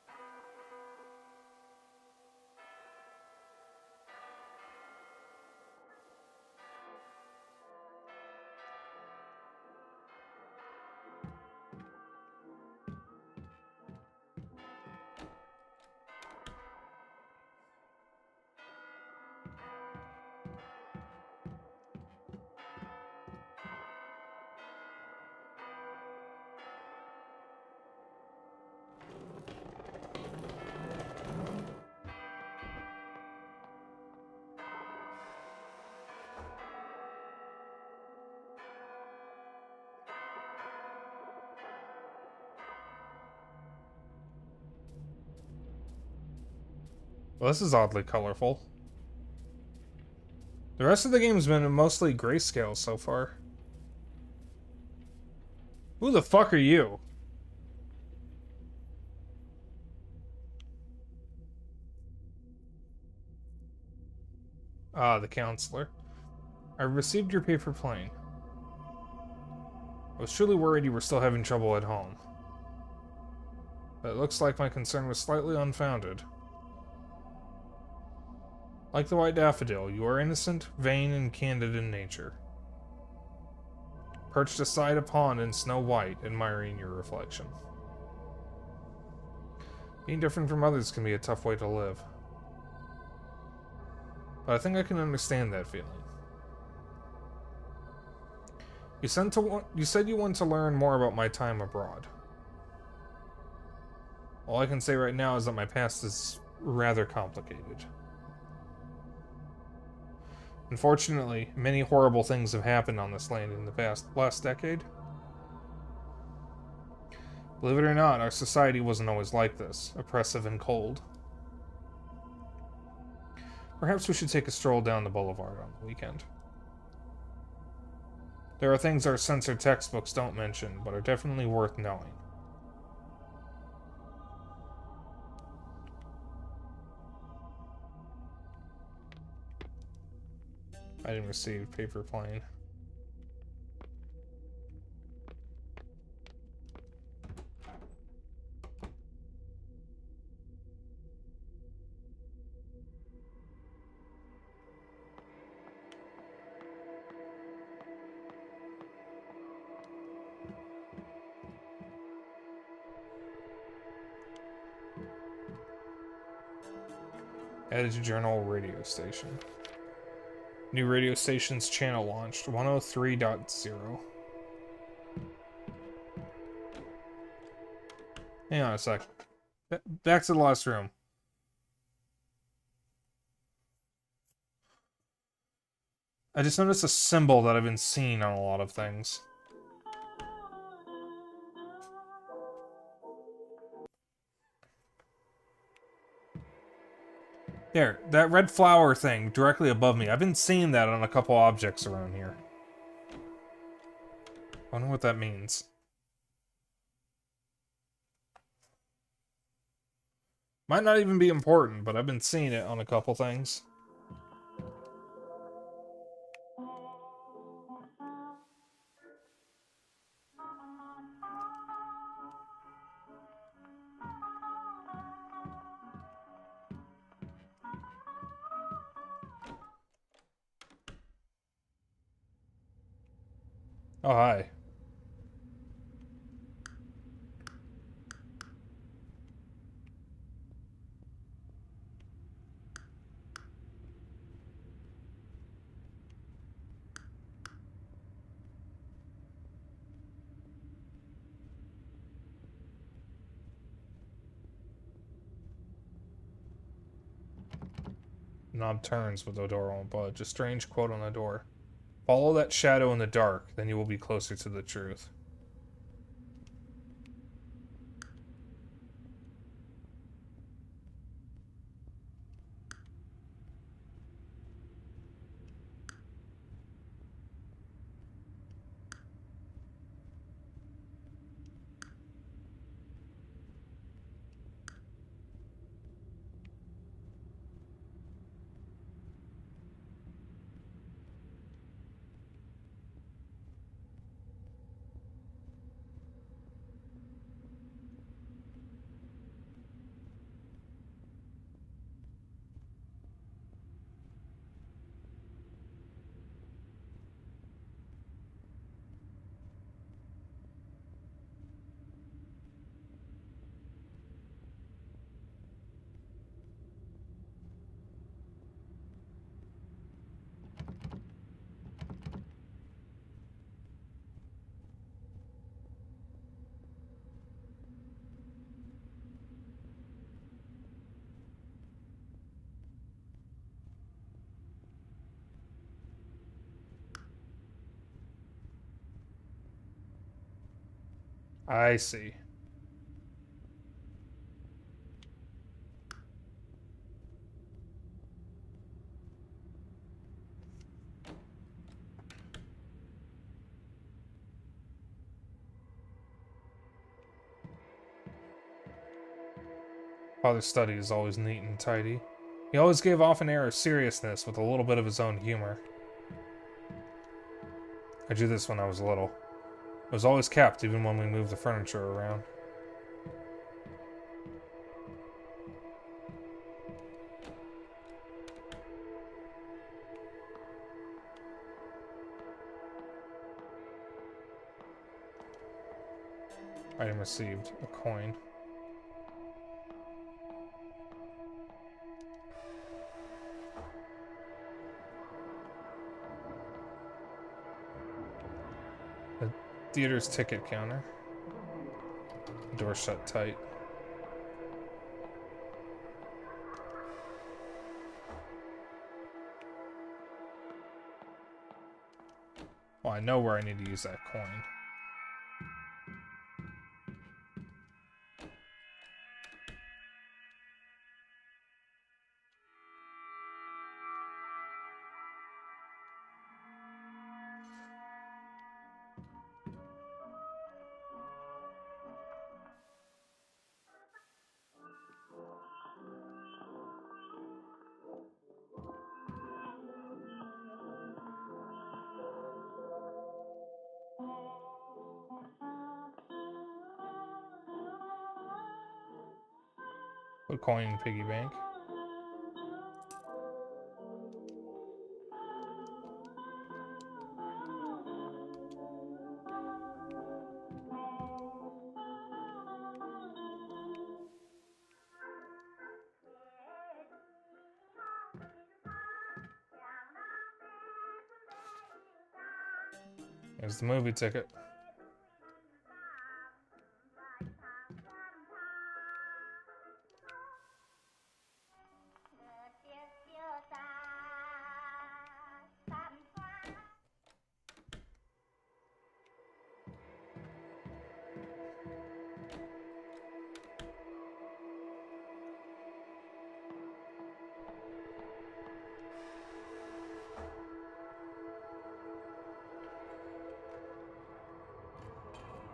Well, this is oddly colorful. The rest of the game's been mostly grayscale so far. Who the fuck are you? Ah, the counselor. I received your paper plane. I was truly worried you were still having trouble at home. But it looks like my concern was slightly unfounded. Like the white daffodil, you are innocent, vain, and candid in nature. Perched aside a pond in snow white, admiring your reflection. Being different from others can be a tough way to live. But I think I can understand that feeling. You said you want to learn more about my time abroad. All I can say right now is that my past is rather complicated. Unfortunately, many horrible things have happened on this land in the last decade. Believe it or not, our society wasn't always like this, oppressive and cold. Perhaps we should take a stroll down the boulevard on the weekend. There are things our censored textbooks don't mention, but are definitely worth knowing. I didn't receive paper plane. Added to Journal radio station. New radio station's channel launched, 103.0. Hang on a sec. Back to the last room. I just noticed a symbol that I've been seeing on a lot of things. There, that red flower thing directly above me. I've been seeing that on a couple objects around here. wonder what that means. Might not even be important, but I've been seeing it on a couple things. Oh, hi. Knob turns, but the door won't budge. A strange quote on the door. Follow that shadow in the dark, then you will be closer to the truth. I see. Father's study is always neat and tidy. He always gave off an air of seriousness with a little bit of his own humor. I drew this when I was little. It was always kept, even when we moved the furniture around. Item received. A coin. The theater's ticket counter. Door shut tight. Well, I know where I need to use that coin. Put coin in piggy bank. There's the movie ticket.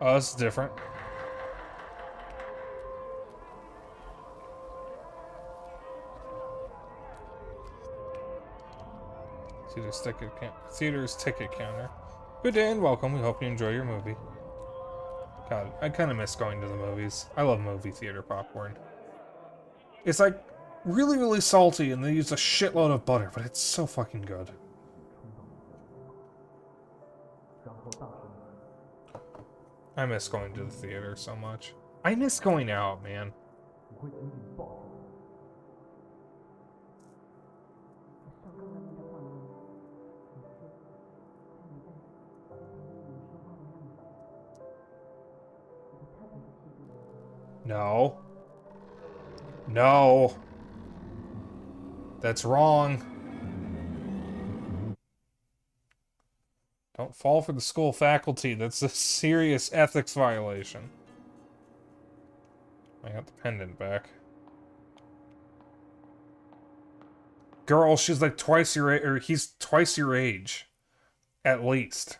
Oh, this is different. Theater's ticket counter. Good day and welcome. We hope you enjoy your movie. God, I kind of miss going to the movies. I love movie theater popcorn. It's like really, really salty and they use a shitload of butter, but it's so fucking good. I miss going to the theater so much. I miss going out, man. No. No. That's wrong. Don't fall for the school faculty. That's a serious ethics violation. I got the pendant back. Girl, she's like twice your age, or he's twice your age. At least.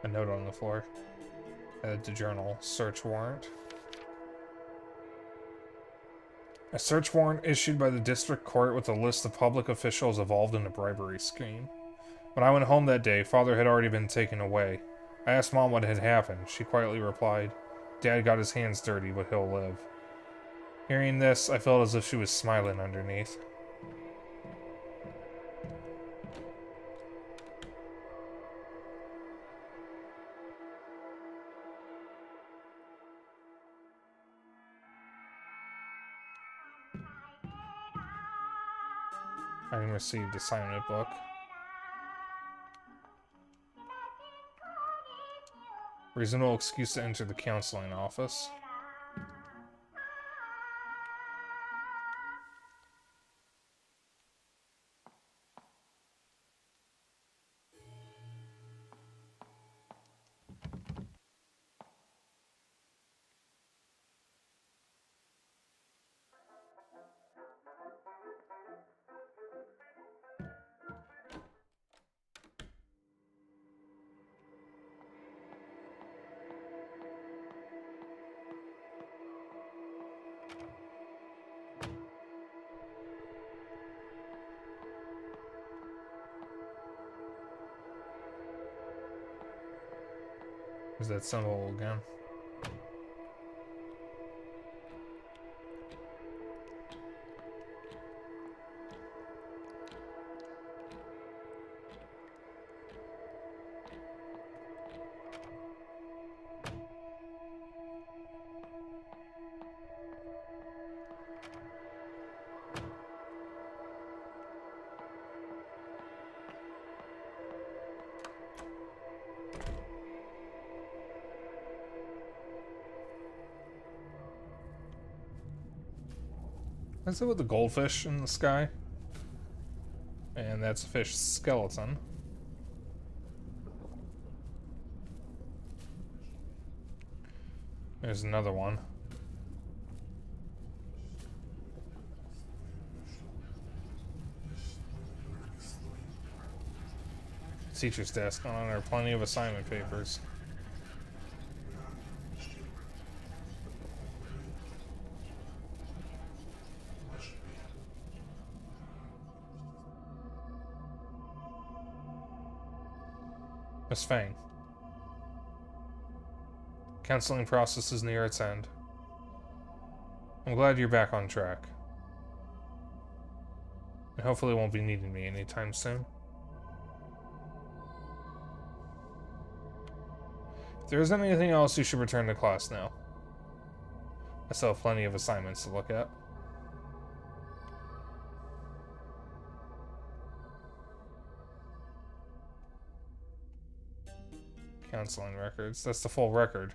A note on the floor. Added to journal. Search warrant. A search warrant issued by the district court with a list of public officials involved in a bribery scheme. When I went home that day, Father had already been taken away. I asked Mom what had happened. She quietly replied, Dad got his hands dirty, but he'll live. Hearing this, I felt as if she was smiling underneath. I received assignment book. Reasonable excuse to enter the counseling office. Is that symbol again? What's it with the goldfish in the sky? And that's a fish skeleton. There's another one. Teacher's desk. On there are plenty of assignment papers. Miss Fang. Counseling process is near its end. I'm glad you're back on track. And hopefully won't be needing me anytime soon. If there isn't anything else, you should return to class now. I still have plenty of assignments to look at. Counseling records. That's the full record.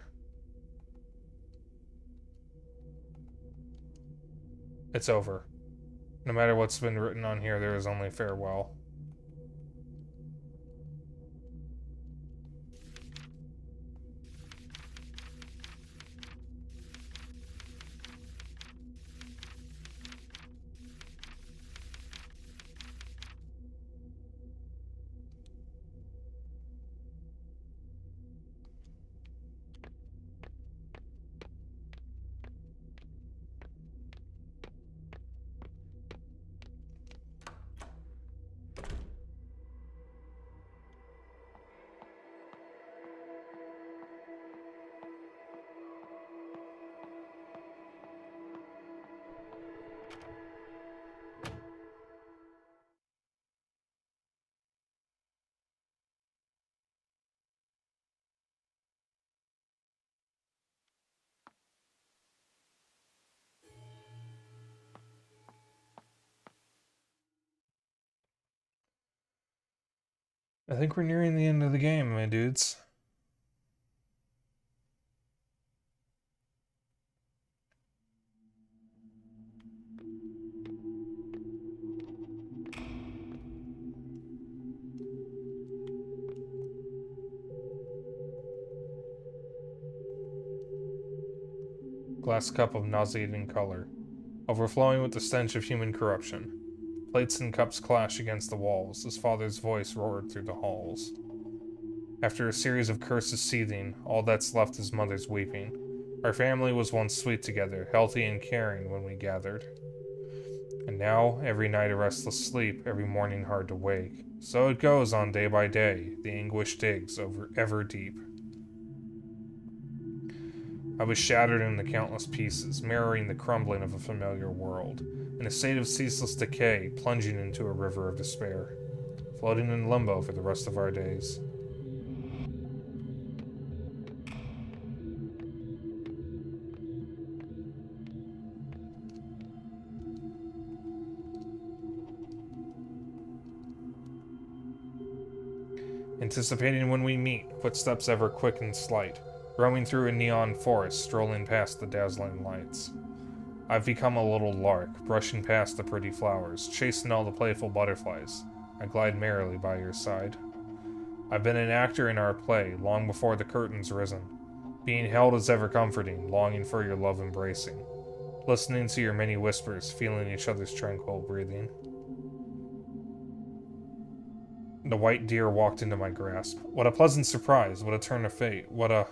It's over. No matter what's been written on here, there is only farewell. I think we're nearing the end of the game, my dudes. Glass cup of nauseating color, overflowing with the stench of human corruption. Plates and cups clash against the walls. His father's voice roared through the halls. After a series of curses seething, all that's left is mother's weeping. Our family was once sweet together, healthy and caring when we gathered. And now, every night a restless sleep, every morning hard to wake. So it goes on day by day, the anguish digs over ever deep. I was shattered into countless pieces, mirroring the crumbling of a familiar world, in a state of ceaseless decay, plunging into a river of despair, floating in limbo for the rest of our days. Anticipating when we meet, footsteps ever quick and slight, roaming through a neon forest, strolling past the dazzling lights. I've become a little lark, brushing past the pretty flowers, chasing all the playful butterflies. I glide merrily by your side. I've been an actor in our play, long before the curtain's risen. Being held is ever comforting, longing for your love embracing. Listening to your many whispers, feeling each other's tranquil breathing. The white deer walked into my grasp. What a pleasant surprise, what a turn of fate, what a...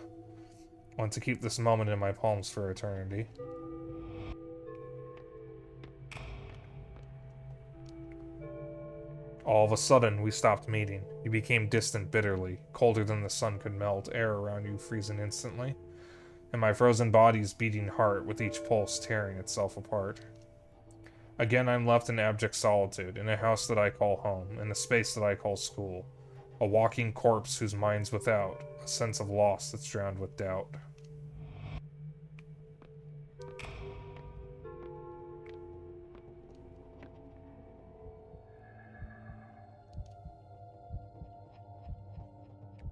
I want to keep this moment in my palms for eternity. All of a sudden, we stopped meeting. You became distant bitterly, colder than the sun could melt, air around you freezing instantly, and my frozen body's beating heart with each pulse tearing itself apart. Again, I'm left in abject solitude, in a house that I call home, in a space that I call school. A walking corpse whose mind's without, a sense of loss that's drowned with doubt.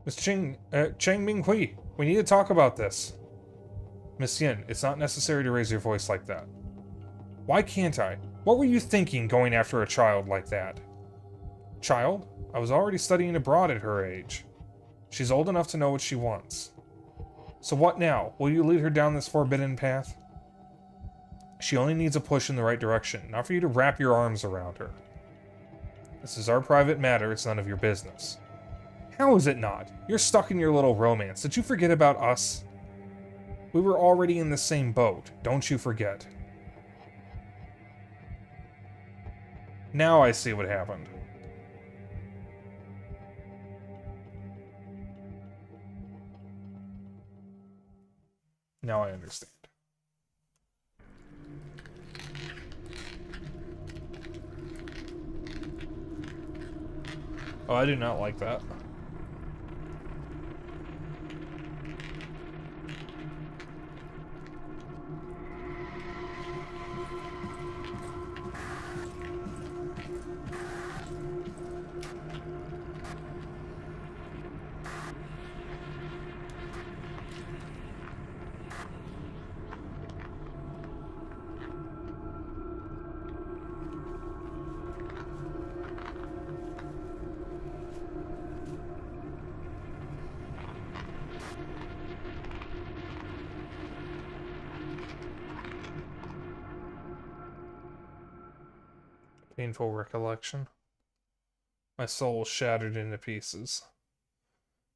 Miss Cheng Ming Hui, we need to talk about this. Miss Yin, it's not necessary to raise your voice like that. Why can't I? What were you thinking going after a child like that? Child? I was already studying abroad at her age. She's old enough to know what she wants. So what now? Will you lead her down this forbidden path? She only needs a push in the right direction, not for you to wrap your arms around her. This is our private matter, it's none of your business. How is it not? You're stuck in your little romance. Did you forget about us? We were already in the same boat. Don't you forget. Now I see what happened. Now I understand. Oh, I do not like that. Painful recollection. My soul shattered into pieces.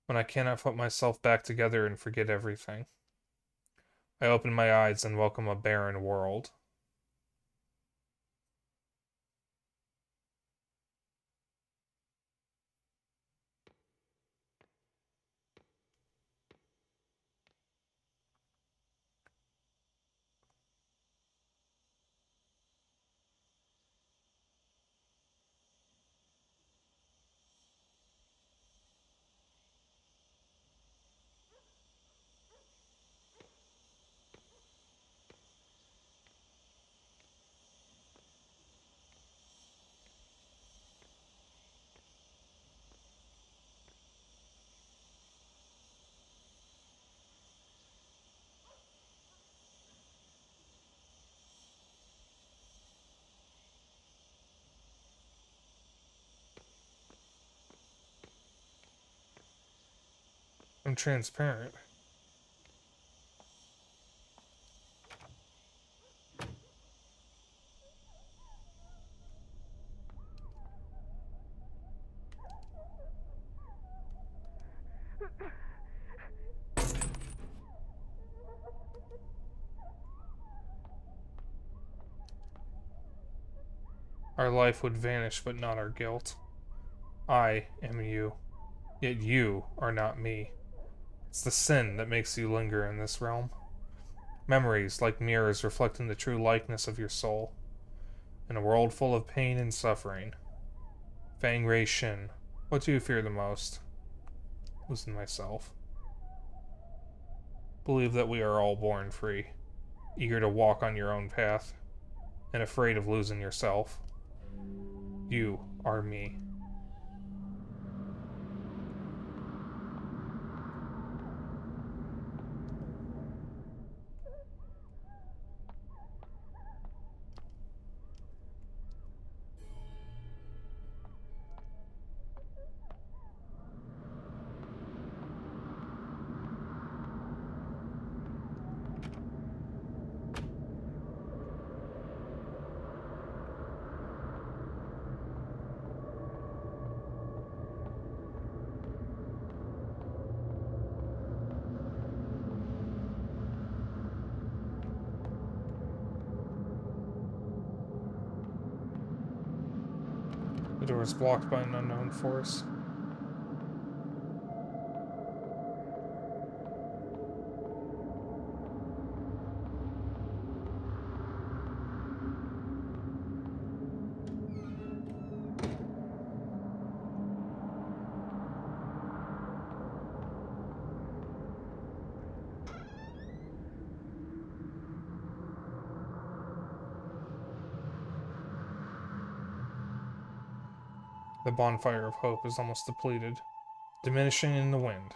When I cannot put myself back together and forget everything. I open my eyes and welcome a barren world. I'm transparent. Our life would vanish, but not our guilt. I am you, yet you are not me. It's the sin that makes you linger in this realm. Memories, like mirrors, reflecting the true likeness of your soul. In a world full of pain and suffering. Fang Rei Shin, what do you fear the most? Losing myself. Believe that we are all born free, eager to walk on your own path, and afraid of losing yourself. You are me. The door is blocked by an unknown force. The bonfire of hope is almost depleted, diminishing in the wind.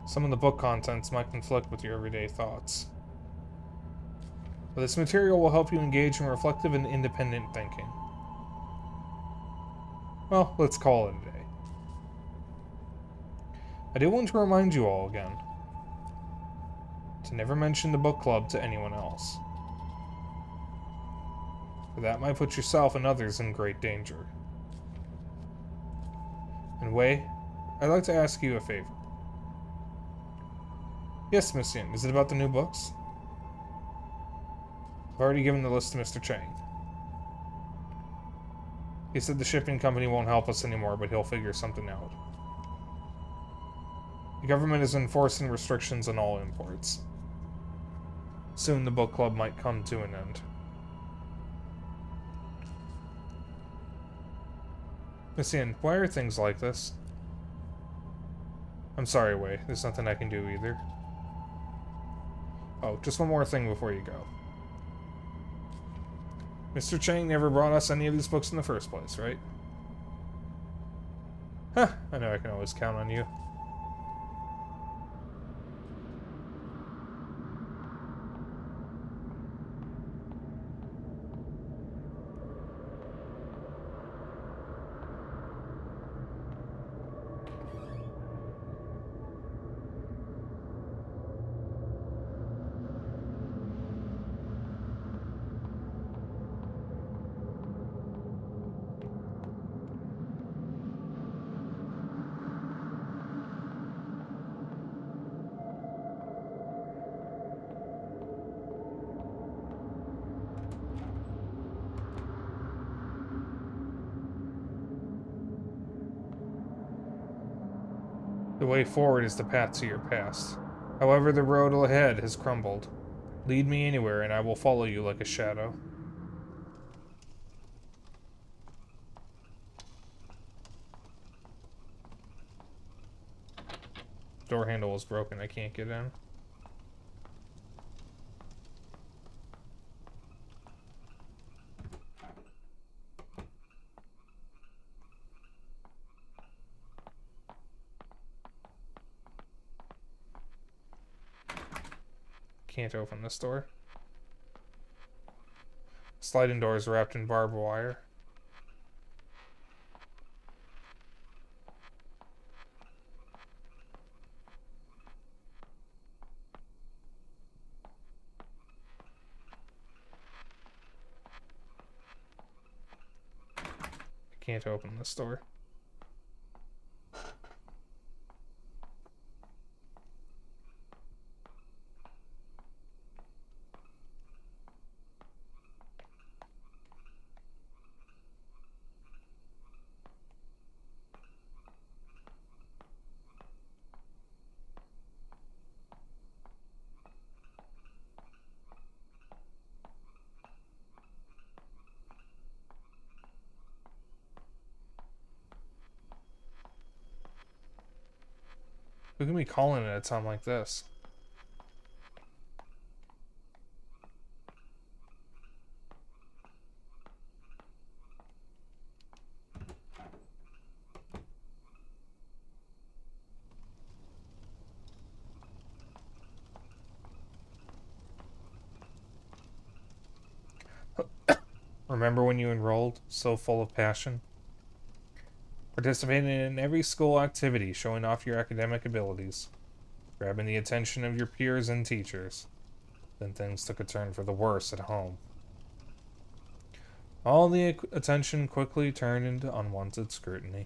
Some of the book contents might conflict with your everyday thoughts. But this material will help you engage in reflective and independent thinking. Well, let's call it a day. I do want to remind you all again to never mention the book club to anyone else. For that might put yourself and others in great danger. And Wei, I'd like to ask you a favor. Yes, Miss Yin, is it about the new books? I've already given the list to Mr. Chang. He said the shipping company won't help us anymore, but he'll figure something out. The government is enforcing restrictions on all imports. Soon the book club might come to an end. Miss Yin, why are things like this? I'm sorry, Wei. There's nothing I can do either. Oh, just one more thing before you go. Mr. Chang never brought us any of these books in the first place, right? Huh, I know I can always count on you. The way forward is the path to your past. However, the road ahead has crumbled. Lead me anywhere, and I will follow you like a shadow. Door handle is broken. I can't get in. Can't open this door. Sliding door is wrapped in barbed wire. I can't open this door. Who can be calling at a time like this? Remember when you enrolled, so full of passion? Participating in every school activity, showing off your academic abilities, grabbing the attention of your peers and teachers. Then things took a turn for the worse at home. All the attention quickly turned into unwanted scrutiny.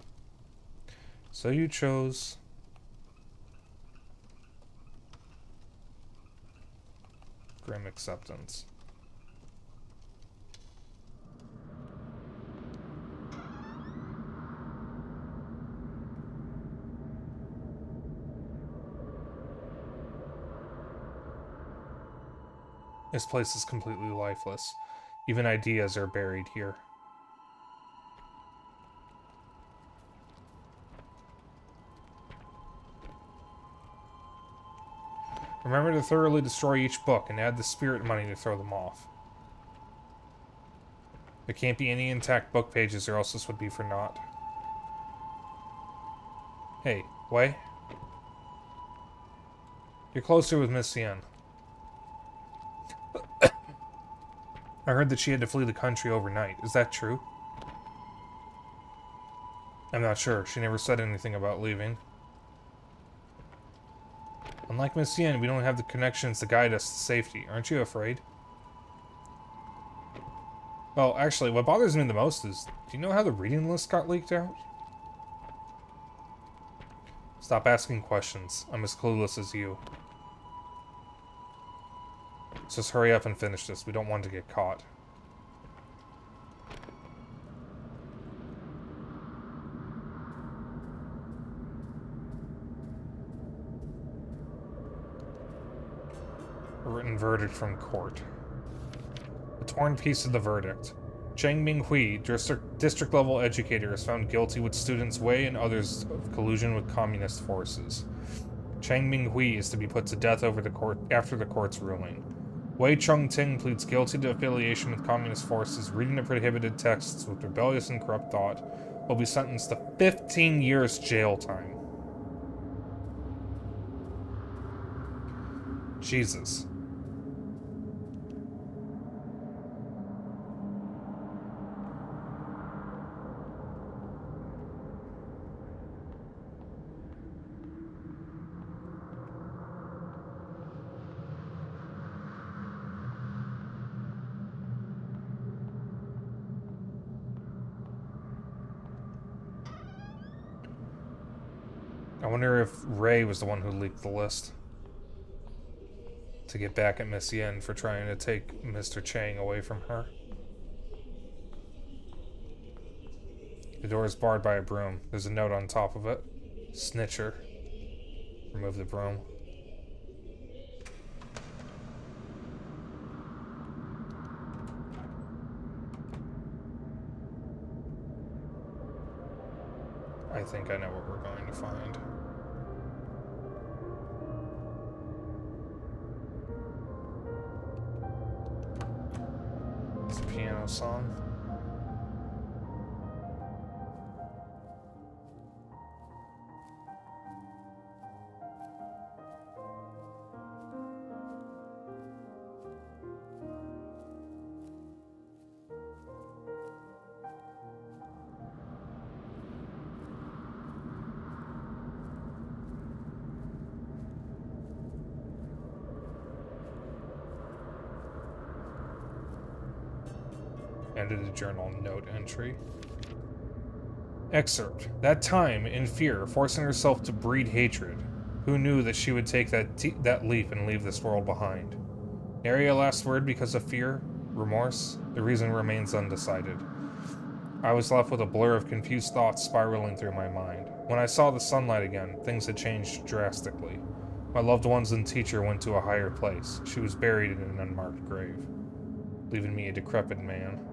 So you chose grim acceptance. This place is completely lifeless. Even ideas are buried here. Remember to thoroughly destroy each book and add the spirit money to throw them off. There can't be any intact book pages or else this would be for naught. Hey, Wei? You're closer with Miss Yen. I heard that she had to flee the country overnight. Is that true? I'm not sure. She never said anything about leaving. Unlike Miss Yen, we don't have the connections to guide us to safety. Aren't you afraid? Well, actually, what bothers me the most is, do you know how the reading list got leaked out? Stop asking questions. I'm as clueless as you. Let's just hurry up and finish this. We don't want to get caught. A written verdict from court. A torn piece of the verdict. Cheng Minghui, district-level educator, is found guilty with students Wei and others of collusion with communist forces. Cheng Minghui is to be put to death after the court's ruling. Wei Chongting pleads guilty to affiliation with communist forces, reading the prohibited texts with rebellious and corrupt thought, will be sentenced to 15 years jail time. Jesus. I wonder if Ray was the one who leaked the list. To get back at Miss Yen for trying to take Mr. Chang away from her. The door is barred by a broom. There's a note on top of it. Snitcher. Remove the broom. I think I know what we're going to find. It's a piano song. Ended a journal note entry. Excerpt. That time, in fear, forcing herself to breed hatred. Who knew that she would take that leap and leave this world behind? Nary a last word because of fear? Remorse? The reason remains undecided. I was left with a blur of confused thoughts spiraling through my mind. When I saw the sunlight again, things had changed drastically. My loved ones and teacher went to a higher place. She was buried in an unmarked grave, leaving me a decrepit man.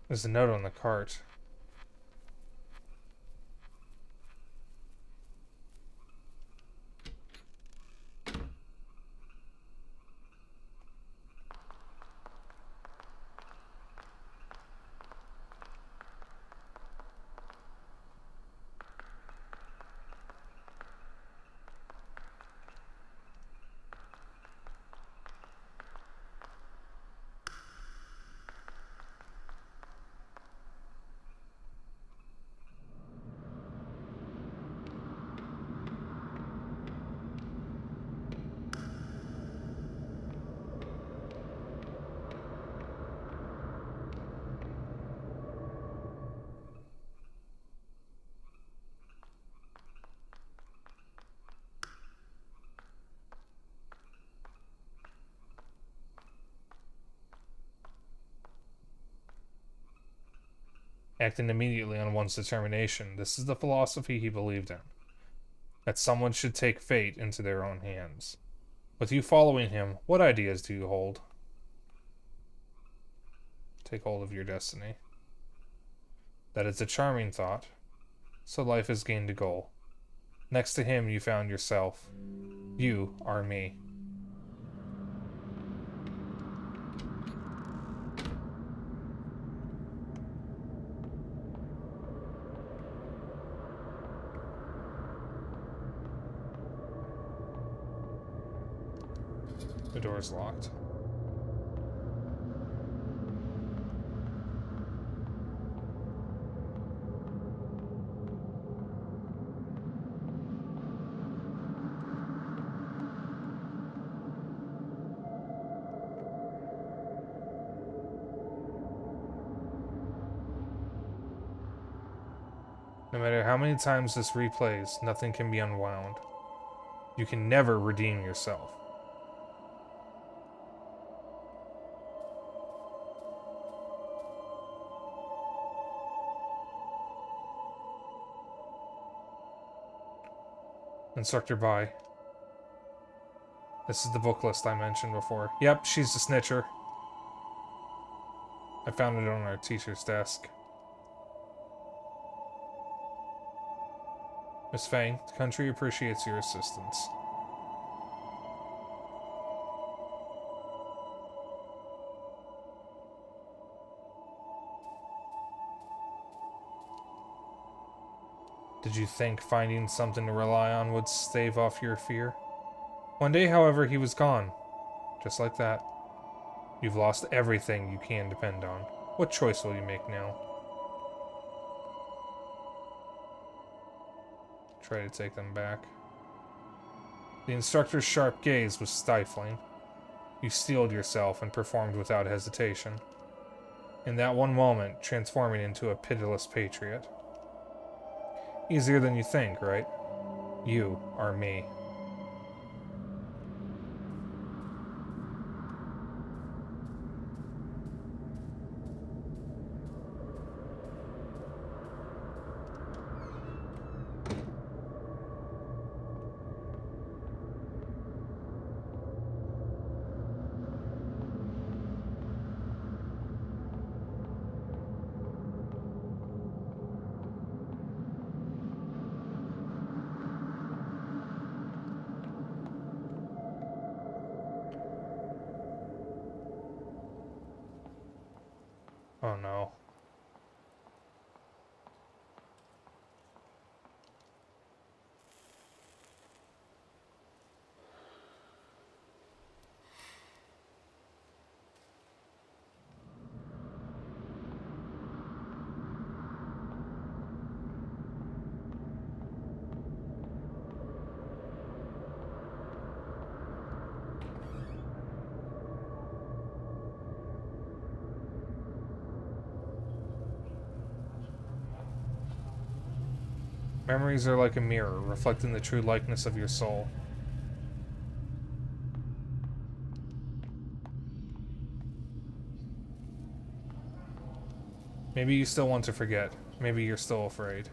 There's a note on the cart. Acting immediately on one's determination. This is the philosophy he believed in. That someone should take fate into their own hands. With you following him, what ideas do you hold? Take hold of your destiny. That is a charming thought. So life has gained a goal. Next to him, you found yourself. You are me. The door's locked. No matter how many times this replays, nothing can be unwound. You can never redeem yourself. Instructor Bai. This is the book list I mentioned before. Yep, she's a snitcher. I found it on our teacher's desk. Miss Fang, the country appreciates your assistance. Did you think finding something to rely on would stave off your fear? One day, however, he was gone. Just like that. You've lost everything you can depend on. What choice will you make now? Try to take them back. The instructor's sharp gaze was stifling. You steeled yourself and performed without hesitation. In that one moment, transforming into a pitiless patriot. Easier than you think, right? You are me. Oh no. Memories are like a mirror, reflecting the true likeness of your soul. Maybe you still want to forget. Maybe you're still afraid.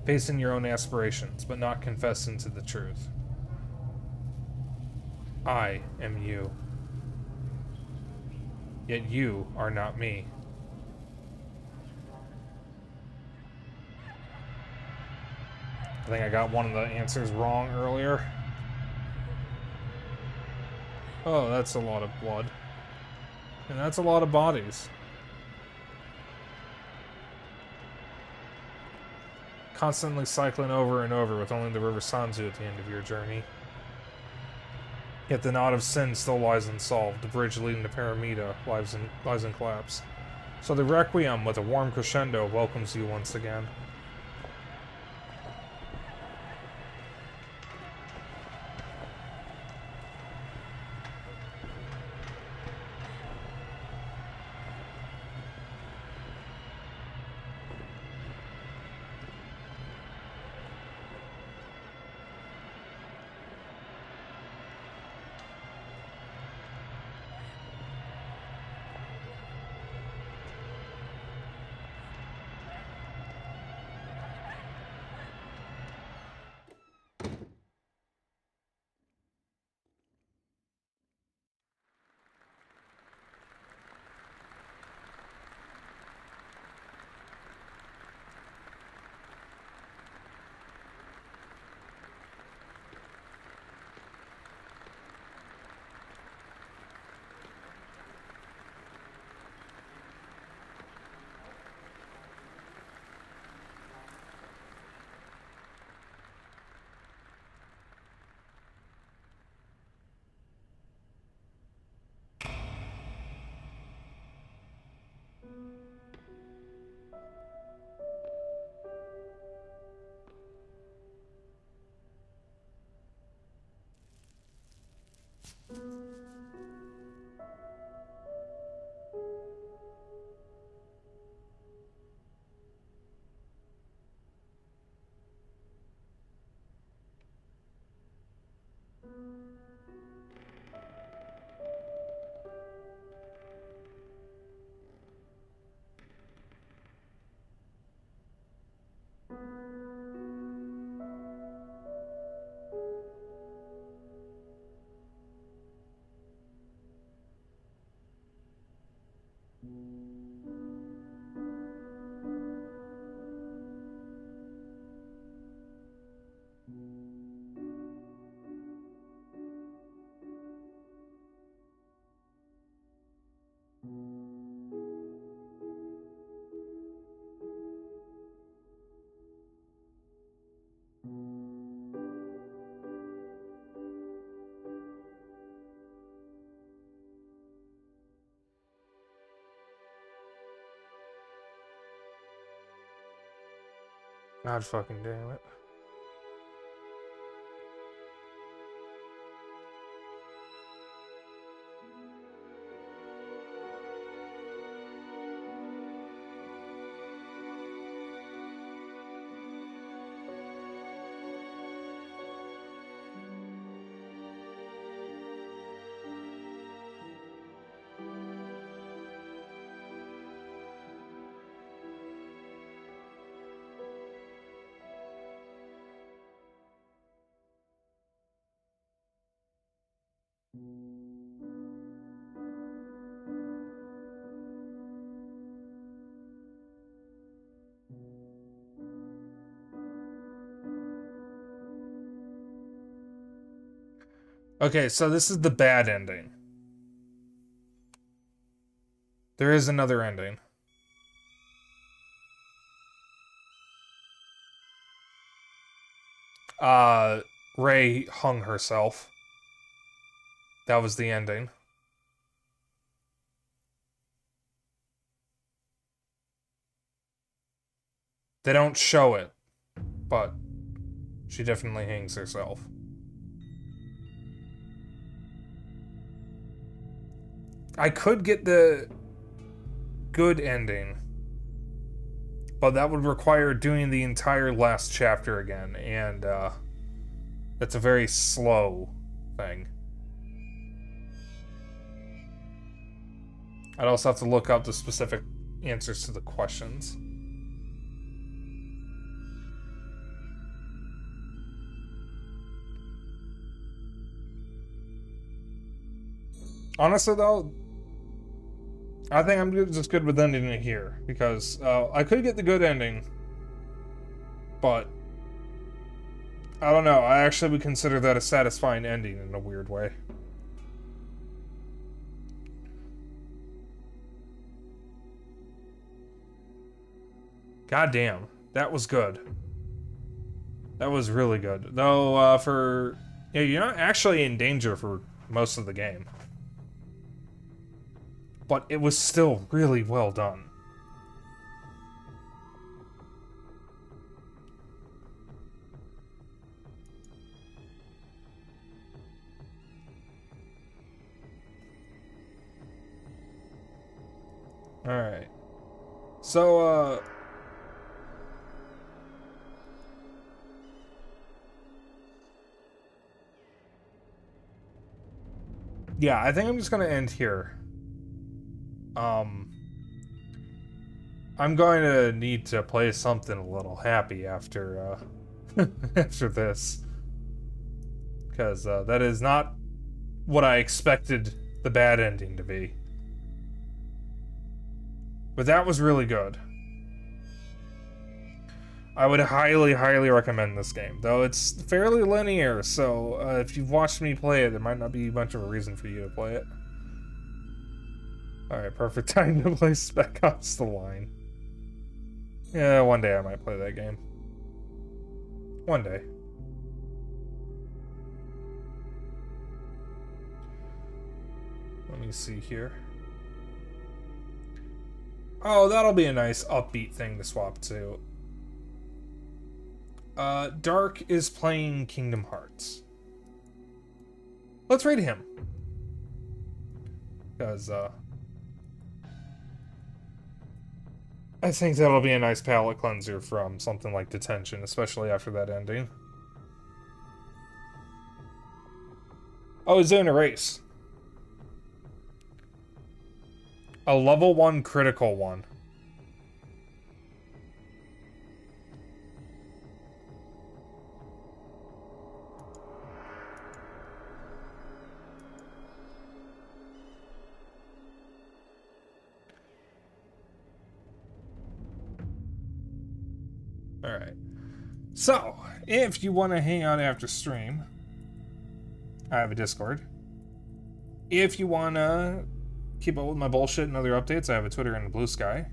Facing your own aspirations, but not confessing to the truth. I am you. Yet you are not me. I think I got one of the answers wrong earlier. Oh, that's a lot of blood. And that's a lot of bodies. Constantly cycling over and over with only the River Sanzu at the end of your journey. Yet the knot of sin still lies unsolved. The bridge leading to Paramita lies in collapse. So the Requiem, with a warm crescendo, welcomes you once again. God fucking damn it. Okay, so this is the bad ending. There is another ending. Ray hung herself. That was the ending. They don't show it, but she definitely hangs herself. I could get the good ending, but that would require doing the entire last chapter again, and that's a very slow thing. I'd also have to look up the specific answers to the questions. Honestly, though, I think I'm just good with ending it here, because I could get the good ending, but I don't know. I actually would consider that a satisfying ending in a weird way. God damn, that was good. That was really good. Though, yeah, you're not actually in danger for most of the game. But it was still really well done. Alright. So, yeah, I think I'm just gonna end here. I'm going to need to play something a little happy after, after this. Because, that is not what I expected the bad ending to be. But that was really good. I would highly, highly recommend this game. Though it's fairly linear, so if you've watched me play it, there might not be much of a reason for you to play it. Alright, perfect time to play Spec Ops: The Line. Yeah, one day I might play that game. One day. Let me see here. Oh, that'll be a nice upbeat thing to swap to. Dark is playing Kingdom Hearts. Let's raid him. Because, I think that'll be a nice palate cleanser from something like Detention, especially after that ending. Oh, he's doing a race. A level 1 critical one. Alright. So, if you want to hang out after stream, I have a Discord. If you want to keep up with my bullshit and other updates, I have a Twitter and a Blue Sky.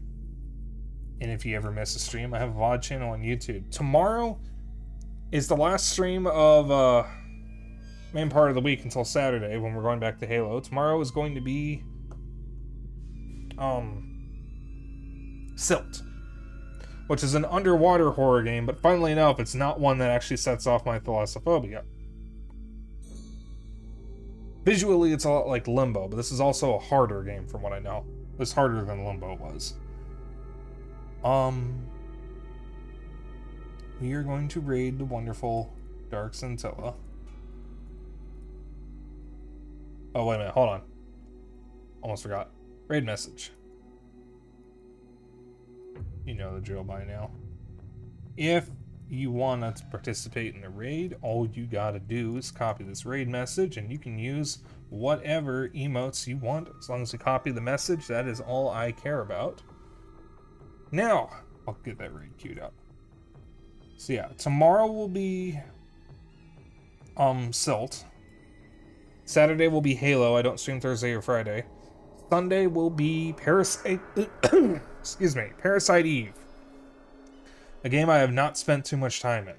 And if you ever miss a stream, I have a VOD channel on YouTube. Tomorrow is the last stream of main part of the week until Saturday when we're going back to Halo. Tomorrow is going to be Silt. which is an underwater horror game, but funnily enough, it's not one that actually sets off my thalassophobia. Visually, it's a lot like Limbo, but this is also a harder game from what I know. It's harder than Limbo was. We are going to raid the wonderful Dark Scintilla. Oh, wait a minute, hold on. Almost forgot. Raid message. You know the drill by now. If you want to participate in a raid, all you gotta do is copy this raid message, and you can use whatever emotes you want. As long as you copy the message, that is all I care about. Now, I'll get that raid queued up. So yeah, tomorrow will be Silt. Saturday will be Halo. I don't stream Thursday or Friday. Sunday will be Parasite excuse me, Parasite Eve. A game I have not spent too much time in.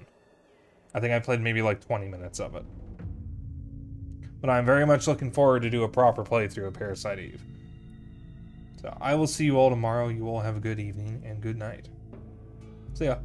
I think I played maybe like 20 minutes of it. But I'm very much looking forward to do a proper playthrough of Parasite Eve. So I will see you all tomorrow. You all have a good evening and good night. See ya.